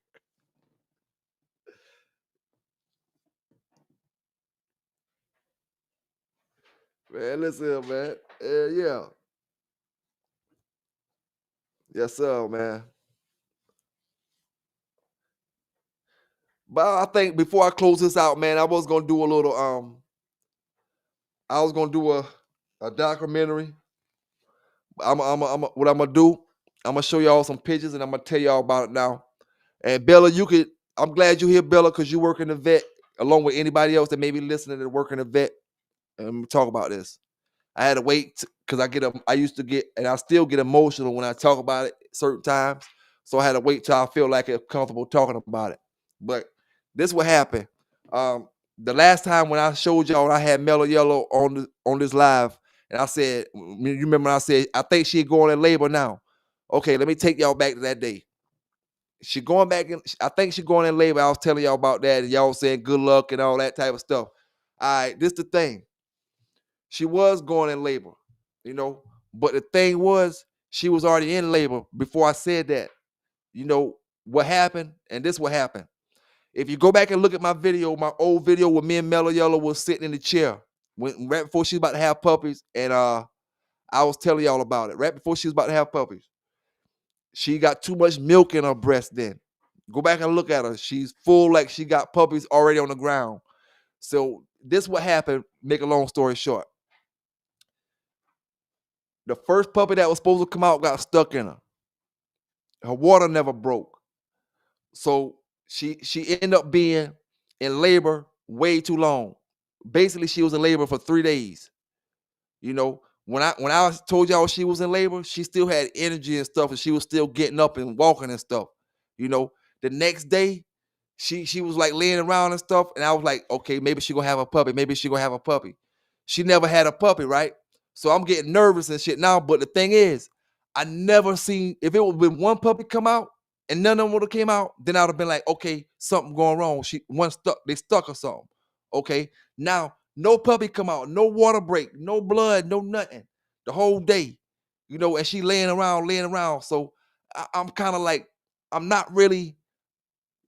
man, listen, man. Yeah, yes, sir, man. But I think before I close this out, man, I was gonna do a little I was gonna do a documentary. What I'm gonna do, I'm gonna show y'all some pictures and I'm gonna tell y'all about it now. And Bella, you could I'm glad you here, Bella, because you work in the vet along with anybody else that may be listening to work in the vet. And talk about this. I had to wait because I used to get and I still get emotional when I talk about it certain times. So I had to wait till I feel like it's comfortable talking about it. But This what happened. The last time when I showed y'all I had Mellow Yellow on this live, and I said, you remember when I said I think she going in labor now. Okay, let me take y'all back to that day. She going back in, I think she going in labor. I was telling y'all about that, and y'all saying good luck and all that type of stuff. All right, this the thing. She was going in labor, you know, but the thing was she was already in labor before I said that. You know what happened, and this what happened. If you go back and look at my video, my old video where me and Mellow Yellow was sitting in the chair when right before she was about to have puppies, and I was telling y'all about it. Right before she was about to have puppies, she got too much milk in her breast. Then go back and look at her. She's full like she got puppies already on the ground. So this what happened. Make a long story short, the first puppy that was supposed to come out got stuck in her. Her water never broke. So she ended up being in labor way too long. Basically, she was in labor for 3 days. You know, when I told y'all she was in labor, she still had energy and stuff, and she was still getting up and walking and stuff. You know, the next day, she was like laying around and stuff, and I was like, okay, maybe she gonna have a puppy. Maybe she gonna have a puppy. She never had a puppy, right? So I'm getting nervous and shit now. But the thing is, I never seen if it would been one puppy come out and none of them would have came out, then I'd have been like, okay, something going wrong. One stuck, they stuck or something. Okay, now no puppy come out, no water break, no blood, no nothing. The whole day, you know, and she laying around. So I'm kind of like, I'm not really,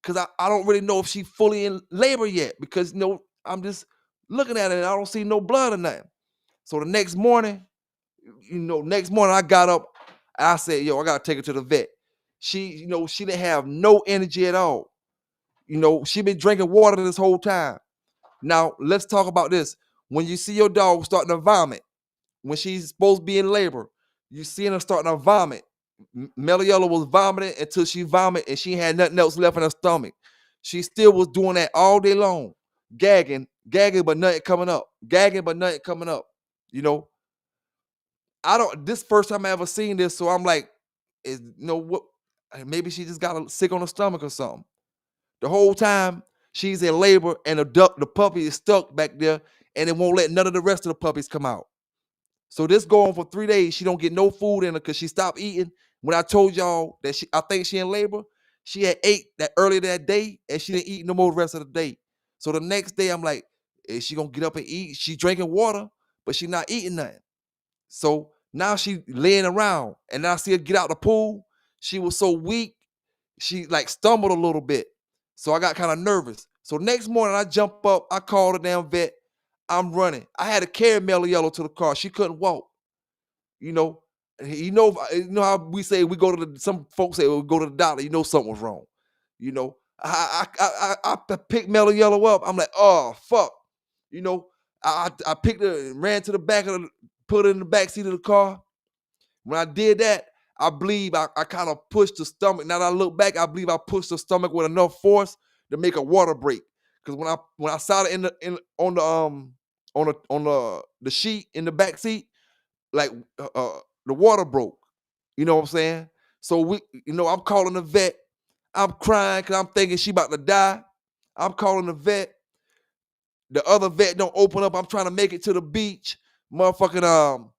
because I don't really know if she fully in labor yet, because you know, I'm just looking at it and I don't see no blood or nothing. So the next morning, I got up, I said, yo, I gotta take her to the vet. She didn't have no energy at all. She been drinking water this whole time. Now, let's talk about this. When you see your dog starting to vomit, when she's supposed to be in labor, you seeing her starting to vomit. Mellow Yellow was vomiting until she vomited and she had nothing else left in her stomach. She still was doing that all day long, gagging, but nothing coming up, gagging, but nothing coming up. You know, this first time I ever seen this, so I'm like, what? Maybe she just got sick on her stomach or something. The whole time she's in labor and the puppy is stuck back there and it won't let none of the rest of the puppies come out. So this go on for 3 days. She don't get no food in her because she stopped eating. When I told y'all that I think she in labor, she had ate that earlier that day and she didn't eat no more the rest of the day. So the next day I'm like, is she gonna get up and eat? She drinking water, but she not eating nothing. So now she laying around and I see her get out the pool. She was so weak, she like stumbled a little bit. So I got kind of nervous. So next morning I jump up, I call the damn vet. I'm running. I had to carry Mellow Yellow to the car. She couldn't walk. You know, how we say we go to some folks say we go to the doctor. You know something was wrong. You know, I picked Mellow Yellow up. I'm like, oh fuck. You know, I picked her and ran to the back of put her in the back seat of the car. When I did that, I believe I kind of pushed the stomach. Now that I look back, I believe I pushed the stomach with enough force to make a water break. Because when I saw it on the sheet in the back seat, like the water broke. You know what I'm saying? So I'm calling the vet. I'm crying because I'm thinking she about to die. I'm calling the vet. The other vet don't open up. I'm trying to make it to the beach. Motherfucking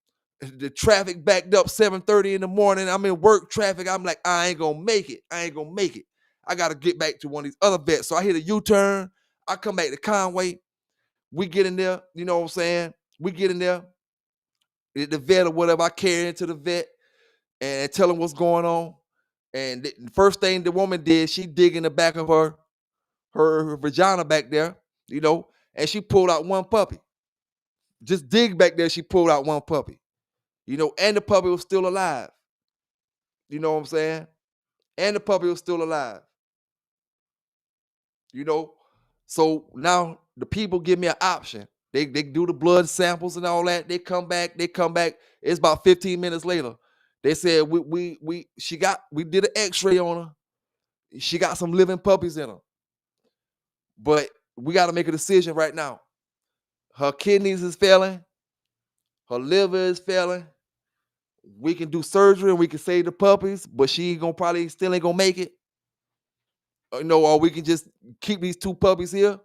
the traffic backed up 7:30 in the morning. I'm in work traffic. I'm like, I ain't gonna make it. I gotta get back to one of these other vets. So I hit a U-turn. I come back to Conway. We get in there, you know what I'm saying? We get in there, the vet or whatever. I carry into the vet and tell him what's going on. And the first thing the woman did, she dig in the back of her vagina back there, and she pulled out one puppy. Just dig back there, she pulled out one puppy. And the puppy was still alive. You know what I'm saying? And the puppy was still alive. So now the people give me an option. They do the blood samples and all that. They come back. It's about 15 minutes later. They said we did an x-ray on her. She got some living puppies in her. But we got to make a decision right now. Her kidneys is failing. Her liver is failing. We can do surgery and we can save the puppies, but she ain't gonna probably still ain't gonna make it. or we can just keep these two puppies here,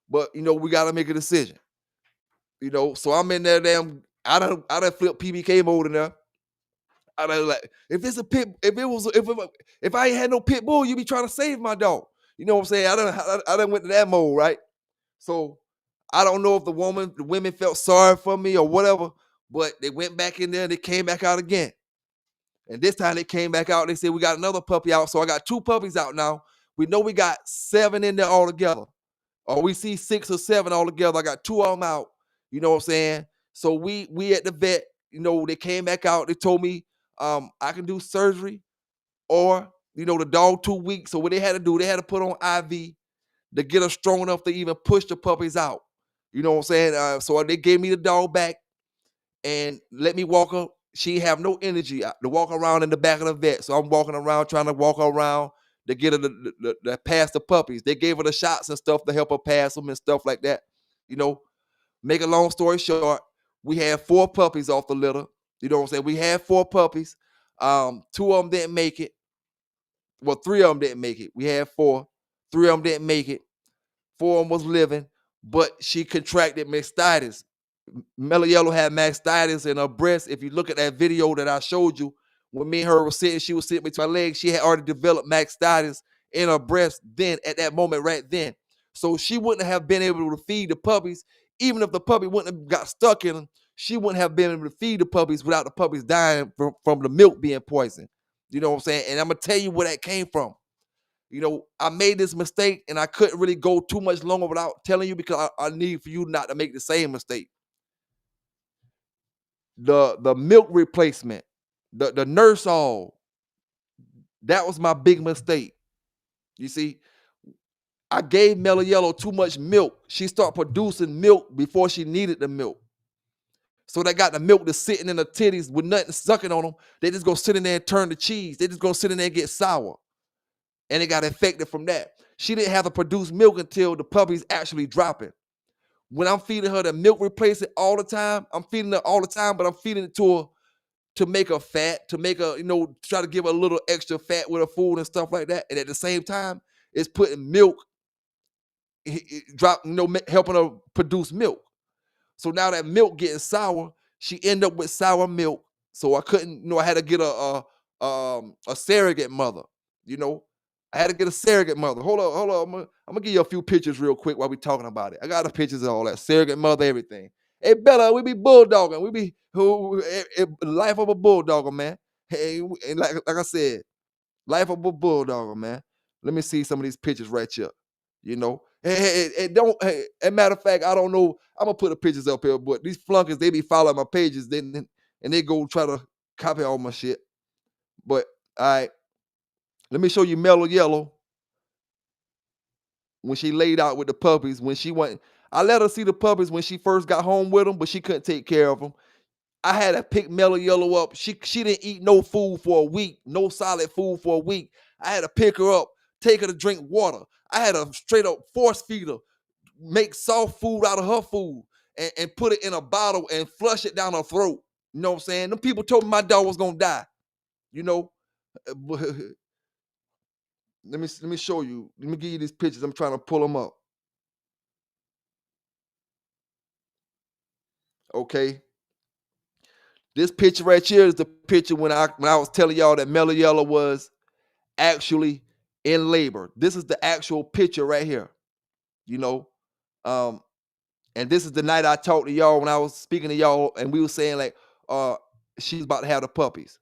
but we gotta make a decision. So I'm in there, damn. I done flip PBK mode in there. I done like, if it's a pit, if I ain't had no pit bull, you be trying to save my dog. You know what I'm saying? I done went to that mode, right? So I don't know if the women felt sorry for me or whatever, but they went back in there and they came back out again. And this time they came back out. They said we got another puppy out. So I got two puppies out now. We know we got 7 in there altogether. Or we see 6 or 7 altogether. I got 2 of them out. You know what I'm saying? So we at the vet, they came back out. They told me I can do surgery or, the dog 2 weeks. So what they had to do, they had to put on IV to get her strong enough to even push the puppies out. You know what I'm saying? So they gave me the dog back and let me walk her. She have no energy to walk around in the back of the vet. So I'm walking around trying to walk her around to get her to pass the puppies. They gave her the shots and stuff to help her pass them and stuff like that. Make a long story short, we had 4 puppies off the litter. You know what I'm saying? We had 4 puppies. 2 of them didn't make it. Well, 3 of them didn't make it. We had 4. 3 of them didn't make it. 4 of them was living, but she contracted mastitis. Mellow Yellow had mastitis in her breast. If you look at that video that I showed you, when me and her were sitting, she was sitting between my legs. She had already developed mastitis in her breast then, at that moment right then. So she wouldn't have been able to feed the puppies. Even if the puppy wouldn't have got stuck in them, she wouldn't have been able to feed the puppies without the puppies dying from the milk being poisoned. You know what I'm saying? And I'm going to tell you where that came from. I made this mistake and I couldn't really go too much longer without telling you because I need for you not to make the same mistake. The milk replacement, the nurse all, that was my big mistake. You see, I gave Mellow Yellow too much milk. She started producing milk before she needed the milk. So they got the milk that's sitting in the titties with nothing sucking on them. They just gonna sit in there and turn to cheese. They just gonna sit in there and get sour. And it got infected from that. She didn't have to produce milk until the puppy's actually dropping. When I'm feeding her the milk replacement all the time, I'm feeding her all the time, but I'm feeding it to her to make her fat, to make her, try to give her a little extra fat with her food and stuff like that. And at the same time, it's putting milk, helping her produce milk. So now that milk getting sour, she end up with sour milk. So I couldn't, I had to get a surrogate mother. I had to get a surrogate mother. Hold on. I'm gonna give you a few pictures real quick while we talking about it. I got the pictures of all that surrogate mother, everything. Hey Bella, we be bulldogging. We be life of a bulldogger, man. Hey, and like I said, life of a bulldogger, man. Let me see some of these pictures right here. Don't. Hey, as a matter of fact, I don't know. I'm gonna put the pictures up here, but these flunkies, they be following my pages, and they go try to copy all my shit. But all right, let me show you Mellow Yellow when she laid out with the puppies. When she went, I let her see the puppies when she first got home with them, but she couldn't take care of them. I had to pick Mellow Yellow up. She didn't eat no food for a week, no solid food for a week. I had to pick her up, take her to drink water. I had to straight up force feed her, make soft food out of her food, and put it in a bottle and flush it down her throat. You know what I'm saying? Them people told me my dog was gonna die. Let me show you. Let me give you these pictures. I'm trying to pull them up. Okay. This picture right here is the picture when I was telling y'all that Mellow Yellow was actually in labor. This is the actual picture right here. And this is the night I talked to y'all when I was speaking to y'all, and we were saying like, she's about to have the puppies.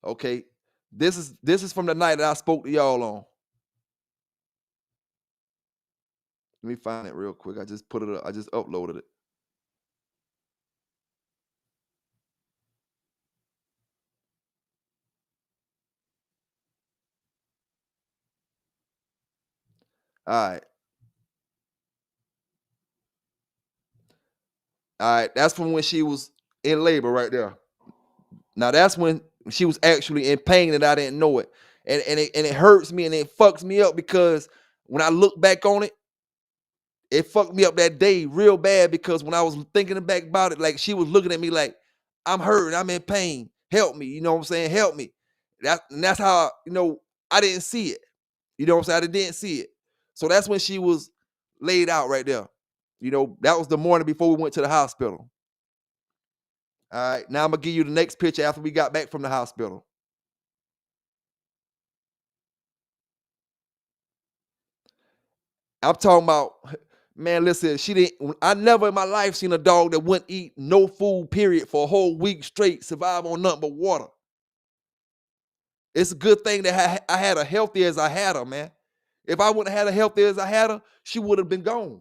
Okay, this is from the night that I spoke to y'all on. Let me find it real quick. I just put it up. I just uploaded it. All right. All right. That's from when she was in labor right there. Now that's when she was actually in pain and I didn't know it. And it hurts me and it fucks me up because when I look back on it, it fucked me up that day real bad because when I was thinking back about it, like she was looking at me like, I'm hurting, I'm in pain. help me, you know what I'm saying? Help me. That's how, I didn't see it. You know what I'm saying? I didn't see it. So that's when she was laid out right there. That was the morning before we went to the hospital. All right. Now I'm gonna give you the next picture after we got back from the hospital. I'm talking about, man, listen, I never in my life seen a dog that wouldn't eat no food, period, for a whole week straight, survive on nothing but water. It's a good thing that I had her healthy as I had her, man. If I wouldn't have had her healthy as I had her, she would have been gone.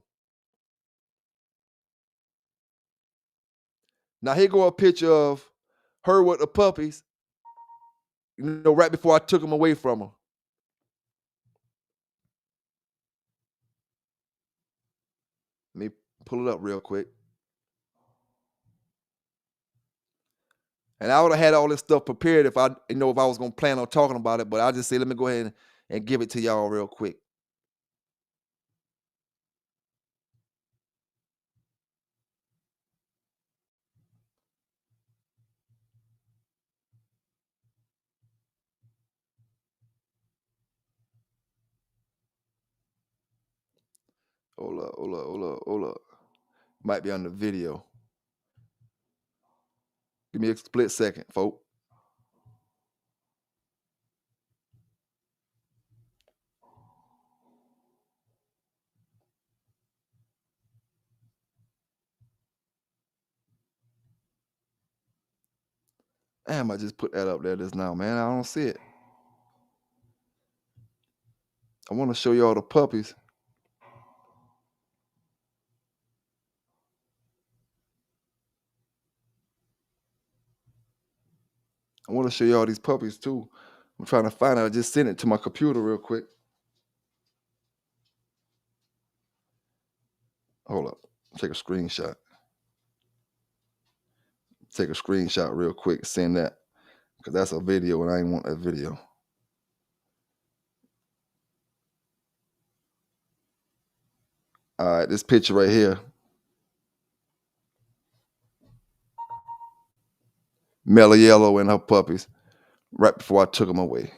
Now here go a picture of her with the puppies, right before I took them away from her. Let me pull it up real quick. And I would have had all this stuff prepared if I was gonna plan on talking about it, but I just say let me go ahead and give it to y'all real quick. Hold up. Might be on the video. Give me a split second, folks. Damn, I just put that up there just now, man. I don't see it. I want to show y'all the puppies. I want to show y'all these puppies too. I'm trying to find it. I just sent it to my computer real quick. Hold up. Take a screenshot. Take a screenshot real quick. Send that. Because that's a video and I didn't want that video. All right, this picture right here. Mellow Yellow and her puppies right before I took them away.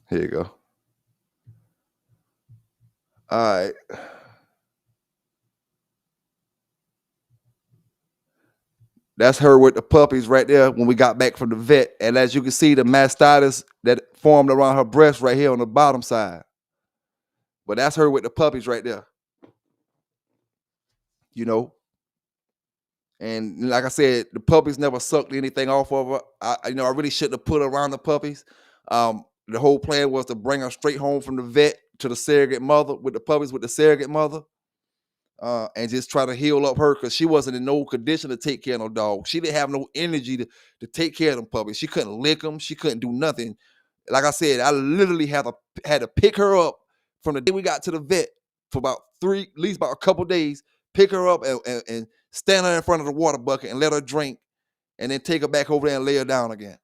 Here you go. All right. That's her with the puppies right there when we got back from the vet. And as you can see, the mastitis that formed around her breast right here on the bottom side. But that's her with the puppies right there. And like I said, the puppies never sucked anything off of her. I really shouldn't have put her around the puppies. The whole plan was to bring her straight home from the vet to the surrogate mother with the puppies with the surrogate mother. And just try to heal up her because she wasn't in no condition to take care of no dog. She didn't have no energy to take care of them puppies. She couldn't lick them. She couldn't do nothing. Like I said, I literally had to pick her up from the day we got to the vet for at least about a couple days, pick her up and stand her in front of the water bucket and let her drink, and then take her back over there and lay her down again.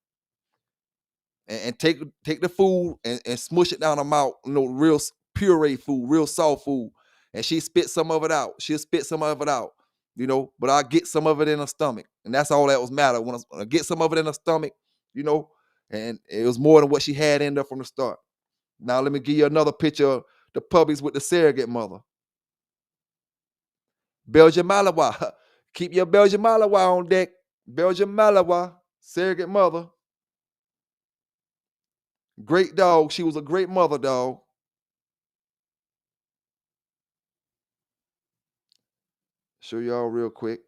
And take the food and smush it down her mouth, real puree food, real soft food. And she spit some of it out. She'll spit some of it out, but I get some of it in her stomach. And that's all that was matter. When I get some of it in her stomach, and it was more than what she had in there from the start. Now let me give you another picture of the puppies with the surrogate mother. Belgian Malinois. Keep your Belgian Malinois on deck. Belgian Malinois, surrogate mother. Great dog. She was a great mother dog. Show y'all real quick.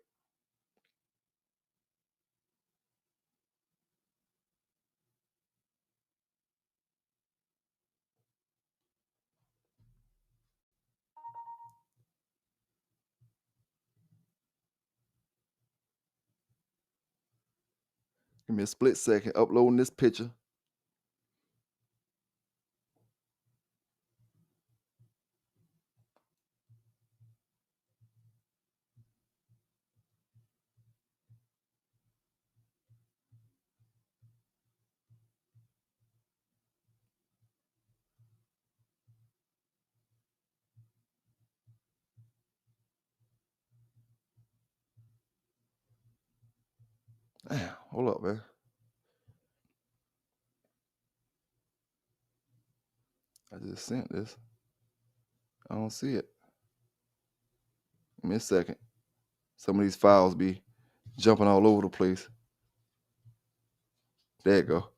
Give me a split second uploading this picture. Damn, hold up, man. I just sent this. I don't see it. Give me a second. Some of these files be jumping all over the place. There you go.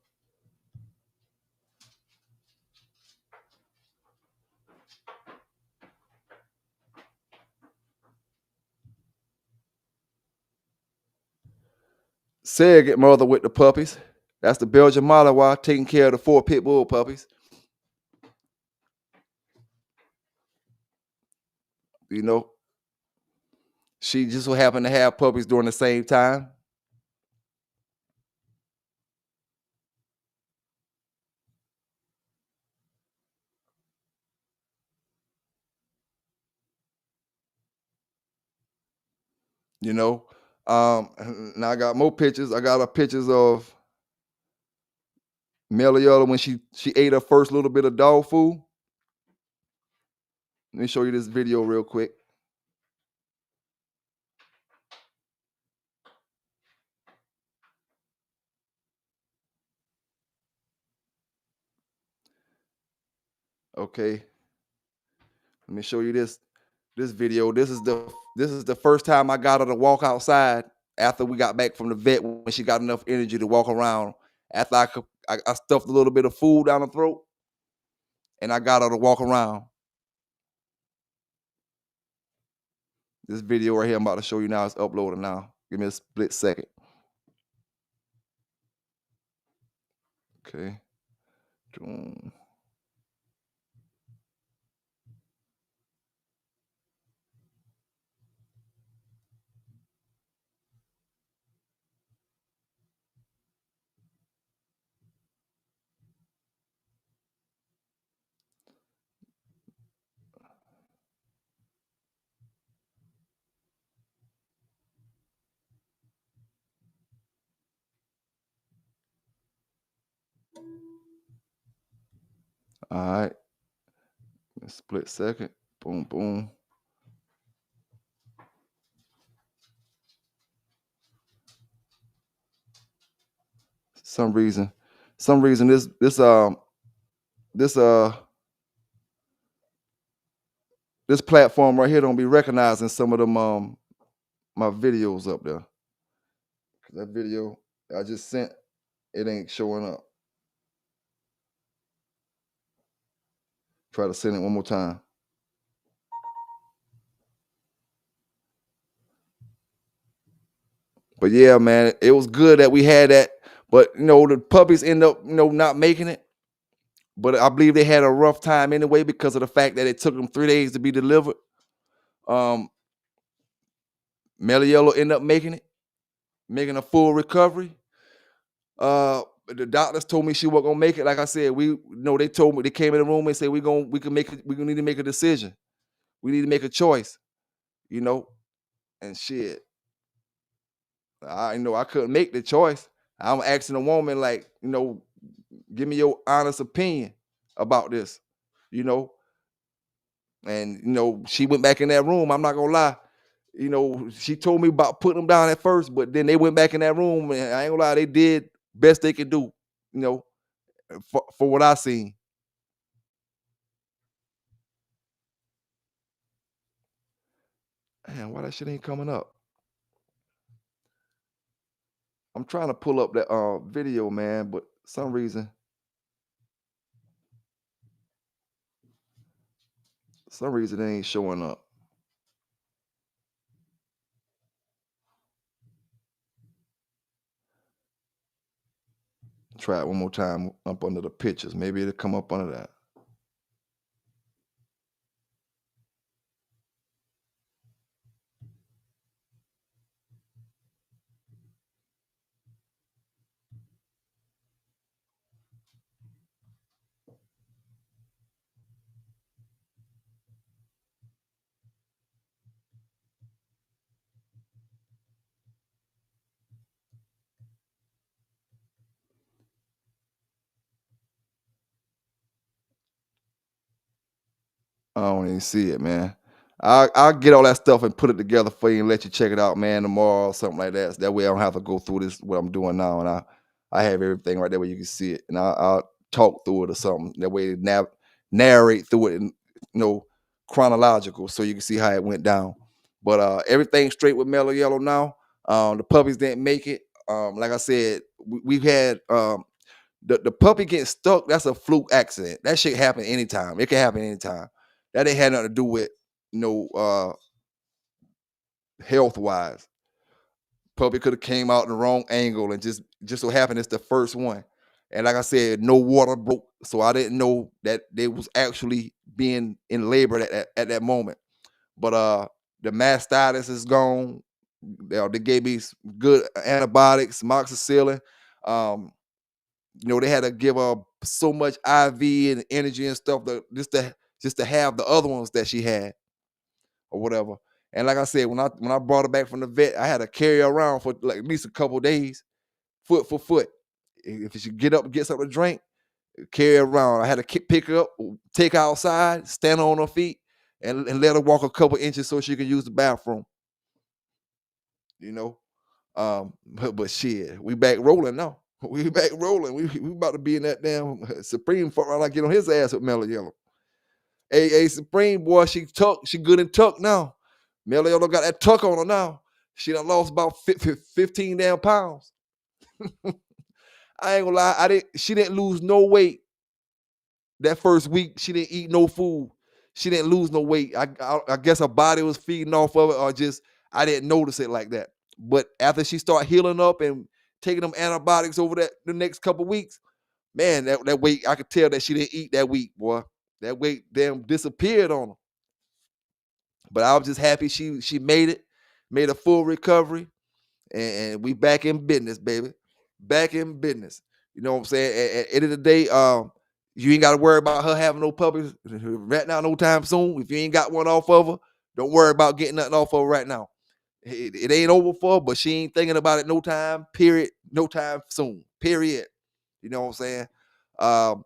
Surrogate mother with the puppies. That's the Belgian Malinois taking care of the 4 pit bull puppies. You know, she just so happened to have puppies during the same time. You know, now I got more pictures. I got pictures of Meliella when she ate her first little bit of dog food. Let me show you this video real quick. Okay, let me show you this video. This is the first time I got her to walk outside after we got back from the vet, when she got enough energy to walk around. After I stuffed a little bit of food down her throat, and I got her to walk around. This video right here I'm about to show you now is uploaded now. Give me a split second. Okay. Boom. All right. A split second. Boom, boom. Some reason this platform right here don't be recognizing some of them my videos up there. That video I just sent, it ain't showing up. Try to send it one more time. But yeah, man, it was good that we had that. But the puppies end up, not making it. But I believe they had a rough time anyway because of the fact that it took them 3 days to be delivered. Meliella ended up making a full recovery. The doctors told me she wasn't gonna make it. Like I said, they told me, they came in the room and said we need to make a decision. We need to make a choice, and shit. I couldn't make the choice. I'm asking a woman, like, give me your honest opinion about this, and she went back in that room. I'm not gonna lie. She told me about putting them down at first, but then they went back in that room, and I ain't gonna lie, they did best they could do, for what I seen. Man, why that shit ain't coming up? I'm trying to pull up that video, man, but some reason it ain't showing up. Try it one more time up under the pictures. Maybe it'll come up under that. I don't even see it, man. I'll get all that stuff and put it together for you and let you check it out, man, tomorrow or something like that. So that way I don't have to go through this what I'm doing now, and I have everything right there where you can see it, and I'll talk through it or something. That way, narrate through it, and chronological, so you can see how it went down. But everything's straight with Mellow Yellow now. The puppies didn't make it. Like I said, we've had the puppy getting stuck. That's a fluke accident. That shit happen anytime. It can happen anytime. That ain't had nothing to do with health wise. Puppy could have came out in the wrong angle and just so happened it's the first one. And like I said, no water broke, so I didn't know that they was actually being in labor at that moment. But the mastitis is gone. They gave me good antibiotics, amoxicillin. Um, they had to give her so much IV and energy and stuff just to have the other ones that she had or whatever. And like I said, when I brought her back from the vet, I had to carry her around for like at least a couple days, foot for foot. If she get up and get something to drink, carry her around. I had to pick her up, take her outside, stand her on her feet, and let her walk a couple inches so she can use the bathroom. But shit, we back rolling now. We back rolling. We about to be in that damn Supreme front round. I get on his ass with Mellow Yellow. Hey, Supreme boy, she good and tuck now. Mellow Yellow got that tuck on her now. She done lost about 15 damn pounds. I ain't gonna lie, she didn't lose no weight that first week. She didn't eat no food. She didn't lose no weight. I guess her body was feeding off of it, or just I didn't notice it like that. But after she started healing up and taking them antibiotics over the next couple weeks, man, that weight, I could tell that she didn't eat that week, boy. That weight damn disappeared on her. But I was just happy she made it, made a full recovery, and we back in business, baby. Back in business. You know what I'm saying? At the end of the day, you ain't got to worry about her having no puppies right now, no time soon. If you ain't got one off of her, don't worry about getting nothing off of her right now. It ain't over for her, but she ain't thinking about it no time, period, no time soon, period. You know what I'm saying? Um,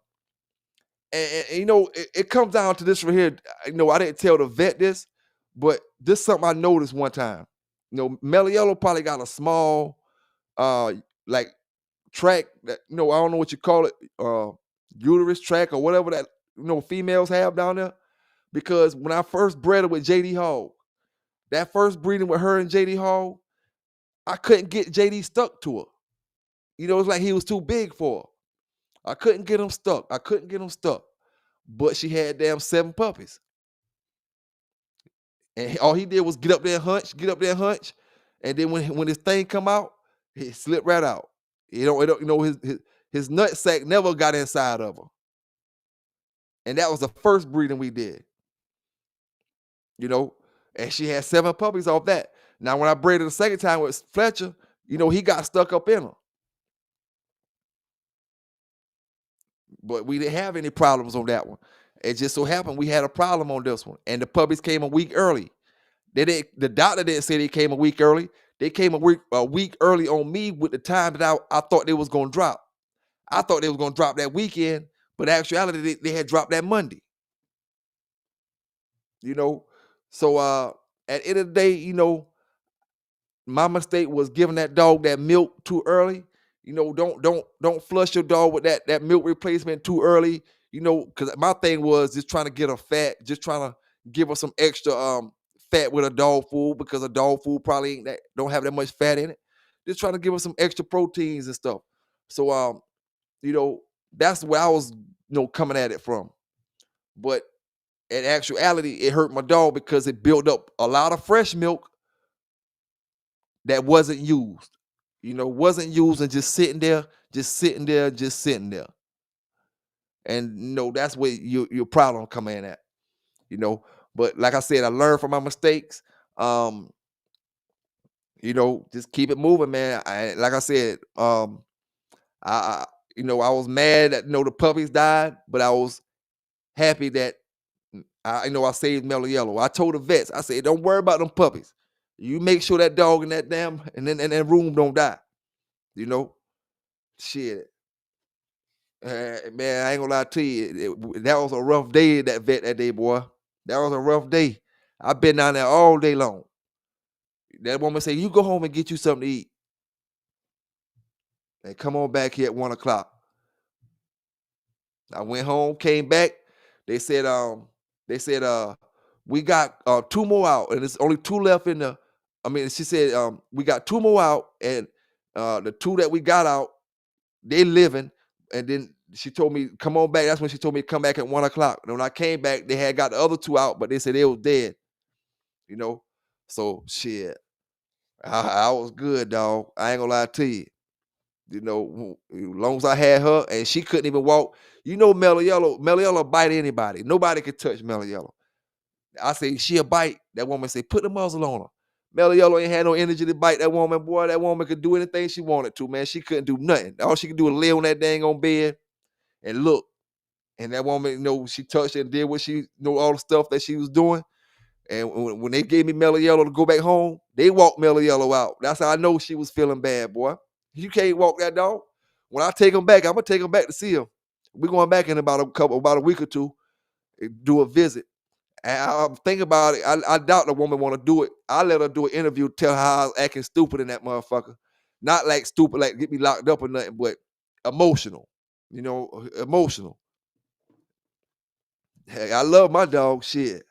it comes down to this right here. I didn't tell the vet this, but this is something I noticed one time. Mellow Yellow probably got a small, like track that I don't know what you call it, uterus track or whatever that females have down there. Because when I first bred her with JD Hall, that first breeding with her and JD Hall, I couldn't get JD stuck to her. It's like he was too big for her. I couldn't get him stuck. But she had damn 7 puppies. And all he did was get up there and hunch. And then when his thing come out, he slipped right out. His nut sack never got inside of her. And that was the first breeding we did. And she had 7 puppies off that. Now, when I bred her the second time with Fletcher, he got stuck up in her. But we didn't have any problems on that one. It just so happened we had a problem on this one. And the puppies came a week early. The doctor didn't say they came a week early. They came a week early on me with the time that I thought they was going to drop. I thought they was going to drop that weekend, but in actuality, they had dropped that Monday. So at the end of the day, my mistake was giving that dog that milk too early. Don't flush your dog with that milk replacement too early. Because my thing was just trying to get her fat, just trying to give her some extra fat with a dog food, because a dog food probably don't have that much fat in it. Just trying to give her some extra proteins and stuff. So that's where I was coming at it from. But in actuality, it hurt my dog because it built up a lot of fresh milk that wasn't used. Wasn't used and just sitting there. And that's where your problem come in at. But like I said, I learned from my mistakes. Just keep it moving, man. Like I said, I was mad that the puppies died, but I was happy that I saved Mellow Yellow. I told the vets, I said, don't worry about them puppies. You make sure that dog in that damn and that room don't die. Shit. Man, I ain't gonna lie to you. That was a rough day, that vet that day, boy. That was a rough day. I've been down there all day long. That woman say, "You go home and get you something to eat, and come on back here at 1 o'clock." I went home, came back. They said, we got 2 more out, and it's only 2 left in the. I mean, she said, we got 2 more out, and the 2 that we got out, they living. And then she told me, "Come on back." That's when she told me to come back at 1 o'clock. And when I came back, they had got the other 2 out, but they said they was dead. You know, so shit, I was good, dog. I ain't gonna lie to you. You know, as long as I had her, and she couldn't even walk. You know, Mellow Yellow bite anybody. Nobody could touch Mellow Yellow. I say she'll bite. That woman say, "Put the muzzle on her." Mellow Yellow ain't had no energy to bite that woman. Boy, that woman could do anything she wanted to, man. She couldn't do nothing. All she could do was lay on that dang on bed and look. And that woman, she touched and did what she, all the stuff that she was doing. And when they gave me Mellow Yellow to go back home, they walked Mellow Yellow out. That's how I know she was feeling bad, boy. You can't walk that dog. When I take him back, I'm gonna take him back to see him. We're going back in about a week or two, do a visit. And I'm thinking about it. I doubt the woman want to do it. I let her do an interview, tell her how I was acting stupid in that motherfucker. Not like stupid, like get me locked up or nothing, but emotional. Emotional. Hey, I love my dog, shit.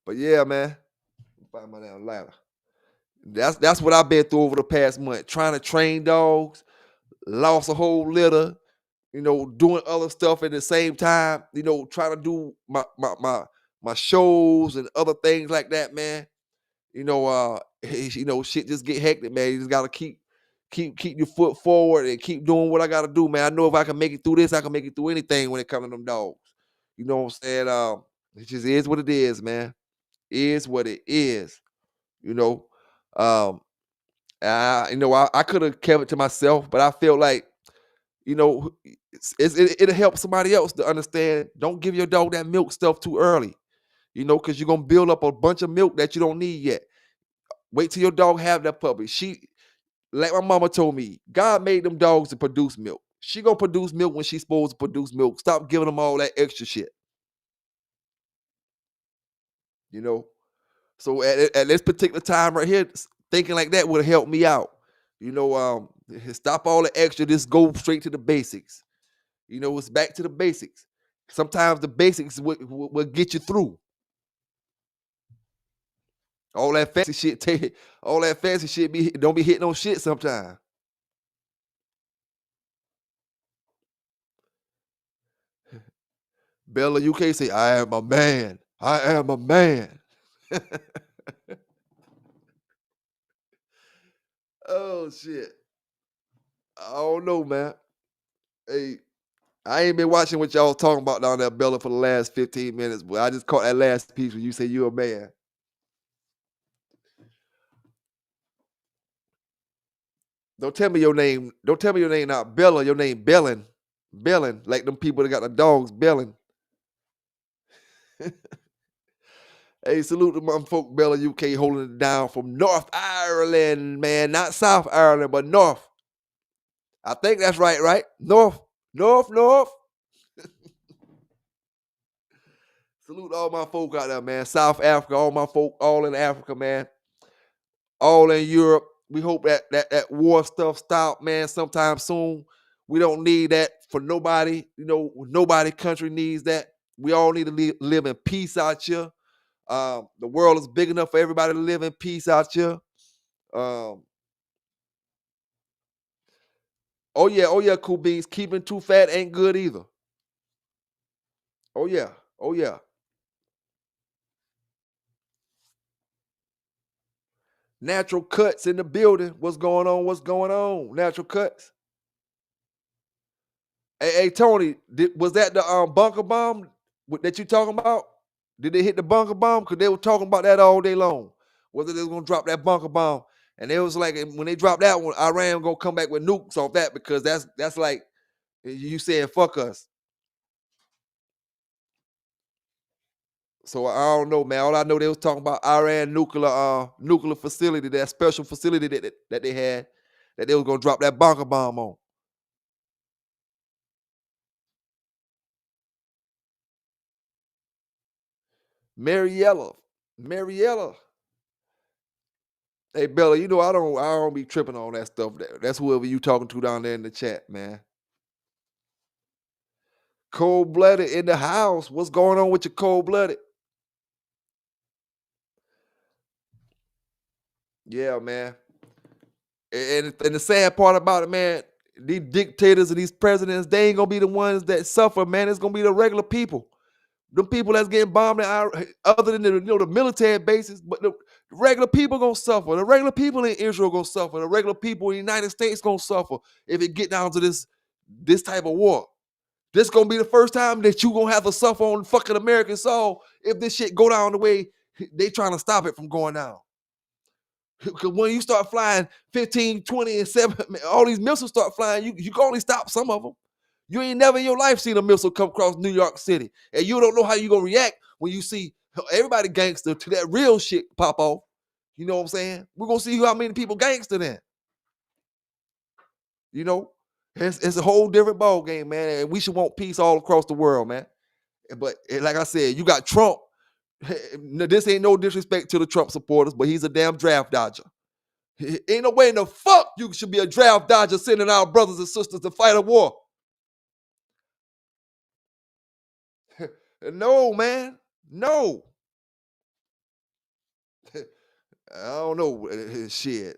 But yeah, man. Find my damn ladder. That's what I've been through over the past month. Trying to train dogs, lost a whole litter, doing other stuff at the same time, trying to do my shows and other things like that, man. Shit just get hectic, man. You just gotta keep your foot forward and keep doing what I gotta do, man. I know if I can make it through this, I can make it through anything when it comes to them dogs. You know what I'm saying? It just is what it is, man. Is what it is. You know. I could have kept it to myself, but I feel like, it'll help somebody else to understand. Don't give your dog that milk stuff too early, because you're gonna build up a bunch of milk that you don't need yet. Wait till your dog have that puppy. Like my mama told me, God made them dogs to produce milk. She gonna produce milk when she's supposed to produce milk. Stop giving them all that extra shit. You know. So at this particular time right here, thinking like that would have helped me out. Stop all the extra. Just go straight to the basics. It's back to the basics. Sometimes the basics will get you through. All that fancy shit, all that fancy shit don't be hitting on shit sometimes. Bella UK say, "I am a man. I am a man." Oh shit. I don't know, man. Hey, I ain't been watching what y'all talking about down there, Bella, for the last 15 minutes, but I just caught that last piece when you say you a man. Don't tell me your name. Don't tell me your name now. Bella, your name Bellin. Bellin, like them people that got the dogs Bellin. Hey, salute to my folk Bella UK holding it down from North Ireland, man. Not South Ireland, but North. I think that's right? North. North. Salute all my folk out there, man. South Africa, all my folk, all in Africa, man. All in Europe. We hope that war stuff stop, man, sometime soon. We don't need that for nobody. Nobody country needs that. We all need to live in peace out here. The world is big enough for everybody to live in peace out here. Oh yeah, cool beans. Keeping too fat ain't good either. Oh yeah. Natural cuts in the building. What's going on? Natural cuts. Hey, Tony, was that the bunker bomb that you talking about? Did they hit the bunker bomb? Because they were talking about that all day long. Whether they was gonna drop that bunker bomb, and it was like when they dropped that one, Iran gonna come back with nukes off that because that's like you saying fuck us. So I don't know, man. All I know they was talking about Iran nuclear facility, that special facility that they had, that they was gonna drop that bunker bomb on. Mariella. Mariella. Hey Bella, you know I don't be tripping on that stuff. That's whoever you talking to down there in the chat, man. Cold blooded in the house. What's going on with your cold blooded? Yeah, man. And the sad part about it, man, these dictators and these presidents, they ain't gonna be the ones that suffer, man. It's gonna be the regular people. The people that's getting bombed other than the military bases, but the regular people gonna suffer. The regular people in Israel gonna suffer. The regular people in the United States gonna suffer if it get down to this type of war. This gonna be the first time that you gonna have to suffer on fucking American soil if this shit go down the way they trying to stop it from going down. Because when you start flying 15, 20, and 7, all these missiles start flying, you can only stop some of them. You ain't never in your life seen a missile come across New York City. And you don't know how you gonna react when you see everybody gangster to that real shit pop off. You know what I'm saying? We're gonna see how many people gangster then. You know? It's a whole different ball game, man. And we should want peace all across the world, man. But like I said, you got Trump. This ain't no disrespect to the Trump supporters, but he's a damn draft dodger. Ain't no way in the fuck you should be a draft dodger sending our brothers and sisters to fight a war. No, man. No. I don't know. Shit.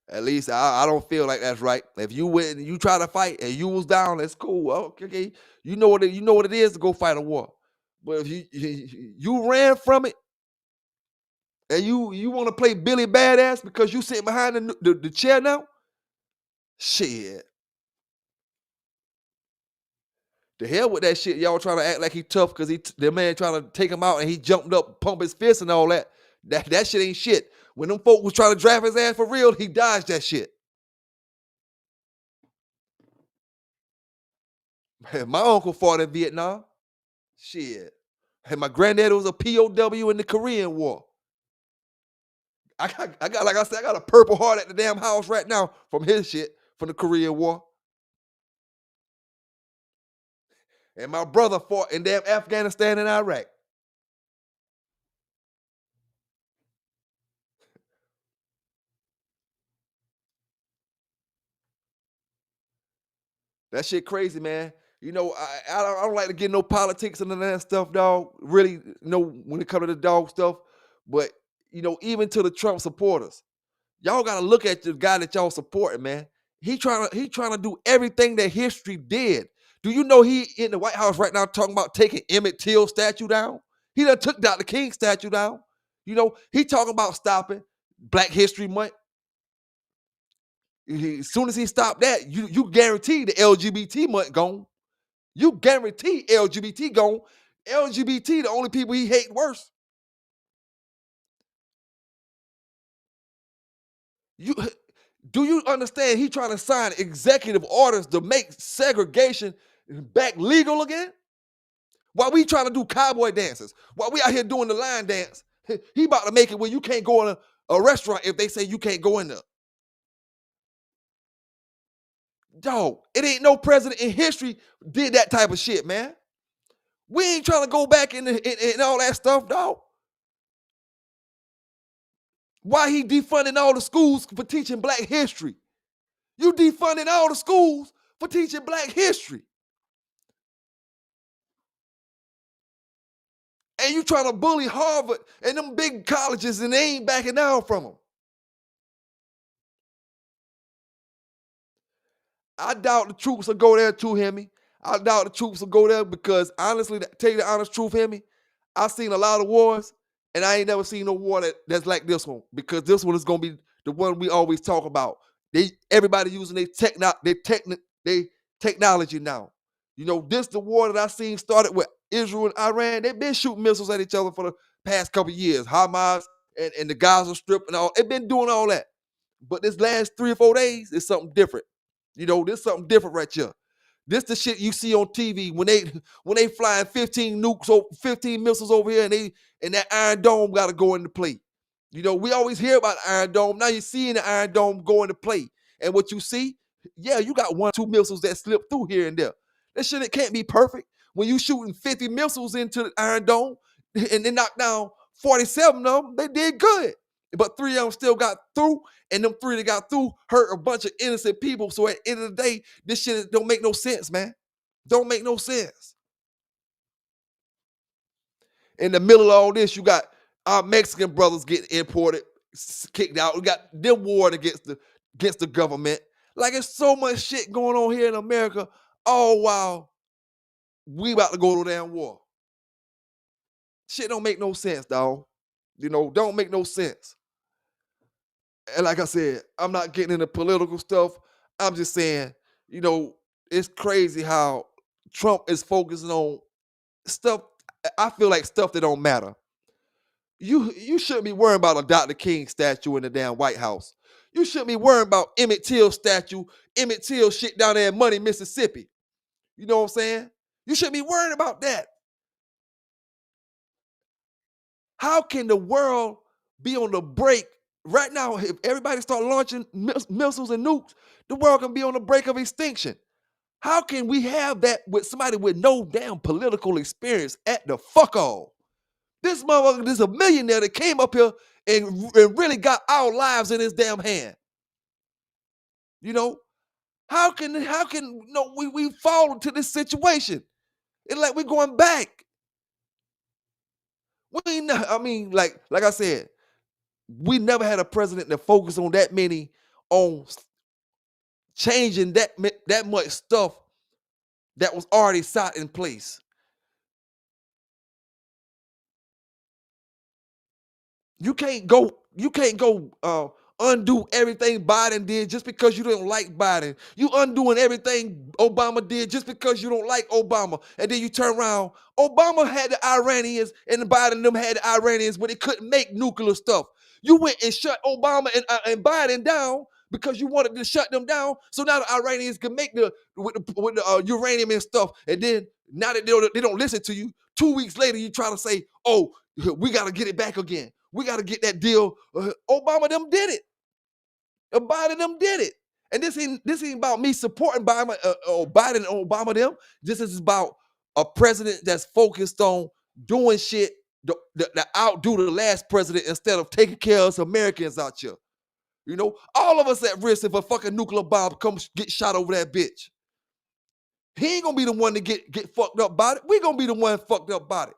At least I don't feel like that's right. If you went and you try to fight and you was down, that's cool. Well, okay. You know what it is to go fight a war. But if you ran from it and you want to play Billy Badass because you sitting behind the chair now, shit. The hell with that shit. Y'all trying to act like he tough because the man trying to take him out and he jumped up, pump his fist and all that. That shit ain't shit. When them folk was trying to draft his ass for real, he dodged that shit. My uncle fought in Vietnam. Shit. And my granddad was a POW in the Korean War. I got, like I said, I got a Purple Heart at the damn house right now from his shit, from the Korean War. And my brother fought in damn Afghanistan and Iraq. That shit crazy, man. You know, I don't like to get no politics and none of that stuff, dog. Really, when it comes to the dog stuff. But, even to the Trump supporters, y'all got to look at the guy that y'all supporting, man. He trying to do everything that history did. Do you know he in the White House right now talking about taking Emmett Till statue down? He done took Dr. King statue down. He talking about stopping Black History Month. As soon as he stopped that, you guarantee the LGBT month gone. You guarantee LGBT gone. LGBT the only people he hate worse. Do you understand? He trying to sign executive orders to make segregation back legal again? While we trying to do cowboy dances, while we out here doing the line dance, he about to make it where you can't go in a restaurant if they say you can't go in there. Dog, it ain't no president in history did that type of shit, man. We ain't trying to go back in all that stuff, dog. Why he defunding all the schools for teaching Black history? You defunding all the schools for teaching Black history. And you trying to bully Harvard and them big colleges and they ain't backing down from them. I doubt the troops will go there too, Hemi. I doubt the troops will go there because honestly, to tell you the honest truth, Hemi, I've seen a lot of wars and I ain't never seen no war that's like this one because this one is going to be the one we always talk about. Everybody using their technology now. This the war that I seen started with Israel and Iran. They've been shooting missiles at each other for the past couple of years. Hamas and the Gaza Strip and all. They've been doing all that. But this last 3 or 4 days is something different. This something different right here. This the shit you see on TV when they flying 15 nukes, 15 missiles over here, and that Iron Dome got to go into play. We always hear about the Iron Dome. Now you're seeing the Iron Dome go into play, and what you see, yeah, you got 1, 2 missiles that slip through here and there. That shit, it can't be perfect. When you shooting 50 missiles into the Iron Dome and they knocked down 47 of them, they did good. But 3 of them still got through, and them 3 that got through hurt a bunch of innocent people. So at the end of the day, this shit don't make no sense, man. Don't make no sense. In the middle of all this, you got our Mexican brothers getting imported, kicked out. We got them warring against the government. Like, it's so much shit going on here in America, all while we about to go to damn war. Shit don't make no sense, dog. Don't make no sense. And like I said, I'm not getting into political stuff. I'm just saying, it's crazy how Trump is focusing on stuff. I feel like stuff that don't matter. You shouldn't be worrying about a Dr. King statue in the damn White House. You shouldn't be worrying about Emmett Till statue, Emmett Till shit down there in Money, Mississippi. You know what I'm saying? You shouldn't be worrying about that. How can the world be on the break right now? If everybody start launching missiles and nukes, the world can be on the break of extinction. How can we have that with somebody with no damn political experience at the fuck all? This motherfucker is a millionaire that came up here and really got our lives in his damn hand. How can we fall into this situation? It's like we're going back. Like I said, we never had a president that focused on that many, on changing that much stuff that was already set in place. You can't go undo everything Biden did just because you don't like Biden. You undoing everything Obama did just because you don't like Obama. And then you turn around. Obama had the Iranians and Biden them had the Iranians, but they couldn't make nuclear stuff. You went and shut Obama and Biden down because you wanted to shut them down. So now the Iranians can make the uranium and stuff. And then now that they don't listen to you, 2 weeks later you try to say, oh, we got to get it back again. We got to get that deal. Obama them did it. Biden them did it. And this ain't about me supporting Biden or Obama them. This is about a president that's focused on doing shit that outdo the last president instead of taking care of us Americans out here. All of us at risk if a fucking nuclear bomb comes get shot over that bitch. He ain't gonna be the one to get fucked up about it. We gonna be the one fucked up about it.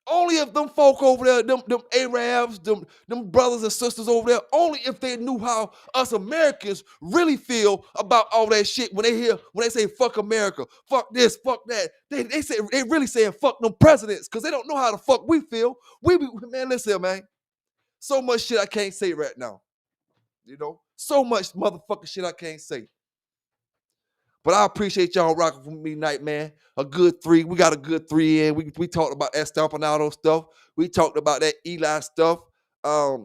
Only if them folk over there, them Arabs, them brothers and sisters over there, only if they knew how us Americans really feel about all that shit when they say fuck America, fuck this, fuck that. They really saying fuck them presidents because they don't know how the fuck we feel. Man, listen, man. So much shit I can't say right now. So much motherfucking shit I can't say. But I appreciate y'all rocking for me tonight, man. A good 3. We got a good 3 in. We talked about that Stompanato stuff. We talked about that Eli stuff. I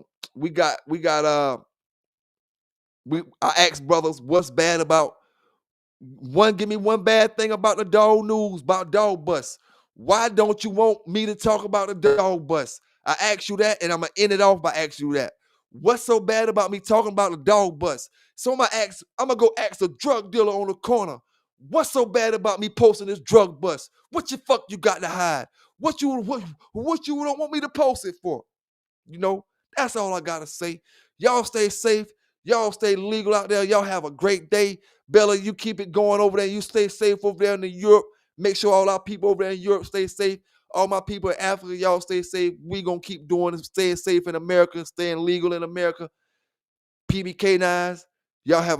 asked brothers, what's bad about give me one bad thing about the dog news, about dog bus. Why don't you want me to talk about the dog bus? I asked you that, and I'm going to end it off by asking you that. What's so bad about me talking about the dog bus? So I'm gonna go ask a drug dealer on the corner. What's so bad about me posting this drug bus? What the fuck you got to hide? What you don't want me to post it for? That's all I gotta say. Y'all stay safe. Y'all stay legal out there. Y'all have a great day. Bella, you keep it going over there. You stay safe over there in Europe. Make sure all our people over there in Europe stay safe. All my people in Africa, y'all stay safe. We gonna keep doing it, staying safe in America, staying legal in America. PBK9s, y'all have a